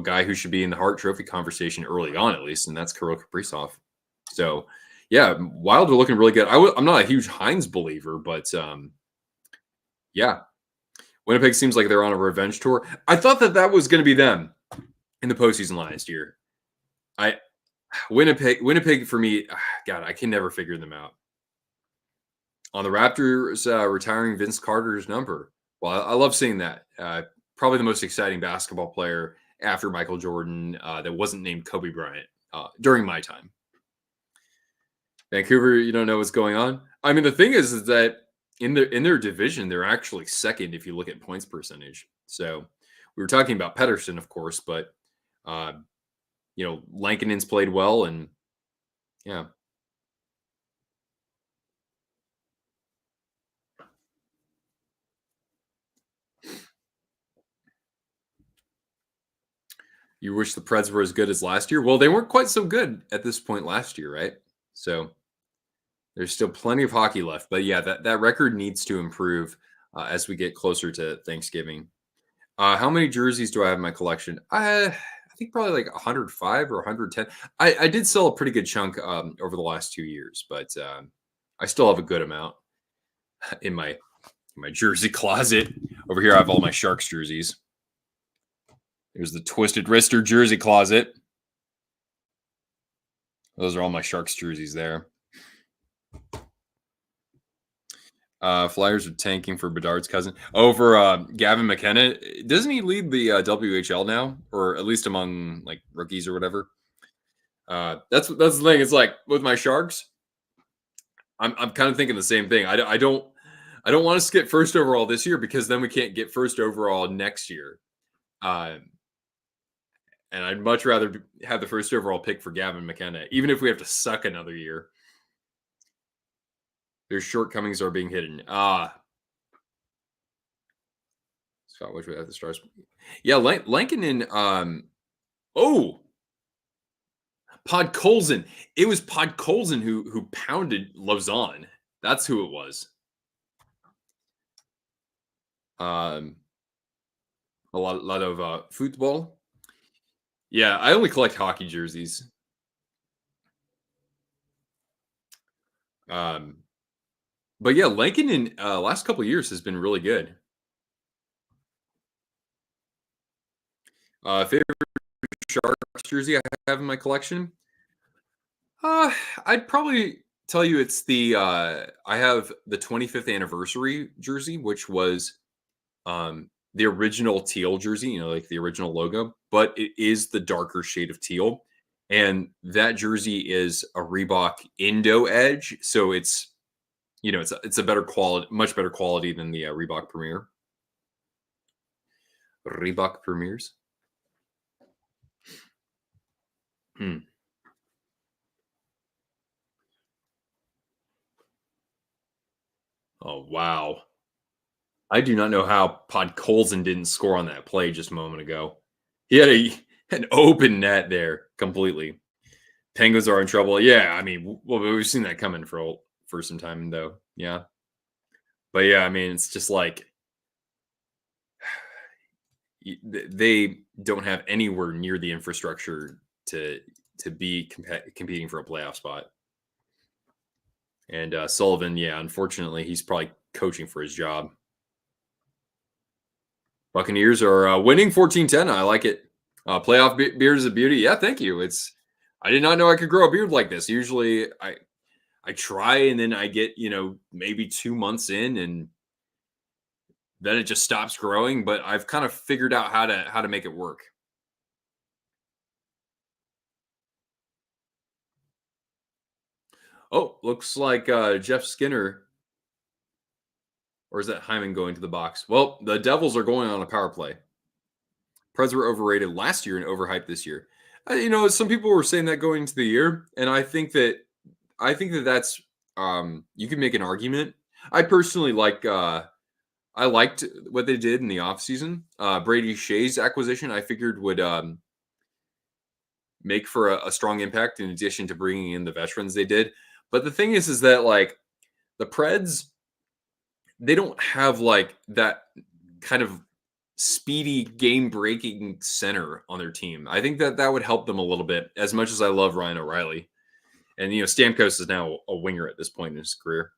guy who should be in the Hart Trophy conversation early on at least, and that's Kirill Kaprizov. So yeah, Wild are looking really good. I'm not a huge Hines believer, but yeah, Winnipeg seems like they're on a revenge tour. I thought that was going to be them in the postseason last year. I Winnipeg for me, God, I can never figure them out. On the Raptors retiring Vince Carter's number. Well, I love seeing that. Probably the most exciting basketball player after Michael Jordan that wasn't named Kobe Bryant during my time. Vancouver, you don't know what's going on. I mean, the thing is that in their division, they're actually second if you look at points percentage. So we were talking about Pedersen, of course, but Lankinen's played well, and yeah. You wish the Preds were as good as last year? Well, they weren't quite so good at this point last year, right? So there's still plenty of hockey left. But yeah, that record needs to improve as we get closer to Thanksgiving. How many jerseys do I have in my collection? I think probably like 105 or 110. I did sell a pretty good chunk over the last 2 years, but I still have a good amount in my jersey closet. Over here, I have all my Sharks jerseys. There's the Twisted Wrister jersey closet. Those are all my Sharks jerseys there. Flyers are tanking for Bedard's cousin. Over Gavin McKenna. Doesn't he lead the WHL now? Or at least among like rookies or whatever? That's the thing. It's like with my Sharks, I'm kind of thinking the same thing. I don't want to skip first overall this year because then we can't get first overall next year. And I'd much rather have the first overall pick for Gavin McKenna, even if we have to suck another year. Their shortcomings are being hidden. Scott, which we have the Stars. Yeah, Lankinen. Podkolzin. It was Podkolzin who pounded Lausanne. That's who it was. A lot of football. Yeah, I only collect hockey jerseys. But yeah, Lankinen last couple of years has been really good. Favorite Sharks jersey I have in my collection? I'd probably tell you it's the I have the 25th anniversary jersey, which was the original teal jersey, like the original logo, but it is the darker shade of teal. And that jersey is a Reebok Indo Edge, so it's it's a better quality, much better quality than the Reebok Premier. Reebok Premiers. Oh wow! I do not know how Podkolzin didn't score on that play just a moment ago. He had an open net there completely. Penguins are in trouble. Yeah, I mean, well, we've seen that coming for some time though. Yeah, but yeah, I mean, it's just like they don't have anywhere near the infrastructure to be competing for a playoff spot. And Sullivan, yeah, unfortunately, he's probably coaching for his job. Buccaneers are winning 14-10. I like it. Playoff beard is a beauty. Yeah, thank you. I did not know I could grow a beard like this. Usually I try and then I get, maybe 2 months in and then it just stops growing, but I've kind of figured out how to make it work. Oh, looks like Jeff Skinner, or is that Hyman going to the box? Well, the Devils are going on a power play. Preds were overrated last year and overhyped this year. Some people were saying that going into the year, and I think that that's you can make an argument. I personally I liked what they did in the offseason. Brady Shea's acquisition, I figured would make for a strong impact in addition to bringing in the veterans they did. But the thing is that like the Preds, they don't have like that kind of speedy game-breaking center on their team. I think that would help them a little bit. As much as I love Ryan O'Reilly, and Stamkos is now a winger at this point in his career.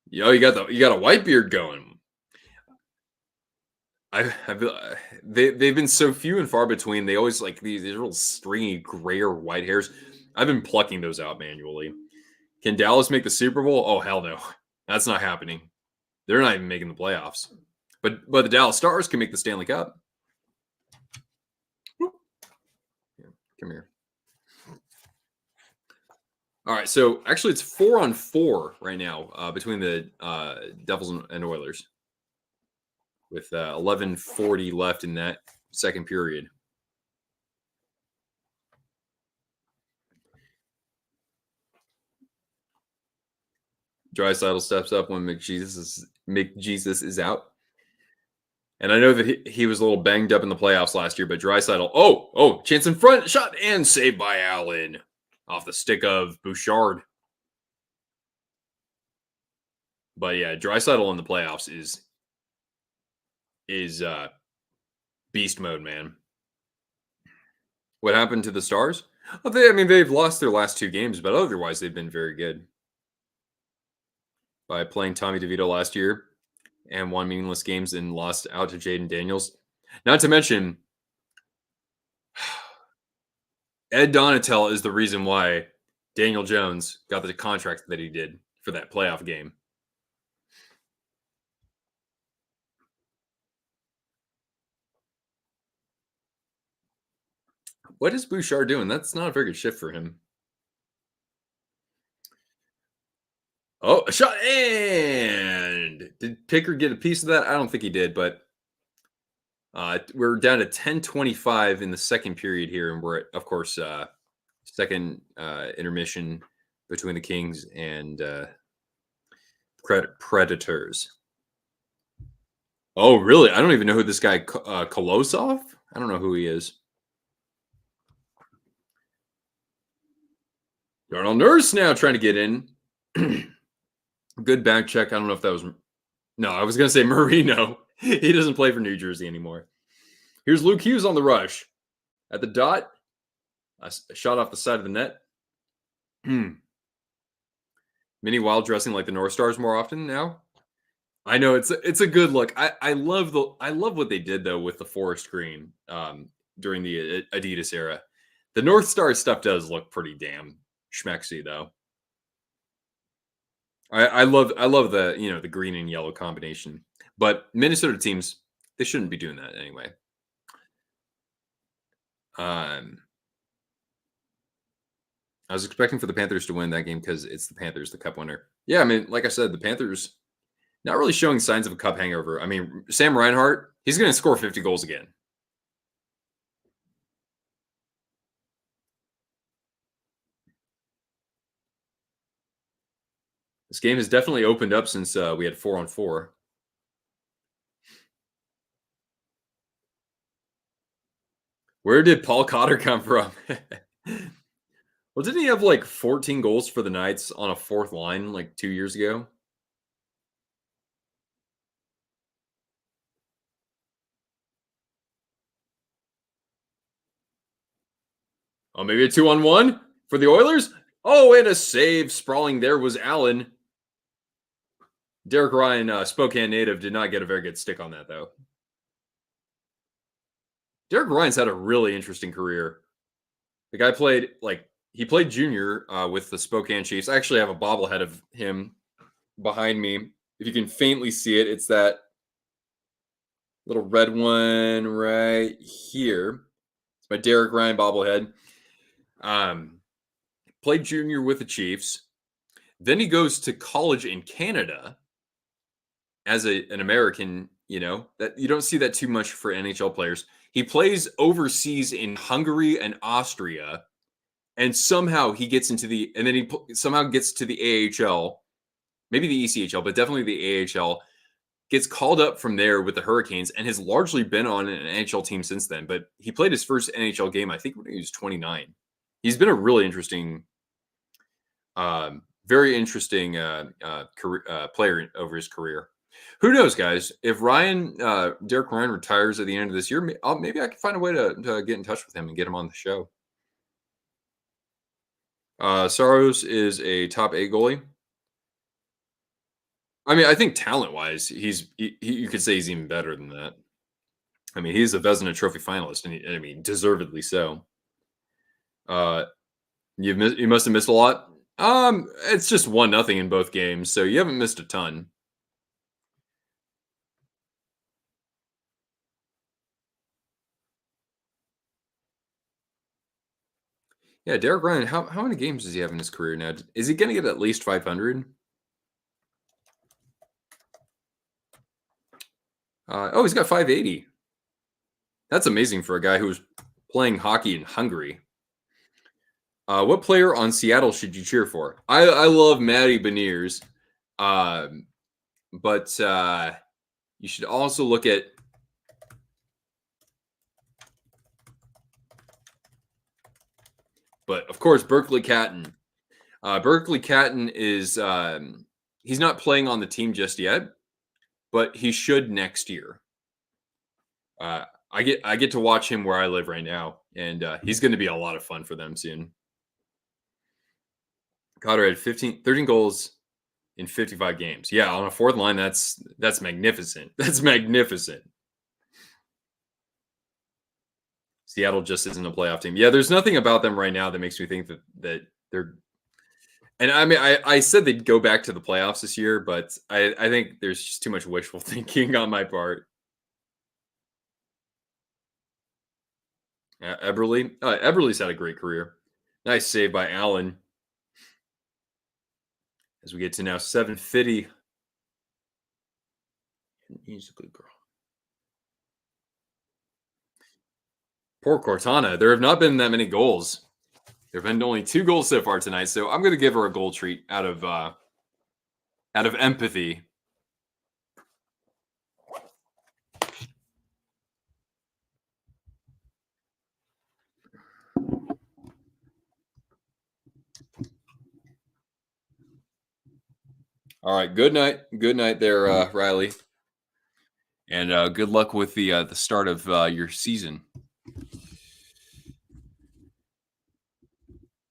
You got a Whitebeard going. They've been so few and far between. They always like these little stringy gray or white hairs. I've been plucking those out manually. Can Dallas make the Super Bowl? Oh hell no, that's not happening. They're not even making the playoffs. But the Dallas Stars can make the Stanley Cup. Yeah, come here. All right, so actually it's 4-on-4 right now between the Devils and Oilers, with 11:40 left in that second period. Draisaitl steps up when McJesus is out. And I know that he was a little banged up in the playoffs last year, but Draisaitl, chance in front, shot, and saved by Allen off the stick of Bouchard. But yeah, Draisaitl in the playoffs is beast mode, man. What happened to the Stars? Well, they've lost their last 2 games, but otherwise they've been very good. By playing Tommy DeVito last year, and won meaningless games and lost out to Jaden Daniels. Not to mention, Ed Donatel is the reason why Daniel Jones got the contract that he did for that playoff game. What is Bouchard doing? That's not a very good shift for him. Oh, a shot. And did Picker get a piece of that? I don't think he did, but we're down to 10:25 in the second period here. And we're at, of course, second intermission between the Kings and Predators. Oh, really? I don't even know who this guy, Kolosov? I don't know who he is. Darnell Nurse now trying to get in. Good back check. I don't know if that was. No, I was going to say Marino. He doesn't play for New Jersey anymore. Here's Luke Hughes on the rush. At the dot. A shot off the side of the net. Mini wild dressing like the North Stars more often now. I know it's a good look. I love what they did though with the forest green during the Adidas era. The North Star stuff does look pretty damn schmexy though. I love the the green and yellow combination, but Minnesota teams they shouldn't be doing that anyway. I was expecting for the Panthers to win that game because it's the Panthers, the Cup winner. Yeah, I mean, like I said, the Panthers not really showing signs of a Cup hangover. I mean, Sam Reinhart, he's going to score 50 goals again. This game has definitely opened up since we had 4-on-4. Where did Paul Cotter come from? Well, didn't he have like 14 goals for the Knights on a fourth line like 2 years ago? Oh, maybe a 2-on-1 for the Oilers? Oh, and a save sprawling there was Allen. Derek Ryan, Spokane native, did not get a very good stick on that, though. Derek Ryan's had a really interesting career. The guy played, he played junior with the Spokane Chiefs. I actually have a bobblehead of him behind me. If you can faintly see it, it's that little red one right here. It's my Derek Ryan bobblehead. Played junior with the Chiefs. Then he goes to college in Canada as an American, that you don't see that too much for NHL players. He plays overseas in Hungary and Austria, and somehow he gets into and then he somehow gets to the AHL, maybe the ECHL, but definitely the AHL, gets called up from there with the Hurricanes and has largely been on an NHL team since then. But he played his first NHL game, I think, when he was 29. He's been a really interesting, very interesting player over his career. Who knows, guys? If Derek Ryan retires at the end of this year, maybe I can find a way to get in touch with him and get him on the show. Saros is a top 8 goalie. I mean, I think talent-wise, you could say he's even better than that. I mean, he's a Vezina Trophy finalist, and deservedly so. You must have missed a lot. It's just 1-0 in both games, so you haven't missed a ton. Yeah, Derek Ryan, how many games does he have in his career now? Is he going to get at least 500? He's got 580. That's amazing for a guy who was playing hockey in Hungary. What player on Seattle should you cheer for? I love Matty Beniers, but you should also look at. But of course, Berkeley Catton. Berkeley Catton is he's not playing on the team just yet, but he should next year. I get to watch him where I live right now, and he's going to be a lot of fun for them soon. Cotter had 13 goals in 55 games. Yeah, on a fourth line, that's magnificent. That's magnificent. Seattle just isn't a playoff team. Yeah, there's nothing about them right now that makes me think that they're. And I mean, I said they'd go back to the playoffs this year, but I think there's just too much wishful thinking on my part. Eberle's had a great career. Nice save by Allen as we get to now 750. He's a good girl. Poor Cortana. There have not been that many goals. There have been only 2 goals so far tonight, so I'm going to give her a goal treat out of empathy. All right, good night there, Riley, and good luck with the start of your season.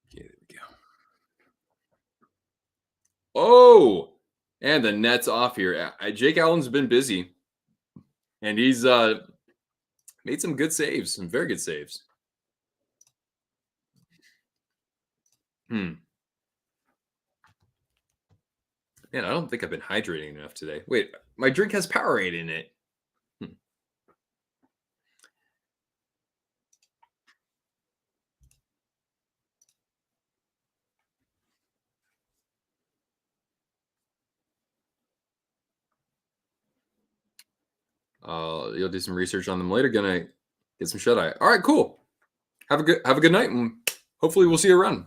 Okay, there we go. Oh, and the net's off here. Jake Allen's been busy, and he's made some good saves, some very good saves. Man, I don't think I've been hydrating enough today. Wait, my drink has Powerade in it. You'll do some research on them later. Gonna get some shut eye. All right, cool. Have a good night, and hopefully we'll see you around.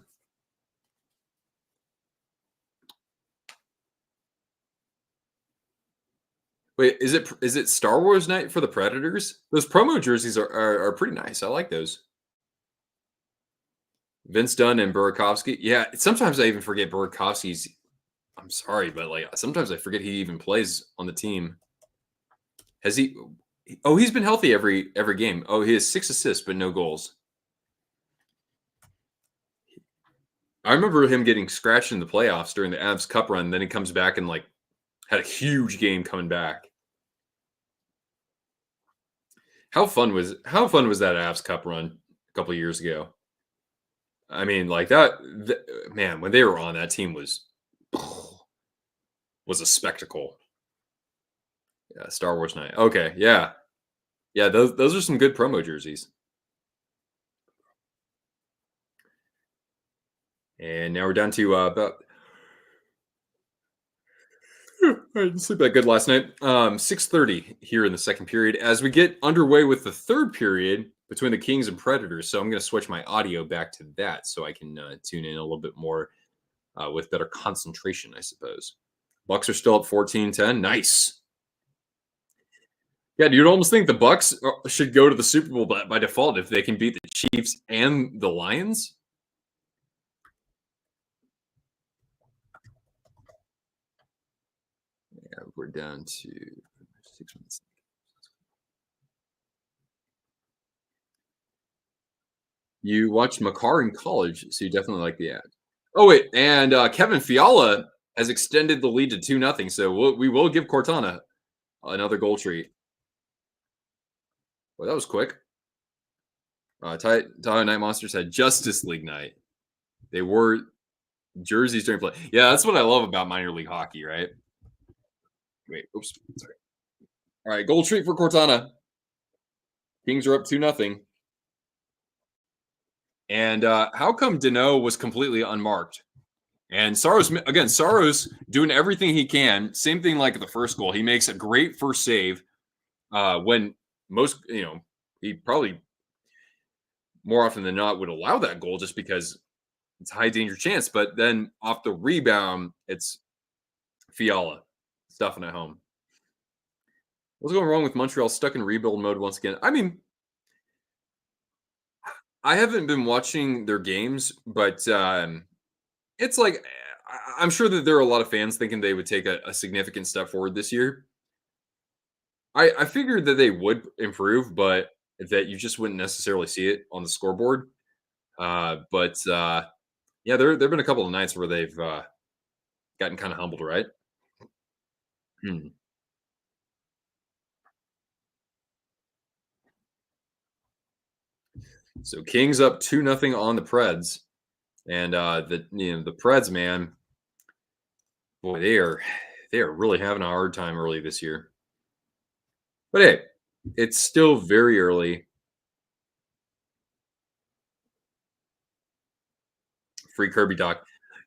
Wait, is it Star Wars night for the Predators? Those promo jerseys are pretty nice. I like those. Vince Dunn and Burakovsky. Yeah, sometimes I even forget Burakovsky's. I'm sorry, but like sometimes I forget he even plays on the team. Has he? Oh, he's been healthy every game. Oh, he has 6 assists but no goals. I remember him getting scratched in the playoffs during the Avs Cup run. Then he comes back and like had a huge game coming back. How fun was that Avs Cup run a couple of years ago? I mean, like man, when they were on, that team was a spectacle. Yeah, Star Wars night. Okay, yeah. Yeah, those are some good promo jerseys. And now we're down to about I didn't sleep that good last night. 6:30 here in the second period as we get underway with the third period between the Kings and Predators. So I'm going to switch my audio back to that so I can tune in a little bit more with better concentration, I suppose. Bucks are still up 14-10. Nice. Yeah, you'd almost think the Bucks should go to the Super Bowl by default if they can beat the Chiefs and the Lions. Yeah, we're down to 6 minutes. You watched Makar in college, so you definitely like the ad. Oh wait, and Kevin Fiala has extended the lead to 2-0, so we will give Cortana another goal treat. Well, that was quick. Tahoe Night Monsters had Justice League night. They wore jerseys during play. Yeah, that's what I love about minor league hockey, right? Wait, oops, sorry. All right, goal treat for Cortana. Kings are up 2-0. And how come Dano was completely unmarked? And Saros doing everything he can. Same thing like the first goal. He makes a great first save when most, he probably more often than not would allow that goal just because it's a high danger chance. But then off the rebound, it's Fiala stuffing it home. What's going wrong with Montreal? Stuck in rebuild mode once again. I mean, I haven't been watching their games, but it's like I'm sure that there are a lot of fans thinking they would take a significant step forward this year. I figured that they would improve, but that you just wouldn't necessarily see it on the scoreboard. But yeah, there have been a couple of nights where they've Gotten kind of humbled, right? Hmm. So Kings up 2-0 on the Preds. And the Preds, man, boy, they are really having a hard time early this year. But hey, it's still very early. Free Kirby Doc.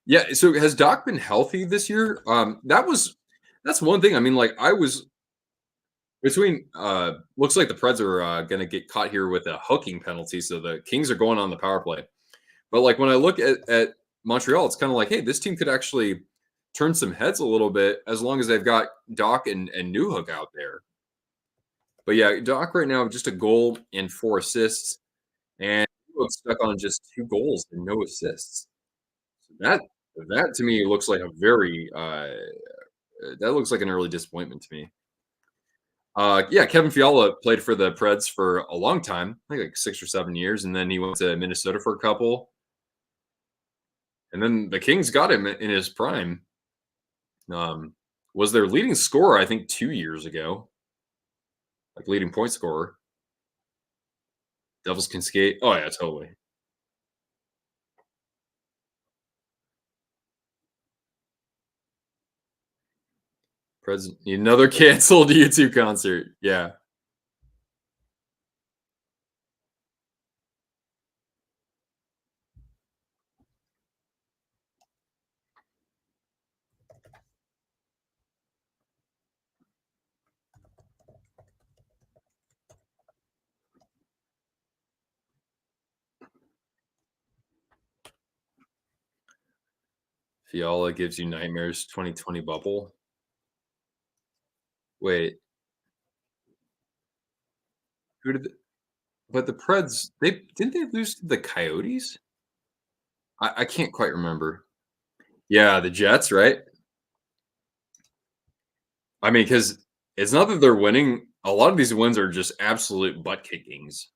Yeah, so has Doc been healthy this year? That's one thing. I mean, like I was between looks like the Preds are gonna get caught here with a hooking penalty, so the Kings are going on the power play. But like when I look at Montreal, it's kind of like, hey, this team could actually turn some heads a little bit as long as they've got Doc and Newhook out there. But yeah, Doc right now just a goal and 4 assists, and Newhook's stuck on just 2 goals and no assists. That that to me looks like a very that looks like an early disappointment to me. Yeah, Kevin Fiala played for the Preds for a long time, I think like 6 or 7 years, and then he went to Minnesota for a couple, and then the Kings got him in his prime. Um, was their leading scorer, I think, 2 years ago, like leading point scorer. Devils can skate. Oh yeah, totally. Preds another canceled YouTube concert. Yeah, Fiala gives you nightmares. 2020 bubble. Wait, who did? But the Preds, they didn't they lose to the Coyotes? I can't quite remember. Yeah, the Jets, right? I mean, because it's not that they're winning. A lot of these wins are just absolute butt kickings.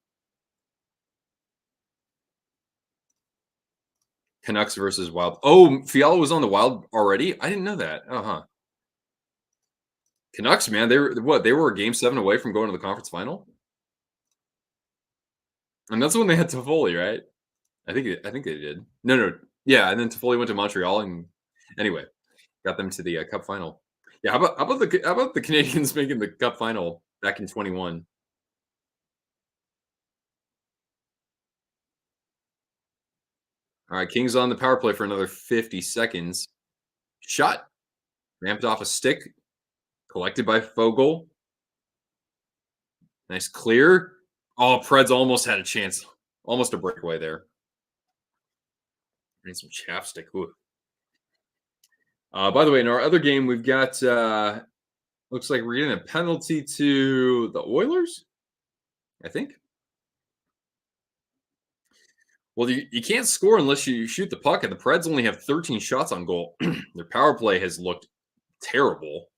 Canucks versus Wild. Oh, Fiala was on the Wild already. I didn't know that. Uh huh. Canucks, man, they were what? They were a game 7 away from going to the conference final, and that's when they had Toffoli, right? I think they did. No, no, yeah, and then Toffoli went to Montreal, and anyway, got them to the Cup final. Yeah, how about the Canadians making the Cup final back in 21? All right, Kings on the power play for another 50 seconds. Shot ramped off a stick, collected by Fogel. Nice clear. Oh, Preds almost had a chance. Almost a breakaway there. Need some chapstick. Ooh. By the way, in our other game, we've got looks like we're getting a penalty to the Oilers, I think. Well, you can't score unless you shoot the puck, and the Preds only have 13 shots on goal. Their power play has looked terrible.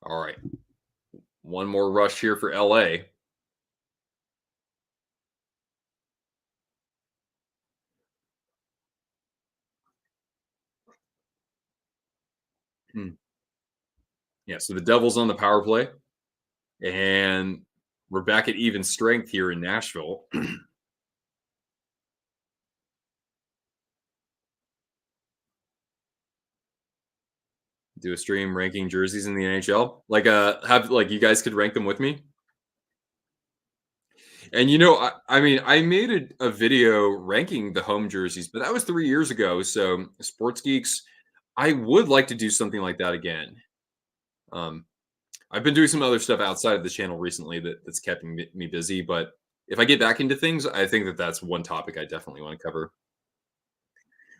All right. One more rush here for LA. Hmm. Yeah, so the Devils on the power play, and we're back at even strength here in Nashville. Do a stream ranking jerseys in the NHL. Like have like you guys could rank them with me. And I mean, I made a video ranking the home jerseys, but that was 3 years ago. So sports geeks, I would like to do something like that again. Um, I've been doing some other stuff outside of the channel recently that's kept me busy, but if I get back into things, I think that's one topic I definitely want to cover.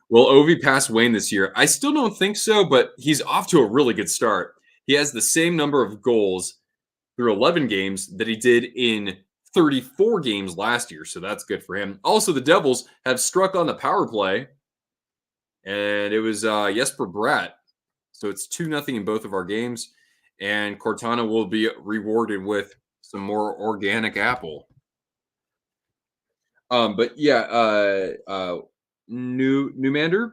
Will Ovi pass Wayne this year? I still don't think so, but he's off to a really good start. He has the same number of goals through 11 games that he did in 34 games last year, so that's good for him. Also, the Devils have struck on the power play, and it was Jesper Bratt. So it's 2-0 in both of our games, and Cortana will be rewarded with some more organic apple. But yeah, Newmander.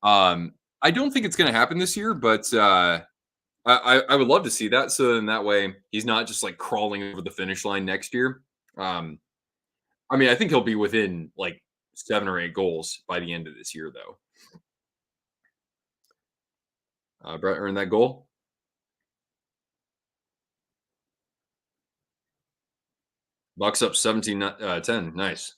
I don't think it's going to happen this year, but I would love to see that. So then that way he's not just like crawling over the finish line next year. Um, I mean, I think he'll be within like 7 or 8 goals by the end of this year, though. Brett earned that goal. Bucks up 17-10. Nice.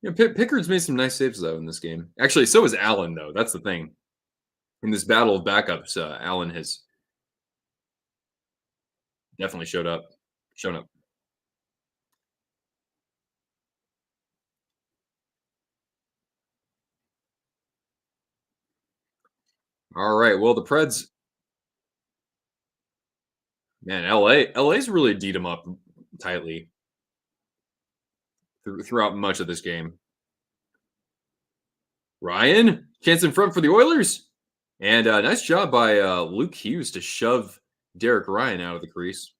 Yeah, Pickard's made some nice saves though in this game. Actually, so is Allen though. That's the thing. In this battle of backups, Allen has definitely showed up. Shown up. All right. Well, the Preds, man, LA's really beat him up tightly throughout much of this game. Ryan, chance in front for the Oilers, and nice job by Luke Hughes to shove Derek Ryan out of the crease.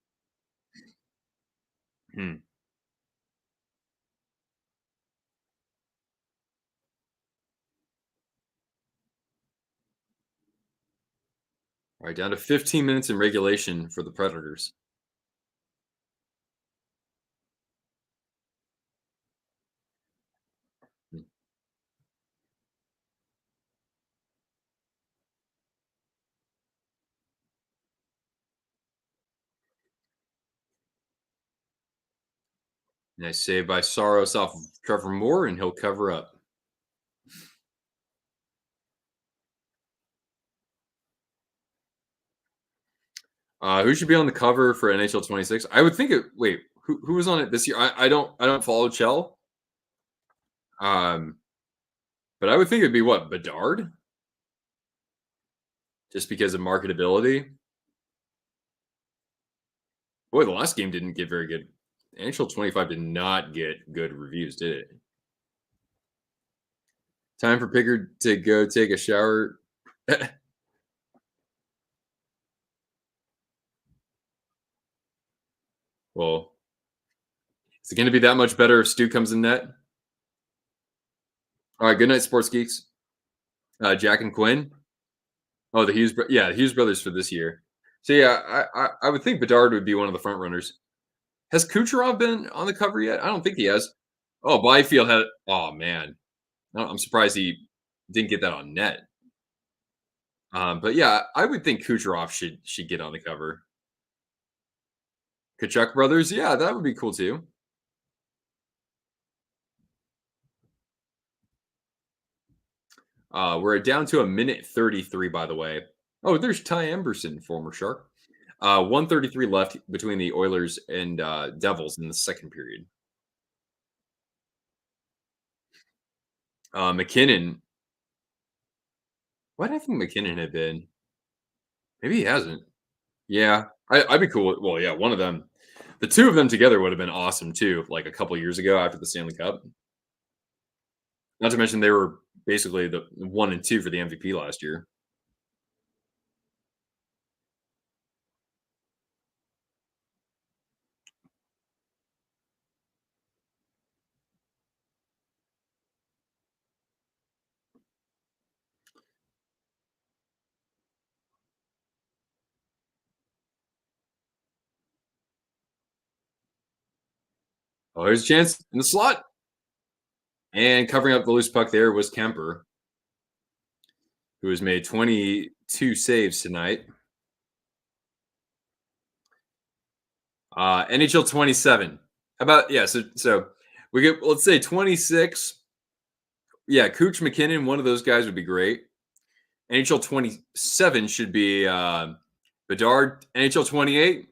Hmm. All right, down to 15 minutes in regulation for the Predators. Hmm. Nice save by Saros off of Trevor Moore, and he'll cover up. Who should be on the cover for NHL 26? I would think it. Wait, who was on it this year? I don't follow Chell. Um, but I would think it'd be what Bedard, just because of marketability. Boy, the last game didn't get very good. NHL 25 did not get good reviews, did it? Time for Pickard to go take a shower. Well, is it going to be that much better if Stu comes in net? All right, good night, sports geeks. Jack and Quinn. Oh, yeah, the Hughes brothers for this year. So yeah, I would think Bedard would be one of the front runners. Has Kucherov been on the cover yet? I don't think he has. Oh, Byfield had. Oh man, I'm surprised he didn't get that on net. But yeah, I would think Kucherov should get on the cover. Kachuk brothers, yeah, that would be cool too. We're down to a minute 33, by the way. Oh, there's Ty Emberson, former Shark. 133 left between the Oilers and Devils in the second period. McKinnon. Why did I think McKinnon had been? Maybe he hasn't. Yeah, I'd be cool. Well, yeah, one of them. The two of them together would have been awesome too. Like a couple years ago after the Stanley Cup. Not to mention they were basically the 1 and 2 for the MVP last year. Oh, here's a chance in the slot. And covering up the loose puck there was Kemper, who has made 22 saves tonight. NHL 27. How about so we get let's say 26. Yeah, Cooch McKinnon, one of those guys would be great. NHL 27 should be Bedard. NHL 28,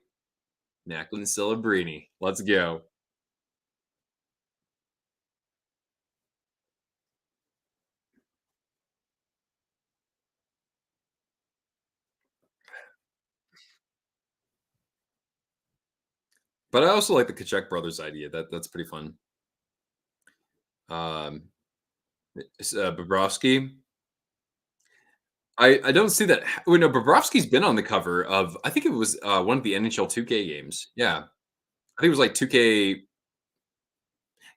Macklin Celebrini. Let's go. But I also like the Kachuk brothers idea. That's pretty fun. Um, It's, Bobrovsky. I don't see that. Wait, no, Bobrovsky's been on the cover of. I think it was one of the NHL 2K games. Yeah, I think it was like 2K.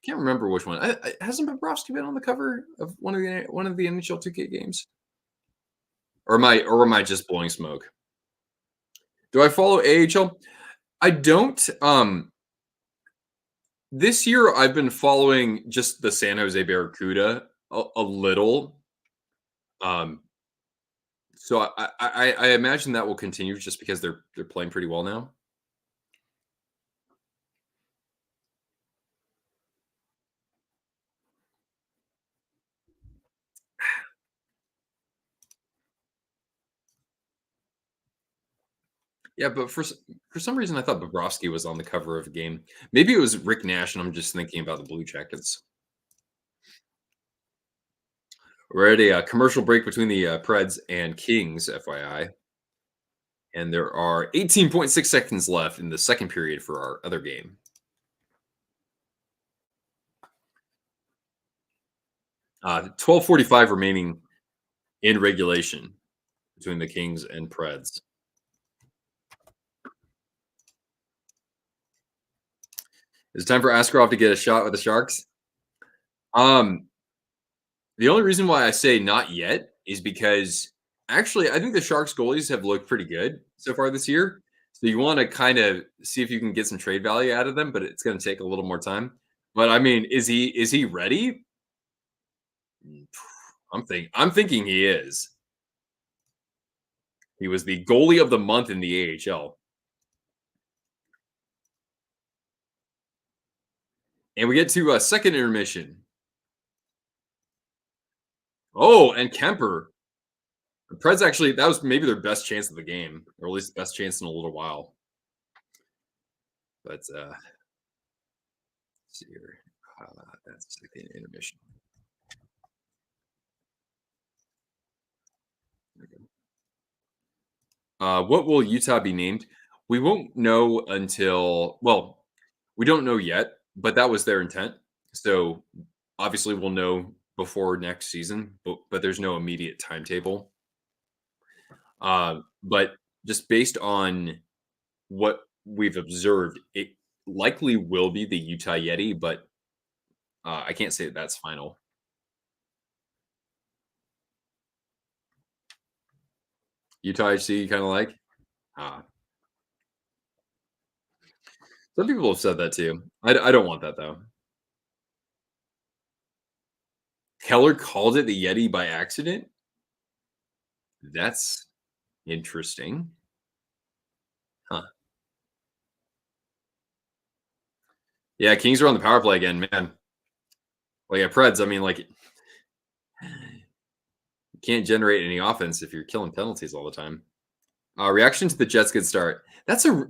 Can't remember which one. Hasn't Bobrovsky been on the cover of one of the NHL 2K games? Or am I just blowing smoke? Do I follow AHL? I don't. This year I've been following just the San Jose Barracuda a little. Um, so I imagine that will continue just because they're playing pretty well now. Yeah, but for some reason I thought Bobrovsky was on the cover of a game. Maybe it was Rick Nash, and I'm just thinking about the Blue Jackets. We're at a commercial break between the Preds and Kings, FYI, and there are 18.6 seconds left in the second period for our other game. 12:45 remaining in regulation between the Kings and Preds. It's time for Askarov to get a shot with the Sharks. Um, the only reason why I say not yet is because actually I think the Sharks goalies have looked pretty good so far this year. So you want to kind of see if you can get some trade value out of them, but it's going to take a little more time. But I mean, is he ready? I'm thinking he is. He was the goalie of the month in the AHL. And we get to a second intermission. Oh, and Kemper. The Preds actually, that was maybe their best chance of the game, or at least best chance in a little while. But let's see here. That's the intermission. What will Utah be named? We won't know until, well, we don't know yet, but that was their intent. So obviously we'll know before next season, but there's no immediate timetable. But just based on what we've observed, it likely will be the Utah Yeti, but I can't say that that's final. Utah HC, you kind of like? Uh, some people have said that too. I don't want that though. Keller called it the Yeti by accident. That's interesting. Huh. Yeah, Kings are on the power play again, man. Well, yeah, Preds. I mean, like, you can't generate any offense if you're killing penalties all the time. Reaction to the Jets' good start. That's a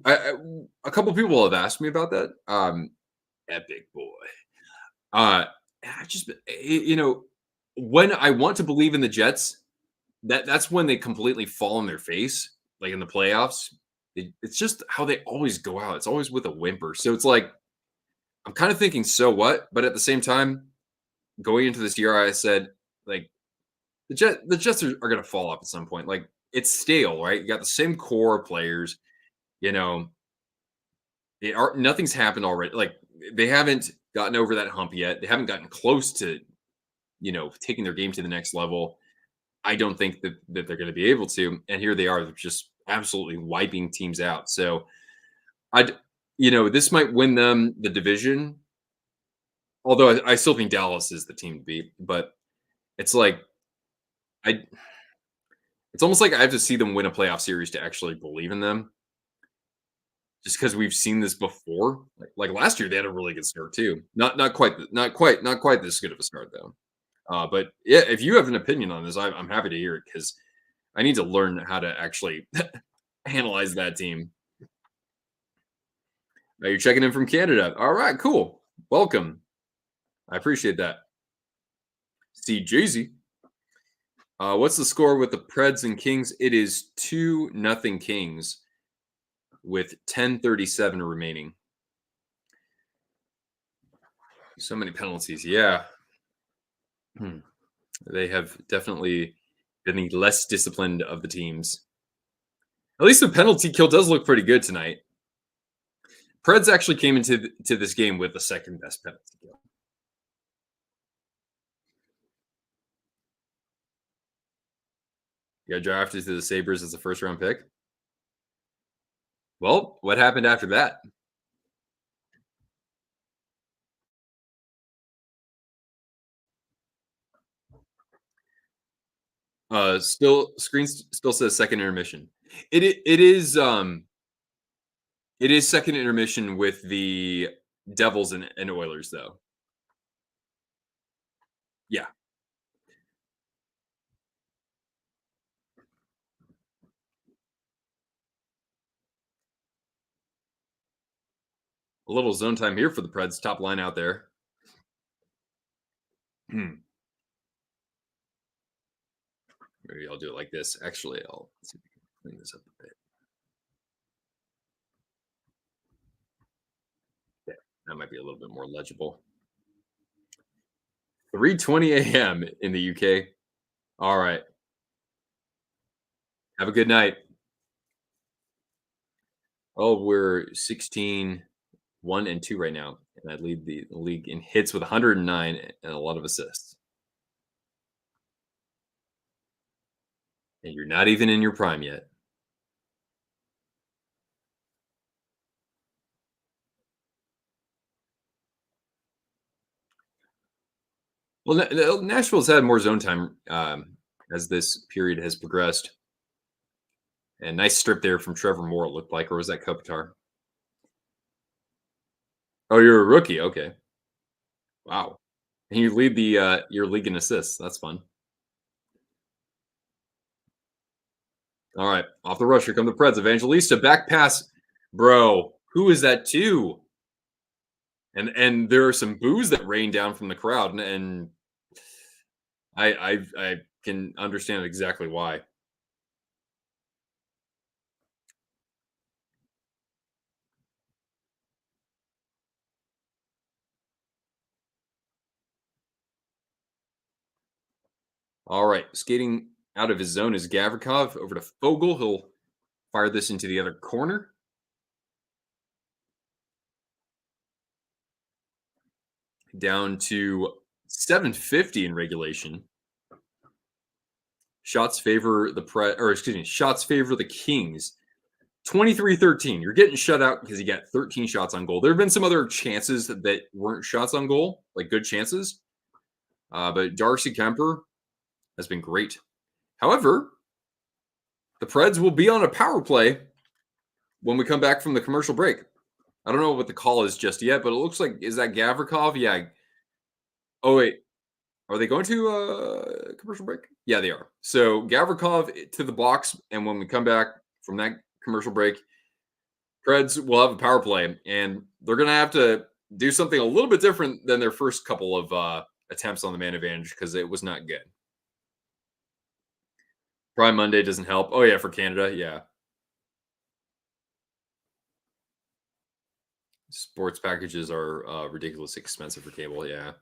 couple people have asked me about that. Epic boy. Uh, I just when I want to believe in the Jets, that's when they completely fall on their face, like in the playoffs. It's just how they always go out. It's always with a whimper. So it's like I'm kind of thinking, so what? But at the same time, going into this year, I said like the Jets are going to fall off at some point. Like it's stale, right? You got the same core players. You know, nothing's happened already. Like they haven't gotten over that hump yet. They haven't gotten close to taking their game to the next level. I don't think that they're going to be able to. And here they are, just absolutely wiping teams out. So this might win them the division. Although I still think Dallas is the team to beat, but it's like I it's almost like I have to see them win a playoff series to actually believe in them. Just because we've seen this before, like last year, they had a really good start too. Not quite this good of a start though. But yeah, if you have an opinion on this, I'm happy to hear it because I need to learn how to actually analyze that team. Now you're checking in from Canada. All right, cool. Welcome. I appreciate that. See Jay-Z. What's the score with the Preds and Kings? It is 2-0 Kings with 10:37 remaining. So many penalties. Yeah. Hmm. They have definitely been the less disciplined of the teams. At least the penalty kill does look pretty good tonight. Preds actually came into to this game with the second best penalty kill. You got drafted to the Sabres as a first round pick. Well, what happened after that? Still still says second intermission. It is second intermission with the Devils and Oilers though. Yeah, a little zone time here for the Preds. Top line out there. Hmm. Maybe I'll do it like this. Actually, I'll see if we can clean this up a bit. Yeah, that might be a little bit more legible. 3:20 a.m. in the UK. All right. Have a good night. Oh, we're 16, 1 and 2 right now. And I lead the league in hits with 109 and a lot of assists. And you're not even in your prime yet. Well, Nashville's had more zone time as this period has progressed. And nice strip there from Trevor Moore, it looked like. Or was that Kopitar? Oh, you're a rookie. Okay. Wow. And you lead the your league in assists. That's fun. All right. Off the rush. Here come the Preds. Evangelista. Back pass. Bro. Who is that to? And there are some boos that rain down from the crowd. And I can understand exactly why. All right. Skating out of his zone is Gavrikov over to Fogel. He'll fire this into the other corner. Down to 750 in regulation. Shots favor the Kings. 23-13. You're getting shut out because you got 13 shots on goal. There have been some other chances that weren't shots on goal, like good chances. But Darcy Kemper has been great. However, the Preds will be on a power play when we come back from the commercial break. I don't know what the call is just yet, but it looks like, is that Gavrikov? Yeah. Oh, wait. Are they going to commercial break? Yeah, they are. So Gavrikov to the box, and when we come back from that commercial break, Preds will have a power play, and they're going to have to do something a little bit different than their first couple of attempts on the man advantage because it was not good. Prime Monday doesn't help. Oh yeah, for Canada, yeah. Sports packages are ridiculously expensive for cable. Yeah,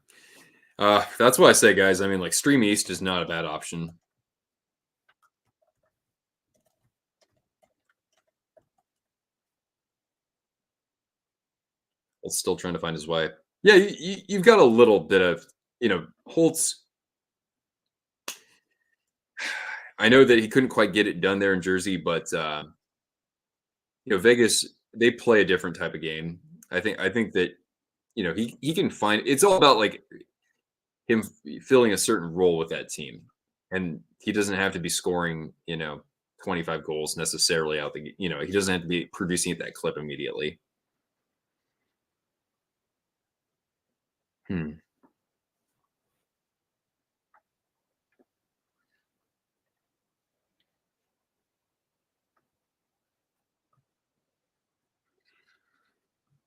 that's what I say, guys. I mean, like Stream East is not a bad option. It's still trying to find his way. Yeah, you've got a little bit of, Holtz. I know that he couldn't quite get it done there in Jersey, but Vegas, they play a different type of game. I think that he can find. It's all about like him filling a certain role with that team, and he doesn't have to be scoring 25 goals necessarily out the. He doesn't have to be producing at that clip immediately. Hmm.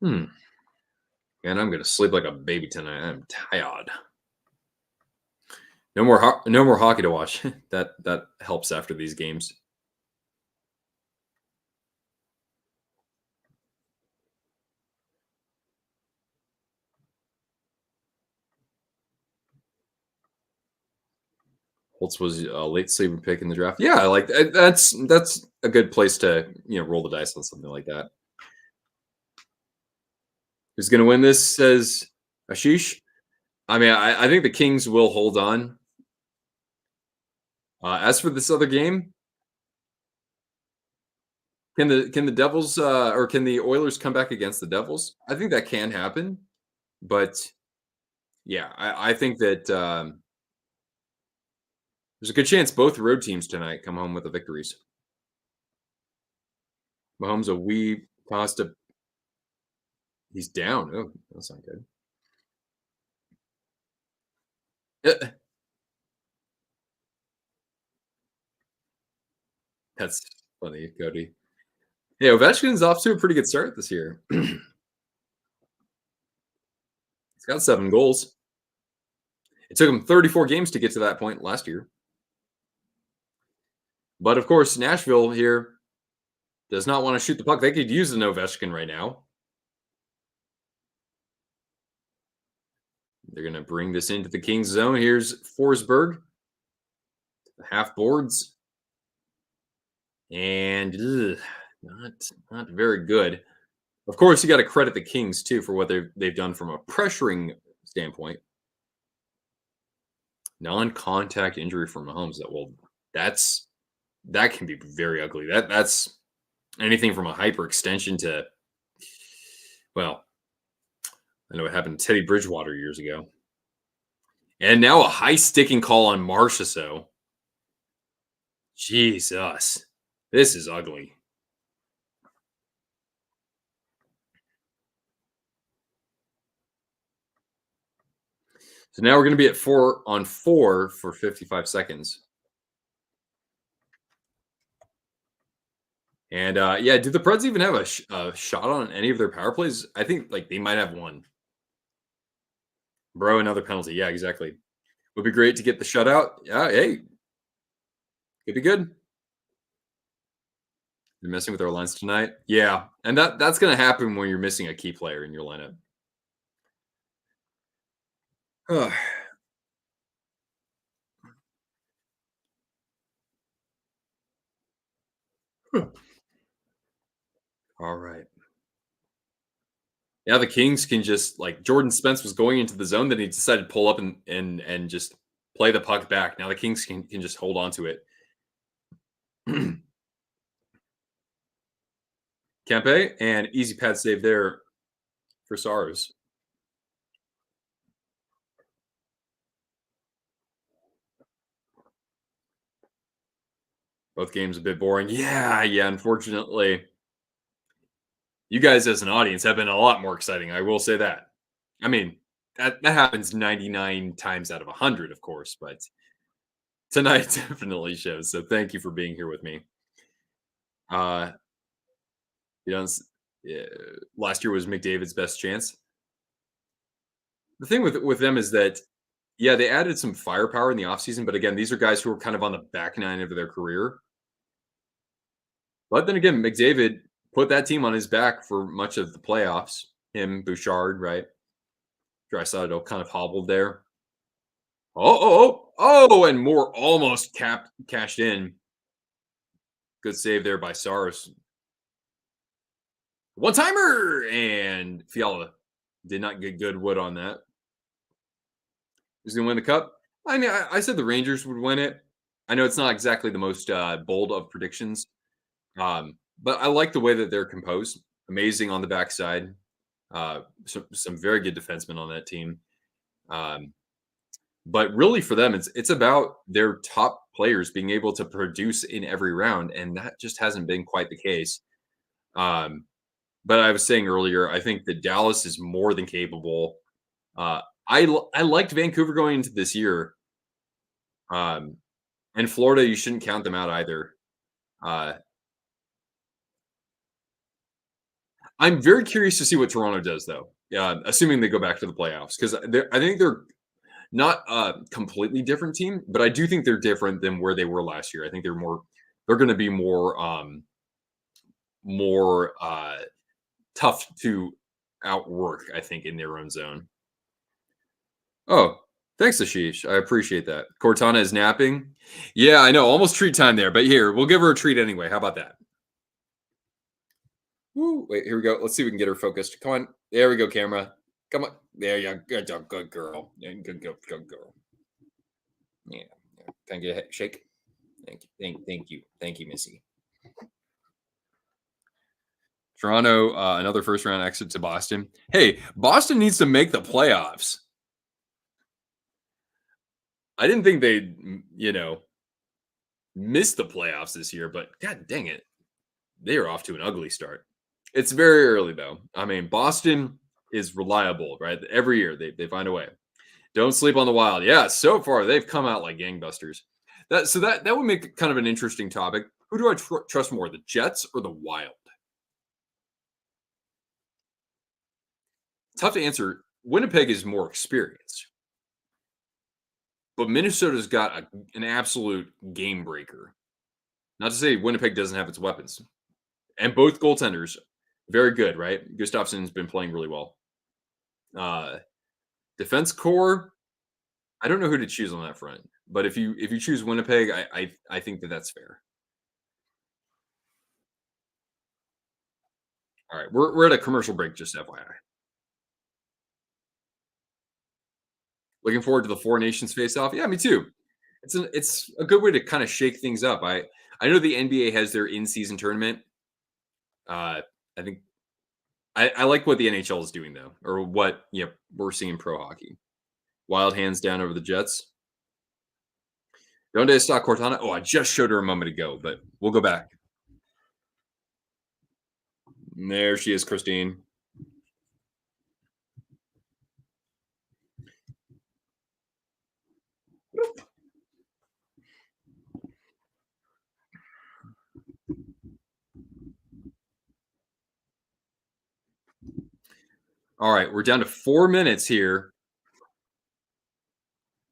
Hmm. And I'm gonna sleep like a baby tonight. I'm tired. No more hockey to watch. That helps after these games. Holtz was a late sleeper pick in the draft. Yeah, like that's a good place to roll the dice on something like that. Who's going to win this? Says Ashish. I mean, I think the Kings will hold on. As for this other game, can the Devils or can the Oilers come back against the Devils? I think that can happen, but yeah, I think that there's a good chance both road teams tonight come home with the victories. Mahomes a wee Costa. He's down. Oh, that's not good. That's funny, Cody. Yeah, Ovechkin's off to a pretty good start this year. He's got 7 goals. It took him 34 games to get to that point last year. But of course, Nashville here does not want to shoot the puck. They could use an Ovechkin right now. They're going to bring this into the Kings zone. Here's Forsberg, the half boards, and not very good. Of course, you got to credit the Kings too for what they've done from a pressuring standpoint. Non-contact injury for Mahomes. That can be very ugly. That's anything from a hyperextension to, well, I know what happened to Teddy Bridgewater years ago. And now a high sticking call on Marchessault. Jesus. This is ugly. So now we're going to be at 4-on-4 for 55 seconds. And yeah, do the Preds even have a shot on any of their power plays? I think like they might have one. Bro, another penalty. Yeah, exactly. Would be great to get the shutout. Yeah, hey, could be good. You're messing with our lines tonight. Yeah, and that's going to happen when you're missing a key player in your lineup. Ugh. All right. Yeah, the Kings can just like Jordan Spence was going into the zone, then he decided to pull up and just play the puck back. Now the Kings can just hold on to it. Kempe and easy pad save there for Saros. Both games a bit boring. Yeah. Unfortunately, you guys as an audience have been a lot more exciting. I will say that. I mean, that happens 99 times out of 100, of course, but tonight definitely shows. So thank you for being here with me. Uh, you know, yeah, last year was McDavid's best chance. The thing with them is that yeah, they added some firepower in the offseason, but again, these are guys who are kind of on the back nine of their career. But then again, McDavid put that team on his back for much of the playoffs. Him, Bouchard, right? Draisaitl kind of hobbled there. And Moore almost cashed in. Good save there by Saros. One timer and Fiala did not get good wood on that. Who's going to win the cup? I mean, I said the Rangers would win it. I know it's not exactly the most bold of predictions, but I like the way that they're composed. Amazing on the backside. Some very good defensemen on that team. But really, for them, it's about their top players being able to produce in every round, and that just hasn't been quite the case. But I was saying earlier, I think that Dallas is more than capable. I liked Vancouver going into this year. And Florida, you shouldn't count them out either. I'm very curious to see what Toronto does, though. Yeah, assuming they go back to the playoffs, because I think they're not a completely different team, but I do think they're different than where they were last year. I think they're going to be more tough to outwork, I think, in their own zone. Oh, Thanks, Ashish. I appreciate that. Cortana is napping. Yeah, I know. Almost treat time there, but here, we'll give her a treat anyway. How about that? Woo. Wait, here we go. Let's see if we can get her focused. Come on. There we go, camera. Come on. There you go. Good, good girl. Yeah, good girl. Yeah. Can I get a shake? Thank you. Thank you, Missy. Toronto, another first round exit to Boston. Hey, Boston needs to make the playoffs. I didn't think they'd, miss the playoffs this year, but god dang it. They are off to an ugly start. It's very early though. I mean, Boston is reliable, right? Every year they find a way. Don't sleep on the Wild. Yeah, so far they've come out like gangbusters. That would make kind of an interesting topic. Who do I trust more, the Jets or the Wild? Tough to answer. Winnipeg is more experienced, but Minnesota's got an absolute game breaker. Not to say Winnipeg doesn't have its weapons, and both goaltenders very good, right? Gustafsson's been playing really well. Defense core, I don't know who to choose on that front, but if you choose Winnipeg, I think that's fair. All right, we're at a commercial break, just FYI. Looking forward to the Four Nations face-off. Yeah, me too. It's a good way to kind of shake things up. I know the NBA has their in-season tournament. I think I like what the NHL is doing though, or what we're seeing pro hockey. Wild hands down over the Jets. Donde está Cortana? Oh, I just showed her a moment ago, but we'll go back. And there she is, Christine. All right, we're down to 4 minutes here.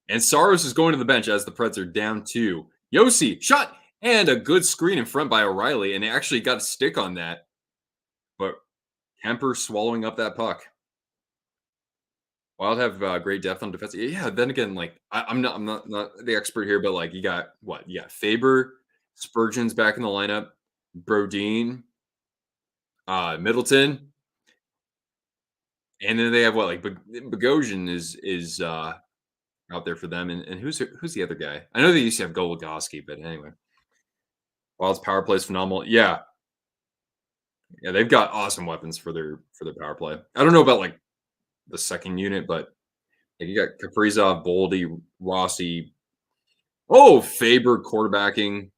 And Saros is going to the bench as the Preds are down 2. Yossi, shot, and a good screen in front by O'Reilly, and they actually got a stick on that. But Kemper swallowing up that puck. Wild have great depth on defense. Yeah, then again, like I'm not the expert here, but like you got what? You got Faber, Spurgeon's back in the lineup, Brodeen, Middleton, and then they have what? Like Bogosian is out there for them, and who's the other guy? I know they used to have Goligoski, but anyway, Wild's power play is phenomenal. Yeah, they've got awesome weapons for their power play. I don't know about like the second unit, but you got Kaprizov, Boldy, Rossi. Oh, Faber quarterbacking,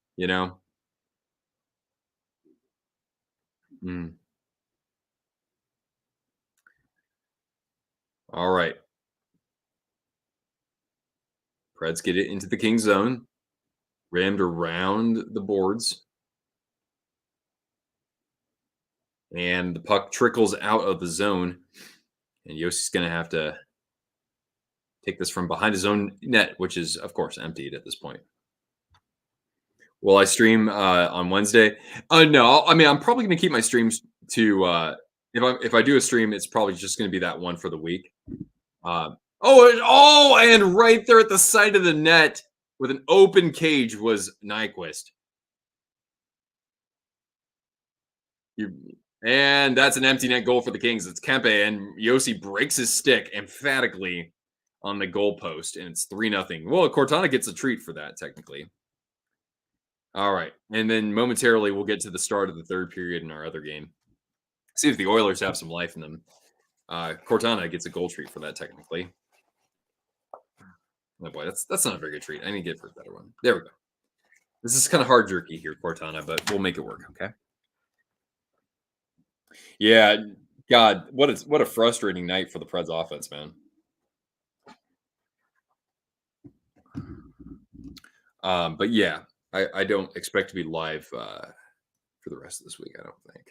Mm. All right. Preds get it into the King zone. Rammed around the boards. And the puck trickles out of the zone. And Yossi's going to have to take this from behind his own net, which is, of course, emptied at this point. Will I stream on Wednesday? No, I mean, I'm probably going to keep my streams to if I do a stream, it's probably just going to be that one for the week. And right there at the side of the net with an open cage was Nyquist. And that's an empty net goal for the Kings. It's Kempe, and Yossi breaks his stick emphatically on the goalpost, and it's 3-0. Well, Cortana gets a treat for that, technically. All right. And then momentarily, we'll get to the start of the third period in our other game. See if the Oilers have some life in them. Cortana gets a goal treat for that, technically. Oh boy, that's not a very good treat. I need to get for a better one. There we go. This is kind of hard jerky here, Cortana, but we'll make it work, okay? Yeah, God, what a frustrating night for the Preds offense, man. But yeah, I don't expect to be live for the rest of this week. I don't think.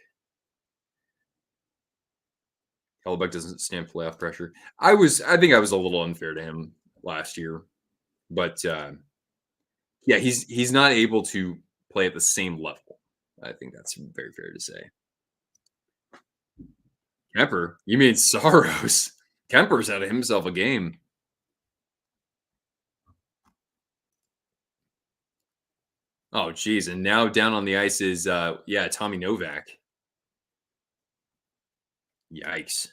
Hellebuck doesn't stand playoff pressure. I think I was a little unfair to him last year, but yeah, he's not able to play at the same level. I think that's very fair to say. Kemper? You mean Saros? Kemper's out of himself a game. Oh, geez, and now down on the ice is, yeah, Tommy Novak. Yikes.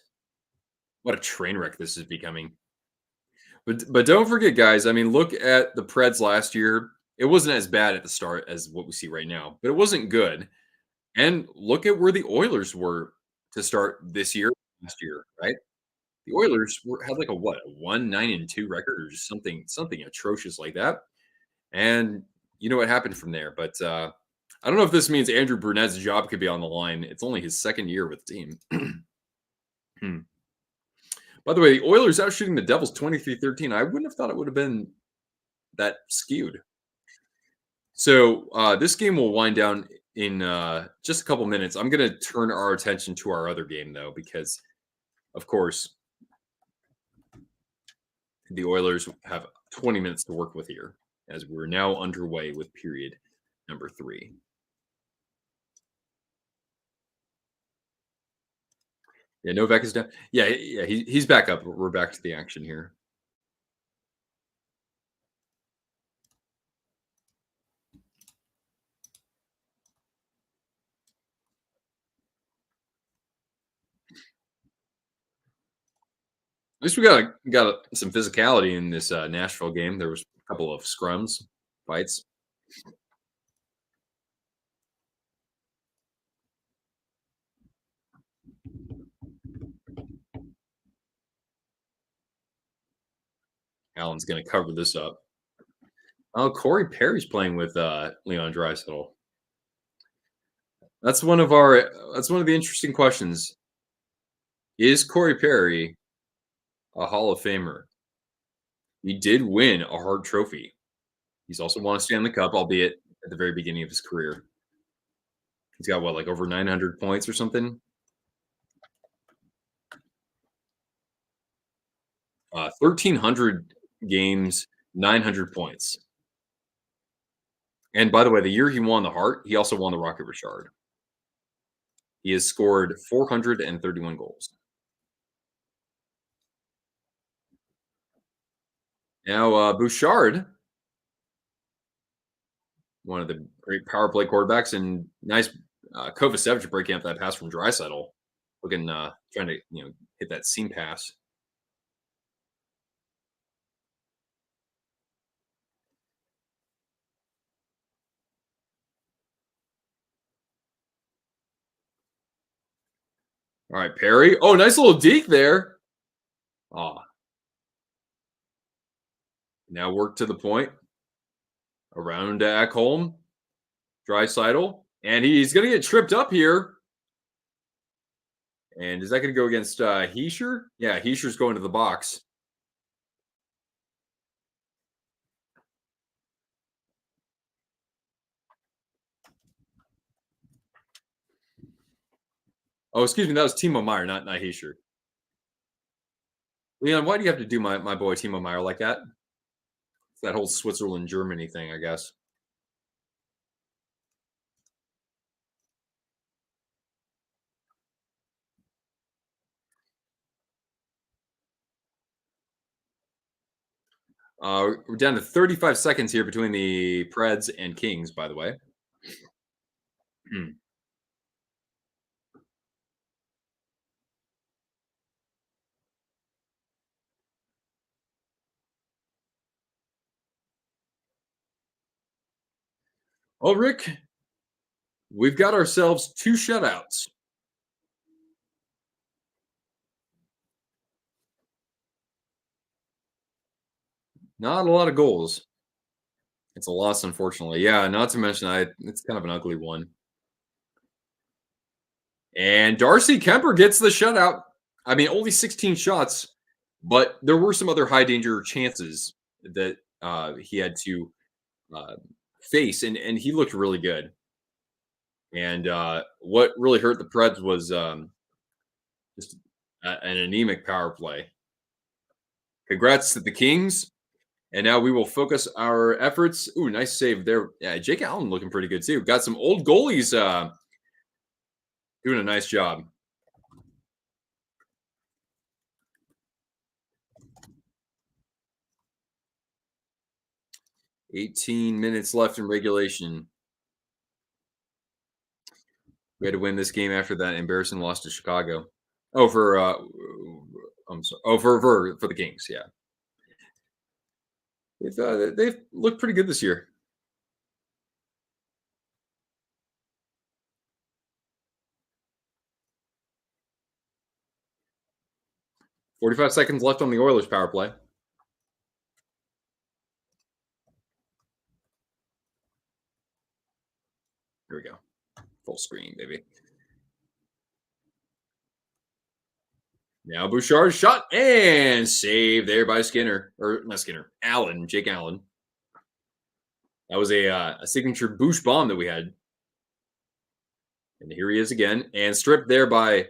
What a train wreck this is becoming. But don't forget, guys, I mean, look at the Preds last year. It wasn't as bad at the start as what we see right now, but it wasn't good. And look at where the Oilers were to start this year, last year, right? The Oilers had like a what, a 1-9-2 record or just something atrocious like that. And you know what happened from there. But I don't know if this means Andrew Burnett's job could be on the line. It's only his second year with the team. Hmm. By the way, the Oilers out shooting the Devils 23-13. I wouldn't have thought it would have been that skewed. So this game will wind down in just a couple minutes. I'm going to turn our attention to our other game, though, because, of course, the Oilers have 20 minutes to work with here as we're now underway with period number 3. Yeah, Novak is down. Yeah, yeah, he's back up. We're back to the action here. At least we got some physicality in this Nashville game. There was a couple of scrums, fights. Allen's going to cover this up. Oh, Corey Perry's playing with Leon Draisaitl. That's one of our. That's one of the interesting questions. Is Corey Perry a Hall of Famer? He did win a Hart Trophy. He's also won a Stanley Cup, albeit at the very beginning of his career. He's got what, like over 900 points or something? 1,300 games, 900 points. And by the way, the year he won the Hart, he also won the Rocket Richard. He has scored 431 goals. Now, Bouchard, one of the great power play quarterbacks, and nice Kovacevic breaking up that pass from Draisaitl, looking trying to hit that seam pass. All right, Perry. Oh, nice little deke there. Oh, now work to the point around Ekholm, Draisaitl, and he's going to get tripped up here. And is that going to go against Heischer? Yeah, Heischer's going to the box. Oh, excuse me, that was Timo Meyer, not Heischer. Leon, why do you have to do my boy Timo Meyer like that? It's that whole Switzerland Germany thing, I guess. We're down to 35 seconds here between the Preds and Kings, by the way. Hmm. Oh, Rick, we've got ourselves 2 shutouts. Not a lot of goals. It's a loss, unfortunately. Yeah, not to mention it's kind of an ugly one. And Darcy Kemper gets the shutout. I mean, only 16 shots, but there were some other high danger chances that he had to uh, face, and he looked really good. And what really hurt the Preds was just an anemic power play. Congrats to the Kings. And now we will focus our efforts. Ooh, nice save there. Yeah, Jake Allen looking pretty good too. Got some old goalies doing a nice job. 18 minutes left in regulation. We had to win this game after that embarrassing loss to Chicago. Oh, I'm sorry. Oh, for the Kings. Yeah, they've looked pretty good this year. 45 seconds left on the Oilers power play. Here we go. Full screen, baby. Now Bouchard's shot and save there by Skinner. Or not Skinner. Allen. Jake Allen. That was a signature Bouch bomb that we had. And here he is again. And stripped there by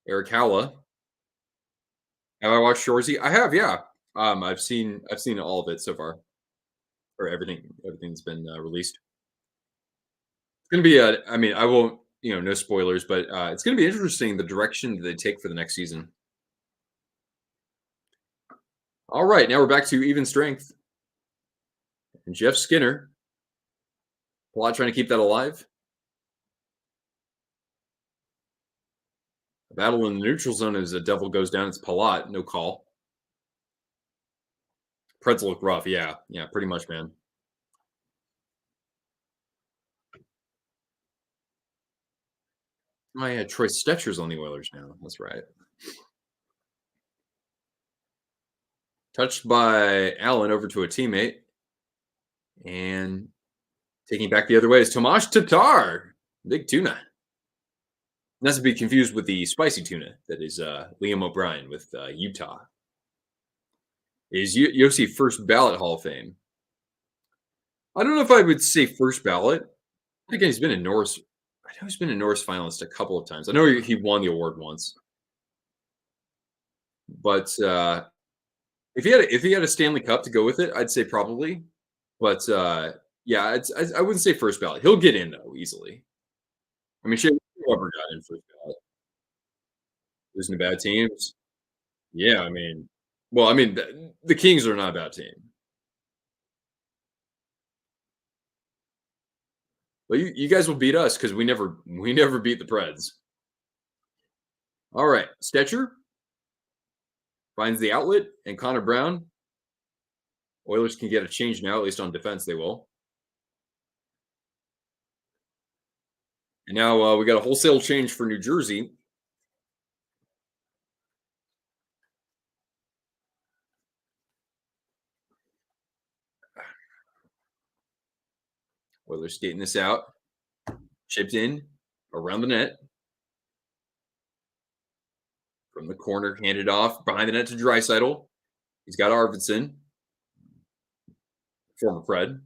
Eric Howla. Have I watched Shorzy? I have, yeah. I've seen all of it so far. Or everything's been released. It's gonna be I mean, I won't, no spoilers, but it's gonna be interesting the direction that they take for the next season. All right, now we're back to even strength. And Jeff Skinner. Palat trying to keep that alive. A battle in the neutral zone as a devil goes down. It's Palat, no call. Preds look rough, yeah. Yeah, pretty much, man. Oh, yeah, Troy Stetcher's on the Oilers now. That's right. Touched by Allen over to a teammate. And taking back the other way is Tomas Tatar. Big tuna. Not to be confused with the spicy tuna that is Liam O'Brien with Utah. Is Yossi first ballot Hall of Fame? I don't know if I would say first ballot. Again, he's been a Norris. I know he's been a Norris finalist a couple of times. I know he won the award once, but if he had a Stanley Cup to go with it, I'd say probably. But yeah, I wouldn't say first ballot. He'll get in though easily. I mean, shit, whoever got in first ballot, losing to bad teams. Yeah, I mean, well, I mean, the Kings are not a bad team. Well, you guys will beat us because we never beat the Preds. All right, Stetcher finds the outlet, and Connor Brown. Oilers can get a change now, at least on defense, they will. And now we got a wholesale change for New Jersey. Oilers skating this out. Chipped in around the net. From the corner, handed off behind the net to Draisaitl. He's got Arvidsson, former Fred.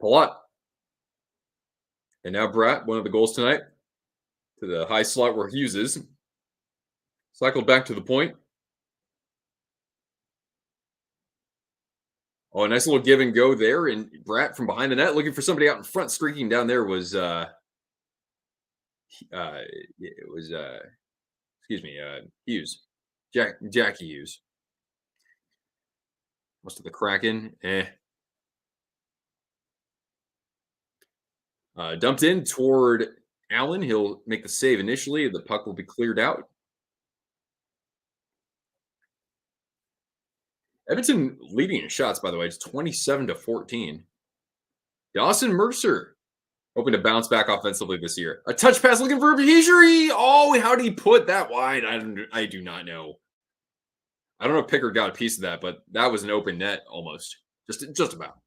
Palat. And now Bratt, one of the goals tonight, to the high slot where Hughes is. Cycled back to the point. Oh, a nice little give and go there. And Bratt from behind the net looking for somebody out in front. Streaking down there was Hughes. Jackie Hughes. Most of the Kraken. Dumped in toward Allen. He'll make the save initially. The puck will be cleared out. Edmonton leading in shots, by the way. It's 27-14. Dawson Mercer hoping to bounce back offensively this year. A touch pass looking for Hijiri. Oh, how did he put that wide? I do not know. I don't know if Pickard got a piece of that, but that was an open net almost. Just about.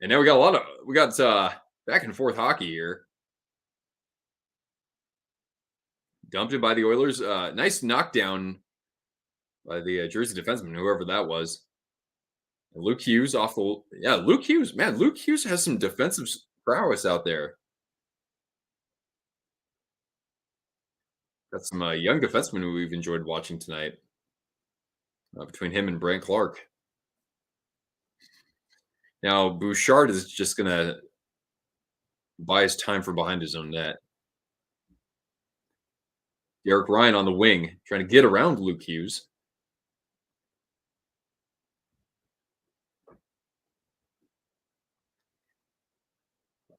And now we got back and forth hockey here. Dumped in by the Oilers. Nice knockdown by the Jersey defenseman, whoever that was. And Luke Hughes off the Luke Hughes. Man, Luke Hughes has some defensive prowess out there. Got some young defensemen who we've enjoyed watching tonight. Between him and Brant Clark. Now Bouchard is just gonna buy his time from behind his own net. Derek Ryan on the wing, trying to get around Luke Hughes.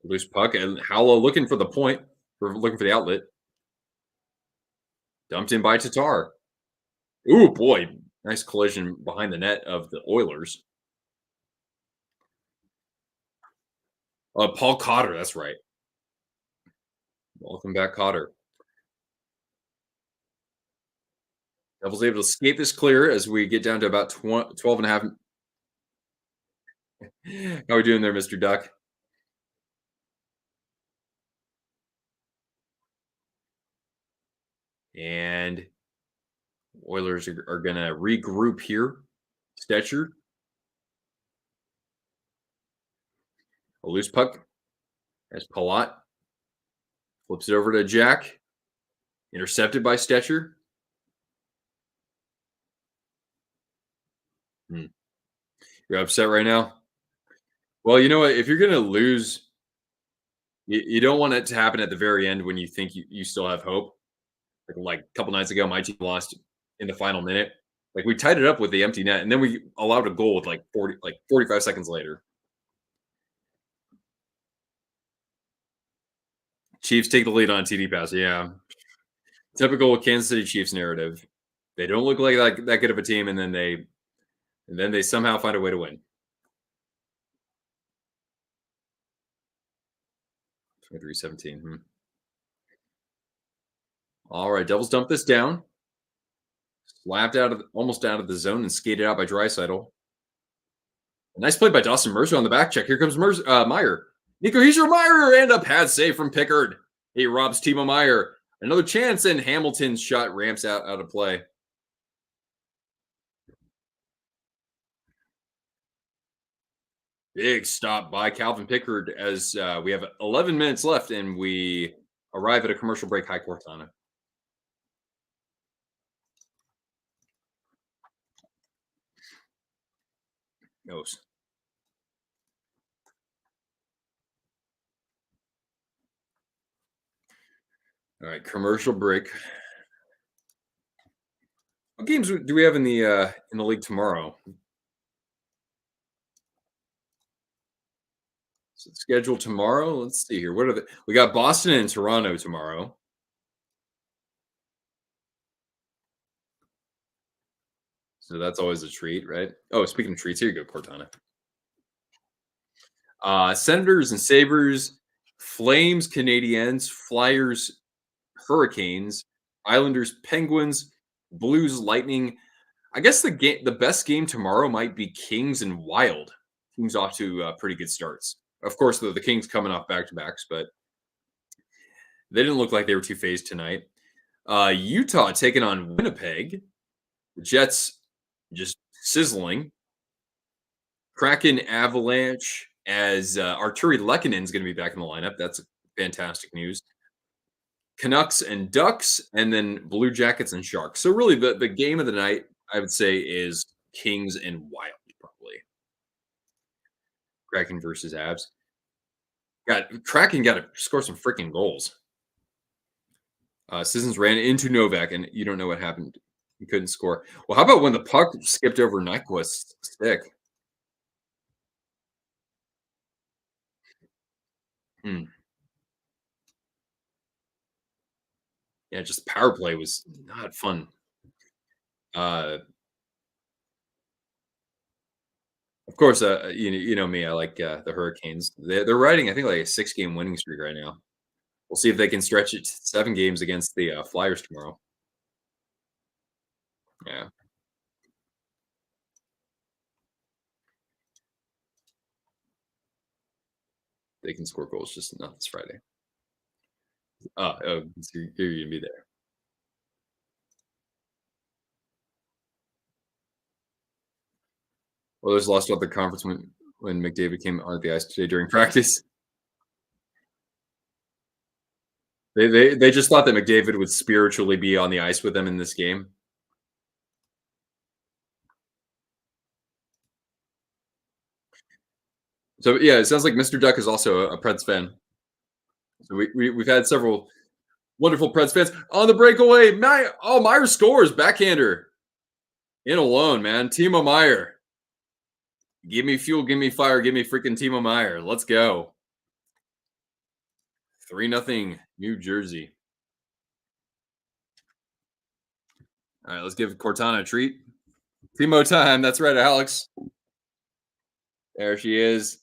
Loose puck, and Howell looking for the point, or looking for the outlet. Dumped in by Tatar. Ooh, boy. Nice collision behind the net of the Oilers. Paul Cotter, that's right. Welcome back, Cotter. Devils able to skate this clear as we get down to about 12 and a half. How are we doing there, Mr. Duck? And Oilers are going to regroup here. Stetcher, a loose puck. As Palat flips it over to Jack. Intercepted by Stetcher. You're upset right now? Well, you know what? If you're going to lose, you don't want it to happen at the very end when you think you still have hope. Like a couple nights ago, my team lost in the final minute. Like we tied it up with the empty net, and then we allowed a goal with like 45 seconds later. Chiefs take the lead on TD pass. Yeah, typical Kansas City Chiefs narrative. They don't look like that good of a team, and then they somehow find a way to win. 23-17. All right, Devils dump this down. Slapped almost out of the zone and skated out by Draisaitl. Nice play by Dawson Mercer on the back check. Here comes Meyer. Nico Hischier Meyer and a pad save from Pickard. He robs Timo Meyer. Another chance, and Hamilton's shot ramps out of play. Big stop by Calvin Pickard as we have 11 minutes left and we arrive at a commercial break. High Cortana. Goes. All right, commercial break. What games do we have in the league tomorrow? So schedule tomorrow. Let's see here. What are we got? Boston and Toronto tomorrow. So that's always a treat, right? Oh, speaking of treats, here you go, Cortana. Senators and Sabres, Flames, Canadiens, Flyers, Hurricanes, Islanders, Penguins, Blues, Lightning. I guess the best game tomorrow might be Kings and Wild. Kings off to pretty good starts. Of course, the Kings coming off back-to-backs, but they didn't look like they were too phased tonight. Utah taking on Winnipeg. The Jets just sizzling. Kraken, Avalanche, as Arturi Lehkonen is going to be back in the lineup. That's fantastic news. Canucks and Ducks, and then Blue Jackets and Sharks. So really, the game of the night, I would say, is Kings and Wild, probably. Kraken versus Avs. Kraken got to score some freaking goals. Sissons ran into Novak, and you don't know what happened. He couldn't score. Well, how about when the puck skipped over Nyquist's stick? Yeah, just power play was not fun. Of course, you know me. I like the Hurricanes. They're riding, I think, like a 6-game winning streak right now. We'll see if they can stretch it to 7 games against the Flyers tomorrow. Yeah. They can score goals, just not this Friday. So you're going to be there. Oilers lost out the conference when McDavid came on the ice today during practice. They just thought that McDavid would spiritually be on the ice with them in this game. So yeah, it sounds like Mr. Duck is also a Preds fan. So we've had several wonderful Preds fans on the breakaway. Meyer scores backhander in alone, man. Timo Meyer, give me fuel, give me fire, give me freaking Timo Meyer. Let's go. 3-0 New Jersey. All right, let's give Cortana a treat. Timo time. That's right, Alex. There she is.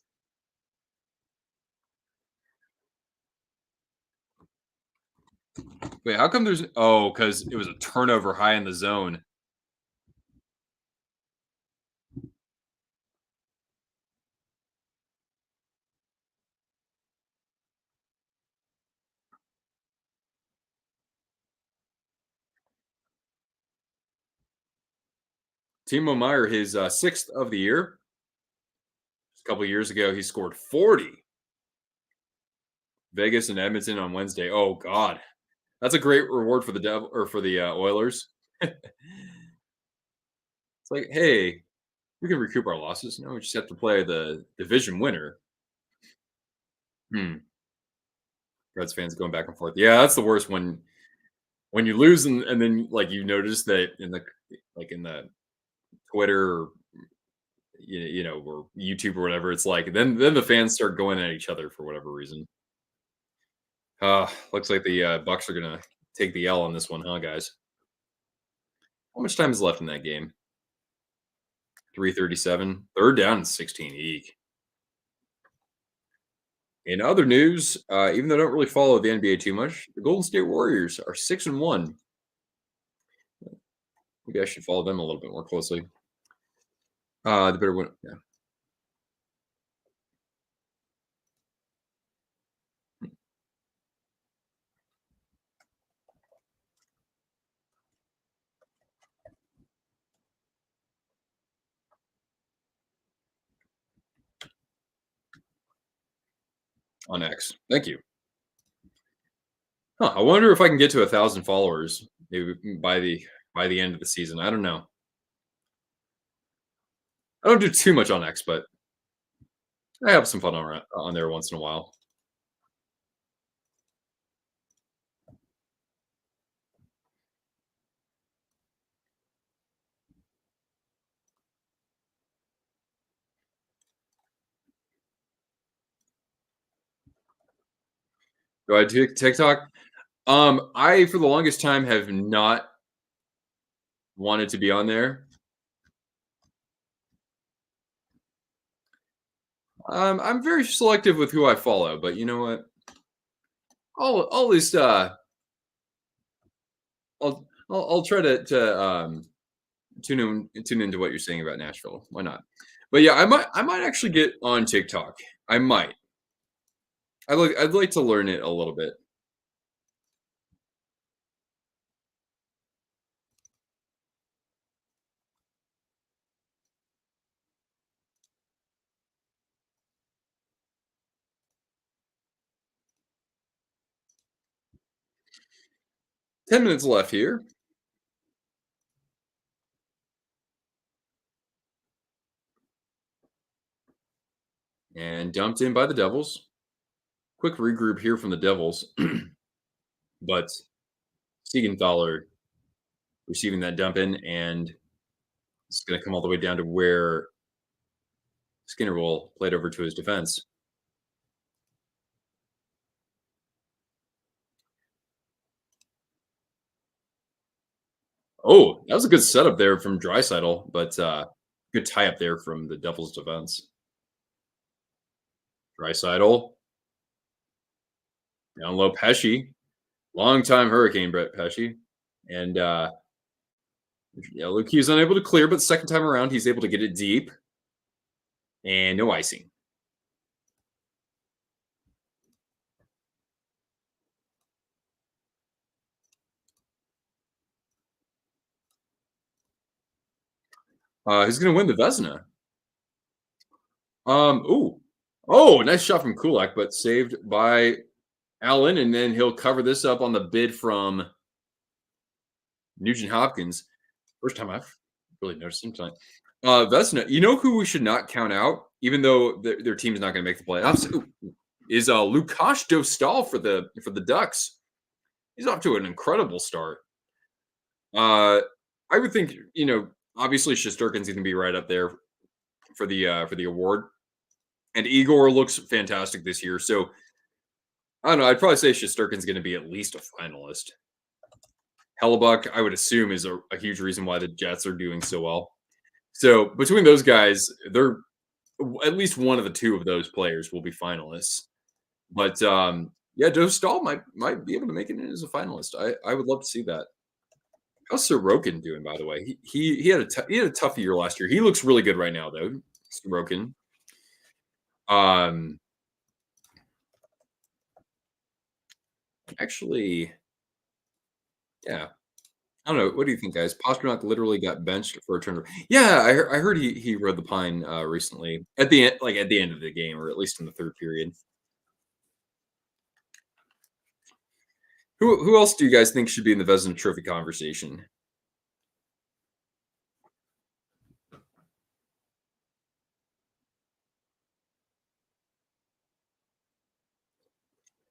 Wait, how come there's because it was a turnover high in the zone. Timo Meyer, his sixth of the year. A couple years ago, he scored 40. Vegas and Edmonton on Wednesday. Oh God, that's a great reward for the devil or for the Oilers. It's like, hey, we can recoup our losses. No, we just have to play the division winner. Hmm. Reds fans going back and forth. Yeah, that's the worst when you lose and then like you notice that in the in the Twitter or or YouTube or whatever, it's like then the fans start going at each other for whatever reason. Looks like the Bucks are gonna take the L on this one, huh, guys? How much time is left in that game? 3:37. Third down and 16. Eek. In other news, even though I don't really follow the NBA too much, the Golden State Warriors are 6-1. Maybe I should follow them a little bit more closely. The better win. Yeah. On X. Thank you. Huh, I wonder if I can get to 1,000 followers maybe by the end of the season. I don't know. I don't do too much on X, but I have some fun on there once in a while. Do I do TikTok? I for the longest time have not wanted to be on there. I'm very selective with who I follow, but you know what? I'll at least I'll try to tune into what you're saying about Nashville. Why not? But yeah, I might actually get on TikTok. I might. I'd like to learn it a little bit. 10 minutes left here, and dumped in by the Devils. Quick regroup here from the Devils, but Siegenthaler receiving that dump in, and it's going to come all the way down to where Skinner will play it over to his defense. Oh, that was a good setup there from Drysidle, but good tie up there from the Devils defense. Drysidle down low, Pesci, long time Hurricane Brett Pesci, and Luke Hughes unable to clear, but the second time around he's able to get it deep, and no icing. Who's going to win the Vezina? Ooh. Oh, nice shot from Kulak, but saved by Allen, and then he'll cover this up on the bid from Nugent Hopkins. First time I've really noticed him tonight. Vezina, you know who we should not count out, even though their team is not going to make the playoffs, is Lukasz Dostal for the Ducks. He's off to an incredible start. I would think, obviously Shesterkin's going to be right up there for the award, and Igor looks fantastic this year. So I don't know. I'd probably say Shesterkin's going to be at least a finalist. Hellebuck, I would assume, is a huge reason why the Jets are doing so well. So between those guys, they're at least one of the two of those players will be finalists. But yeah, Joe Stahl might be able to make it in as a finalist. I would love to see that. How's Sorokin doing, by the way? He had a tough year last year. He looks really good right now, though. Sorokin. Um, actually, yeah. I don't know. What do you think, guys? Pasternak literally got benched for a turnover. Yeah, I heard he rode the pine recently at the end, like at the end of the game, or at least in the third period. Who else do you guys think should be in the Vezina Trophy conversation?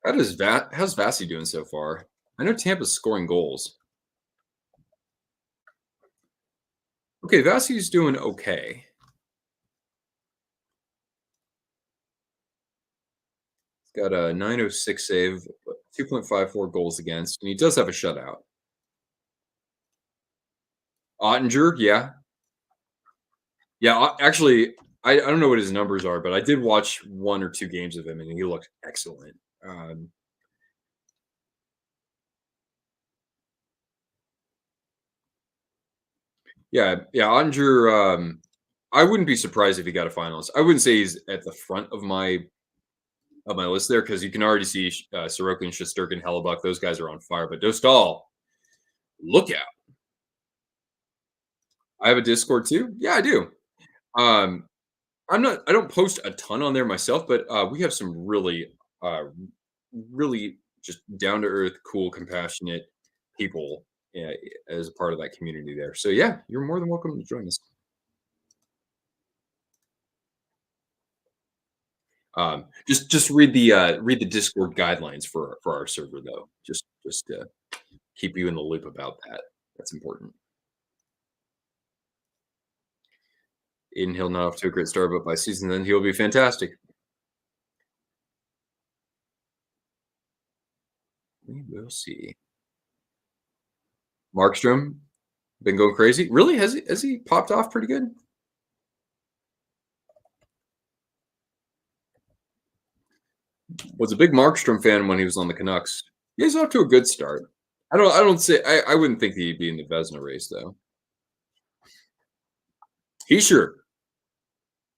How's Vasi doing so far? I know Tampa's scoring goals. Okay, Vasi's doing okay. He's got a 906 save, 2.54 goals against, and he does have a shutout. Ottinger, yeah. Yeah, actually, I don't know what his numbers are, but I did watch 1 or 2 games of him, and he looked excellent. Yeah, Ottinger, I wouldn't be surprised if he got a finalist. I wouldn't say he's at the front of my list there because you can already see Sorokin, Shesterkin, Hellebuck. Those guys are on fire. But Dostal, look out! I have a Discord too. Yeah, I do. Um, I'm not. I don't post a ton on there myself, but we have some uh, really just down to earth, cool, compassionate people as a part of that community there. So yeah, you're more than welcome to join us. Just read the Discord guidelines for our server though. Just to keep you in the loop about that. That's important. Aiden Hill not off to a great start, but by season then he'll be fantastic. We will see. Markstrom been going crazy. Really? Has he popped off pretty good? Was a big Markstrom fan when he was on the Canucks. He's off to a good start. I wouldn't think he'd be in the Vesna race though. He sure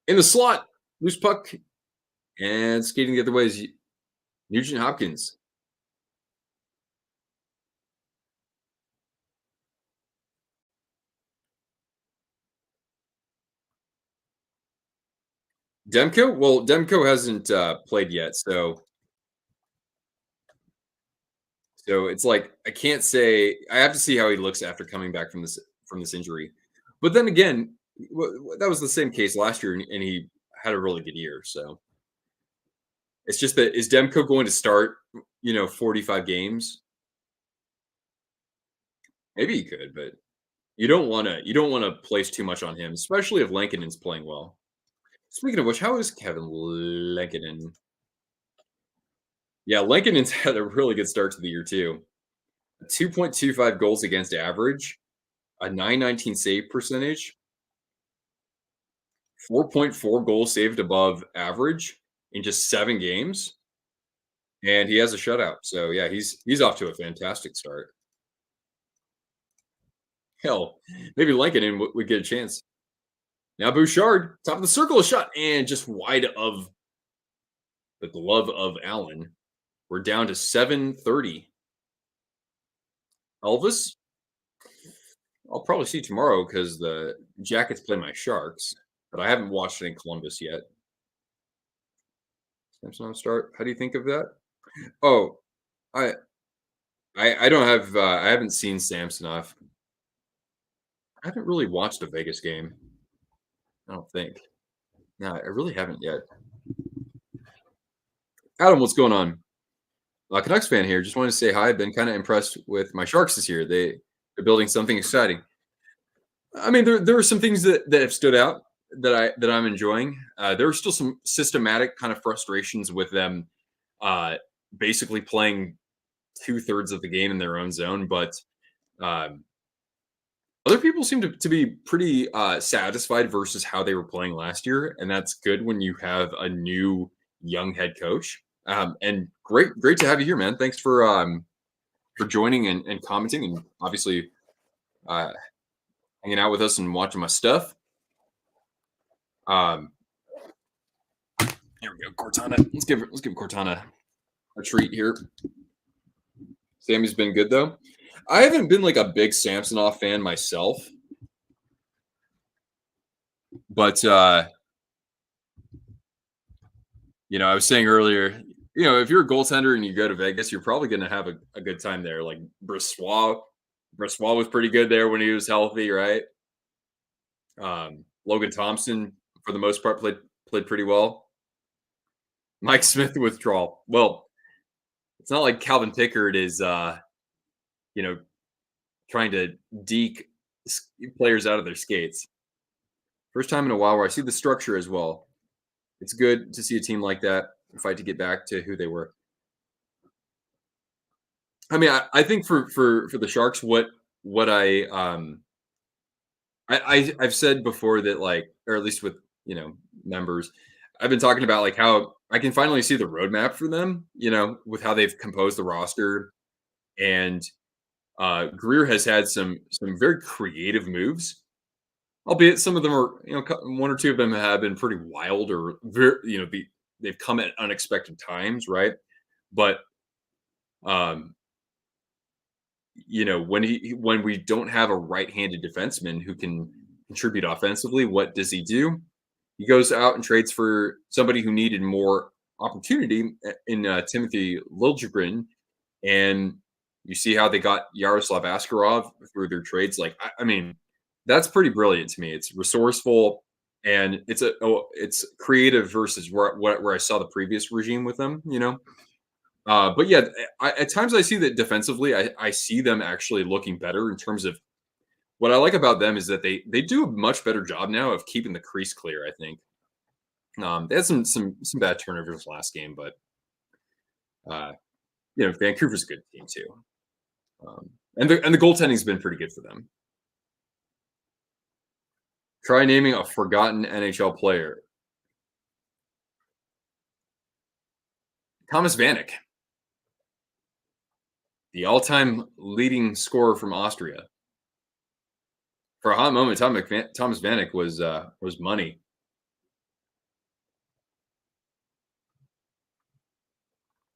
in the slot, loose puck, and skating the other way is Nugent Hopkins. Demko? Well, Demko hasn't played yet, so it's like I can't say. I have to see how he looks after coming back from this injury. But then again, that was the same case last year, and he had a really good year. So it's just that is Demko going to start? 45 games? Maybe he could, but you don't want to place too much on him, especially if Lankinen's playing well. Speaking of which, how is Kevin Lankinen? Yeah, Lankinen's had a really good start to the year too. 2.25 goals against average, a 919 save percentage, 4.4 goals saved above average in just 7 games, and he has a shutout. So yeah, he's off to a fantastic start. Hell, maybe Lankinen would get a chance. Now Bouchard, top of the circle, a shot, and just wide of the glove of Allen. We're down to 7:30. Elvis, I'll probably see tomorrow because the Jackets play my Sharks, but I haven't watched it in Columbus yet. Samsonov start. How do you think of that? Oh, I I don't have I haven't seen Samsonov. I haven't really watched a Vegas game. I don't think. No, I really haven't yet. Adam, what's going on? Canucks fan here. Just wanted to say hi. I've been kind of impressed with my Sharks this year. They're building something exciting. I mean, there are some things that have stood out that I'm enjoying. There are still some systematic kind of frustrations with them basically playing 2/3 of the game in their own zone, but um, other people seem to be pretty satisfied versus how they were playing last year, and that's good when you have a new young head coach. And great to have you here, man. Thanks for joining and commenting, and obviously uh, hanging out with us and watching my stuff. Um, Here we go, Cortana. Let's give Cortana a treat here. Sammy's been good though. I haven't been like a big Samsonov fan myself, but I was saying earlier, if you're a goaltender and you go to Vegas, you're probably going to have a good time there. Like Brissois was pretty good there when he was healthy, right? Logan Thompson, for the most part, played pretty well. Mike Smith withdrawal. Well, it's not like Calvin Pickard is, you know, trying to deke players out of their skates. First time in a while where I see the structure as well. It's good to see a team like that fight to get back to who they were. I mean, I think for the Sharks, what I've said before that, like, or at least with members, I've been talking about like how I can finally see the roadmap for them. With how they've composed the roster, and Greer has had some very creative moves, albeit some of them are one or two of them have been pretty wild or very they've come at unexpected times, right? But um, when we don't have a right-handed defenseman who can contribute offensively, what does he do? He goes out and trades for somebody who needed more opportunity in Timothy Liljegren, and you see how they got Yaroslav Askarov through their trades. Like, I mean, that's pretty brilliant to me. It's resourceful and it's creative versus where I saw the previous regime with them. But yeah, at times I see that defensively, I see them actually looking better in terms of what I like about them is that they do a much better job now of keeping the crease clear. I think they had some bad turnovers last game, but uh, Vancouver's a good team too, and the goaltending's been pretty good for them. Try naming a forgotten NHL player. Thomas Vanek, the all-time leading scorer from Austria. For a hot moment, Thomas Vanek was money.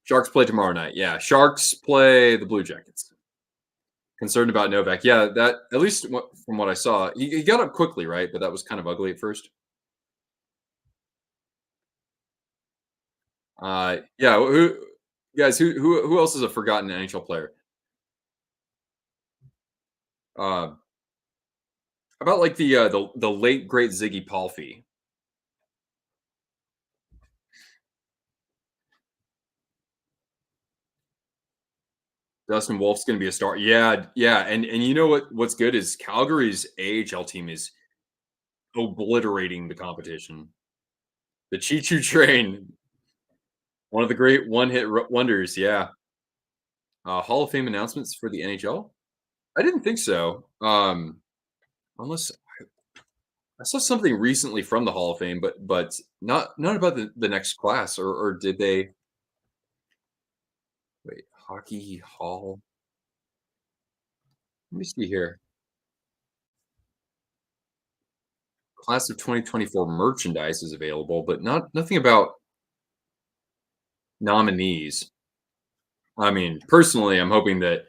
Sharks play tomorrow night. Yeah, Sharks play the Blue Jackets. Concerned about Novak. Yeah, that at least from what I saw, he got up quickly, right? But that was kind of ugly at first. Yeah. Who guys? Who else is a forgotten NHL player? How about like the late great Ziggy Palffy? Dustin Wolf's going to be a star. Yeah, yeah, and you know what's good is Calgary's AHL team is obliterating the competition. The Choo Choo Train, one of the great one-hit wonders. Yeah, Hall of Fame announcements for the NHL. I didn't think so. Unless I saw something recently from the Hall of Fame, but not about the next class, or did they? Wait, Hockey Hall. Let me see here. Class of 2024 merchandise is available, but nothing about nominees. I mean, personally, I'm hoping that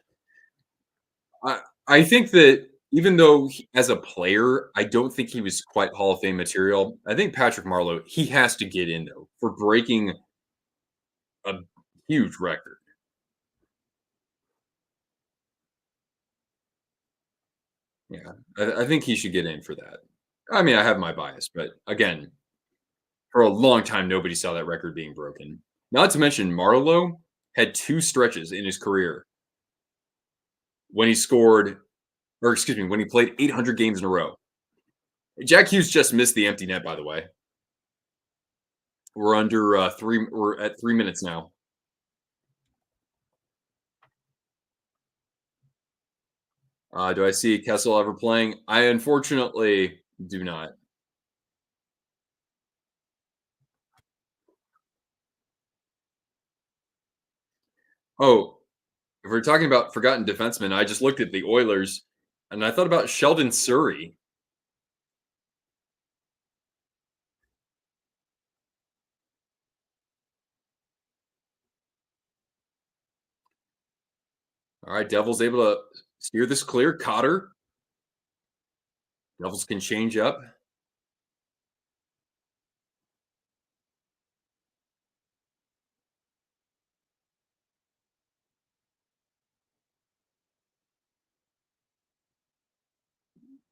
I think that even though as a player, I don't think he was quite Hall of Fame material. I think Patrick Marleau, he has to get in though for breaking a huge record. Yeah, I think he should get in for that. I mean, I have my bias, but again, for a long time, nobody saw that record being broken. Not to mention, Marlowe had two stretches in his career when he scored, or excuse me, when he played 800 games in a row. Jack Hughes just missed the empty net, by the way. We're under three. We're at 3 minutes now. Do I see Kessel ever playing? I unfortunately do not. Oh, if we're talking about forgotten defensemen, I just looked at the Oilers and I thought about Sheldon Surrey. All right, Devils able to steer this clear. Cotter. Devils can change up.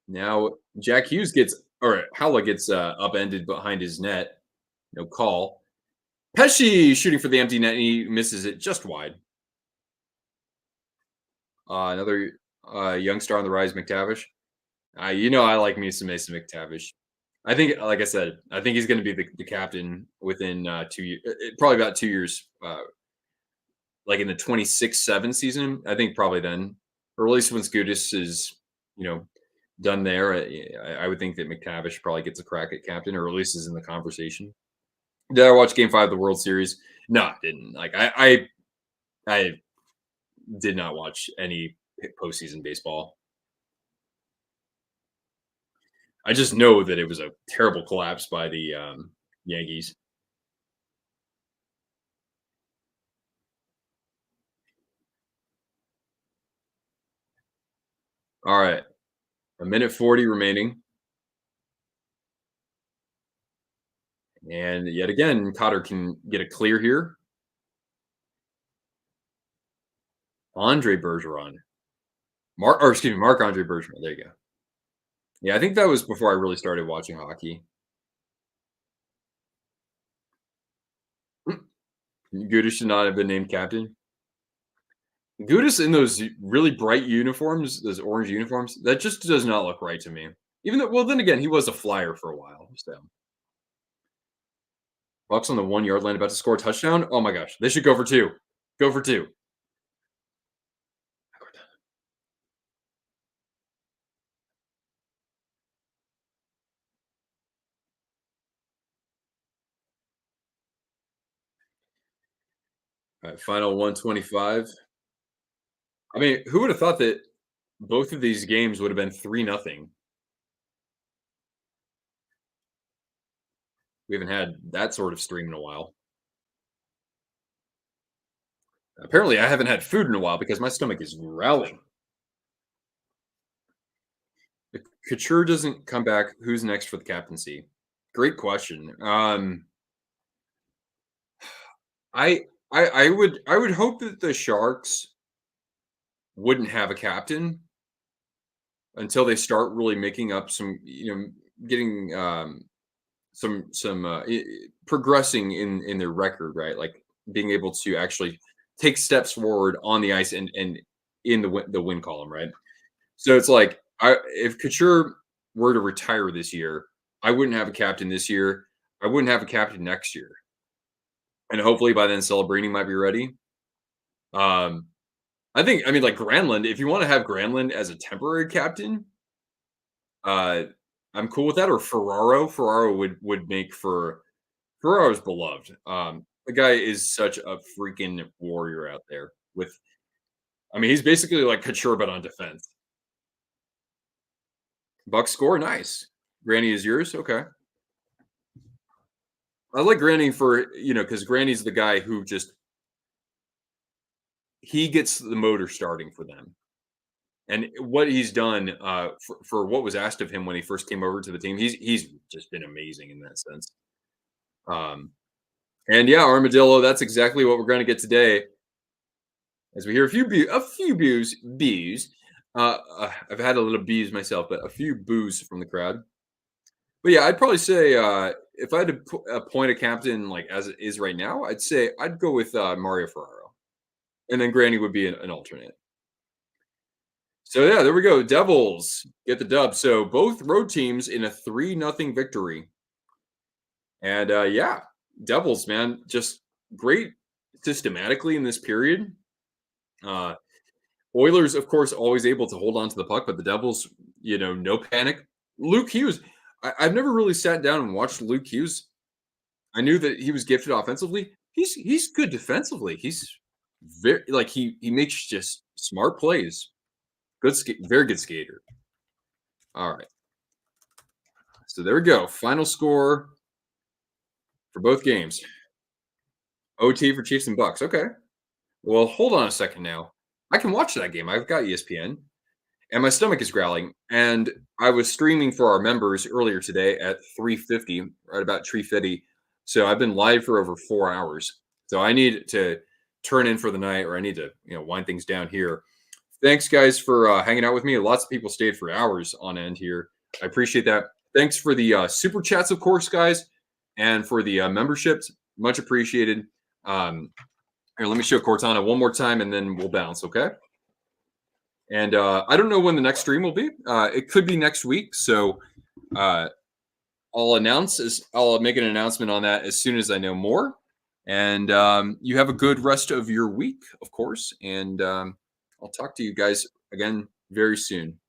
Now Jack Hughes gets or Howla gets upended behind his net. No call. Pesci shooting for the empty net and he misses it just wide. Another young star on the rise, McTavish. I like me some Mason McTavish. I think, like I said, I think he's going to be the captain within 2 years, probably about 2 years, like in the 26-7 season. I think probably then, or at least when Scudis is, you know, done there. I would think that McTavish probably gets a crack at captain, or at least is in the conversation. Did I watch Game 5 of the World Series? No, I didn't. Like I did not watch any postseason baseball. I just know that it was a terrible collapse by the Yankees. All right, a minute 40 remaining, and yet again, Cotter can get a clear here. Andre Bergeron, Mark Andre Bergeron. There you go. Yeah, I think that was before I really started watching hockey. Gudis should not have been named captain. Gudis in those really bright uniforms, those orange uniforms, that just does not look right to me. Even though, well, then again, he was a flyer for a while. So Bucks on the 1 yard line about to score a touchdown. Oh my gosh, they should go for two. Go for two. All right, final 125. I mean, who would have thought that both of these games would have been 3-0? We haven't had that sort of stream in a while. Apparently, I haven't had food in a while because my stomach is growling. If Couture doesn't come back, who's next for the captaincy? Great question. I would hope that the Sharks wouldn't have a captain until they start really making up some, getting some progressing in their record, right? Like being able to actually take steps forward on the ice and in the win column, right? So it's like if Couture were to retire this year, I wouldn't have a captain this year. I wouldn't have a captain next year, and hopefully by then Celebrini might be ready. Um, I mean, like Granlund. If you want to have Granlund as a temporary captain, uh, I'm cool with that. Or Ferraro. Ferraro would make for Ferraro's beloved. The guy is such a freaking warrior out there. I mean, he's basically like Couture but on defense. Buck score, nice. Granny is yours, okay. I like Granny for because Granny's the guy who just he gets the motor starting for them. And what he's done for what was asked of him when he first came over to the team, he's just been amazing in that sense. Um, and yeah, Armadillo, that's exactly what we're going to get today. As we hear a few boos. I've had a little bees myself, but a few boos from the crowd. But yeah, I'd probably say if I had to appoint a captain like as it is right now, I'd say I'd go with Mario Ferraro, and then Granny would be an alternate. So yeah, there we go. Devils get the dub. So both road teams in a 3-0 victory. And yeah, Devils, man, just great systematically in this period. Uh, Oilers, of course, always able to hold on to the puck, but the Devils, no panic. Luke Hughes, I've never really sat down and watched Luke Hughes. I knew that he was gifted offensively. He's good defensively. He's very like he makes just smart plays. Very good skater. All right. So there we go. Final score for both games. OT for Chiefs and Bucks. Okay. Well, hold on a second now. I can watch that game. I've got ESPN, and my stomach is growling. And I was streaming for our members earlier today at 3:50, right about 3:50. So I've been live for over 4 hours. So I need to turn in for the night, or I need to, wind things down here. Thanks, guys, for hanging out with me. Lots of people stayed for hours on end here. I appreciate that. Thanks for the super chats, of course, guys, and for the memberships. Much appreciated. Here, let me show Cortana one more time, and then we'll bounce, okay? And I don't know when the next stream will be. It could be next week, so I'll make an announcement on that as soon as I know more. And you have a good rest of your week, of course, and I'll talk to you guys again very soon.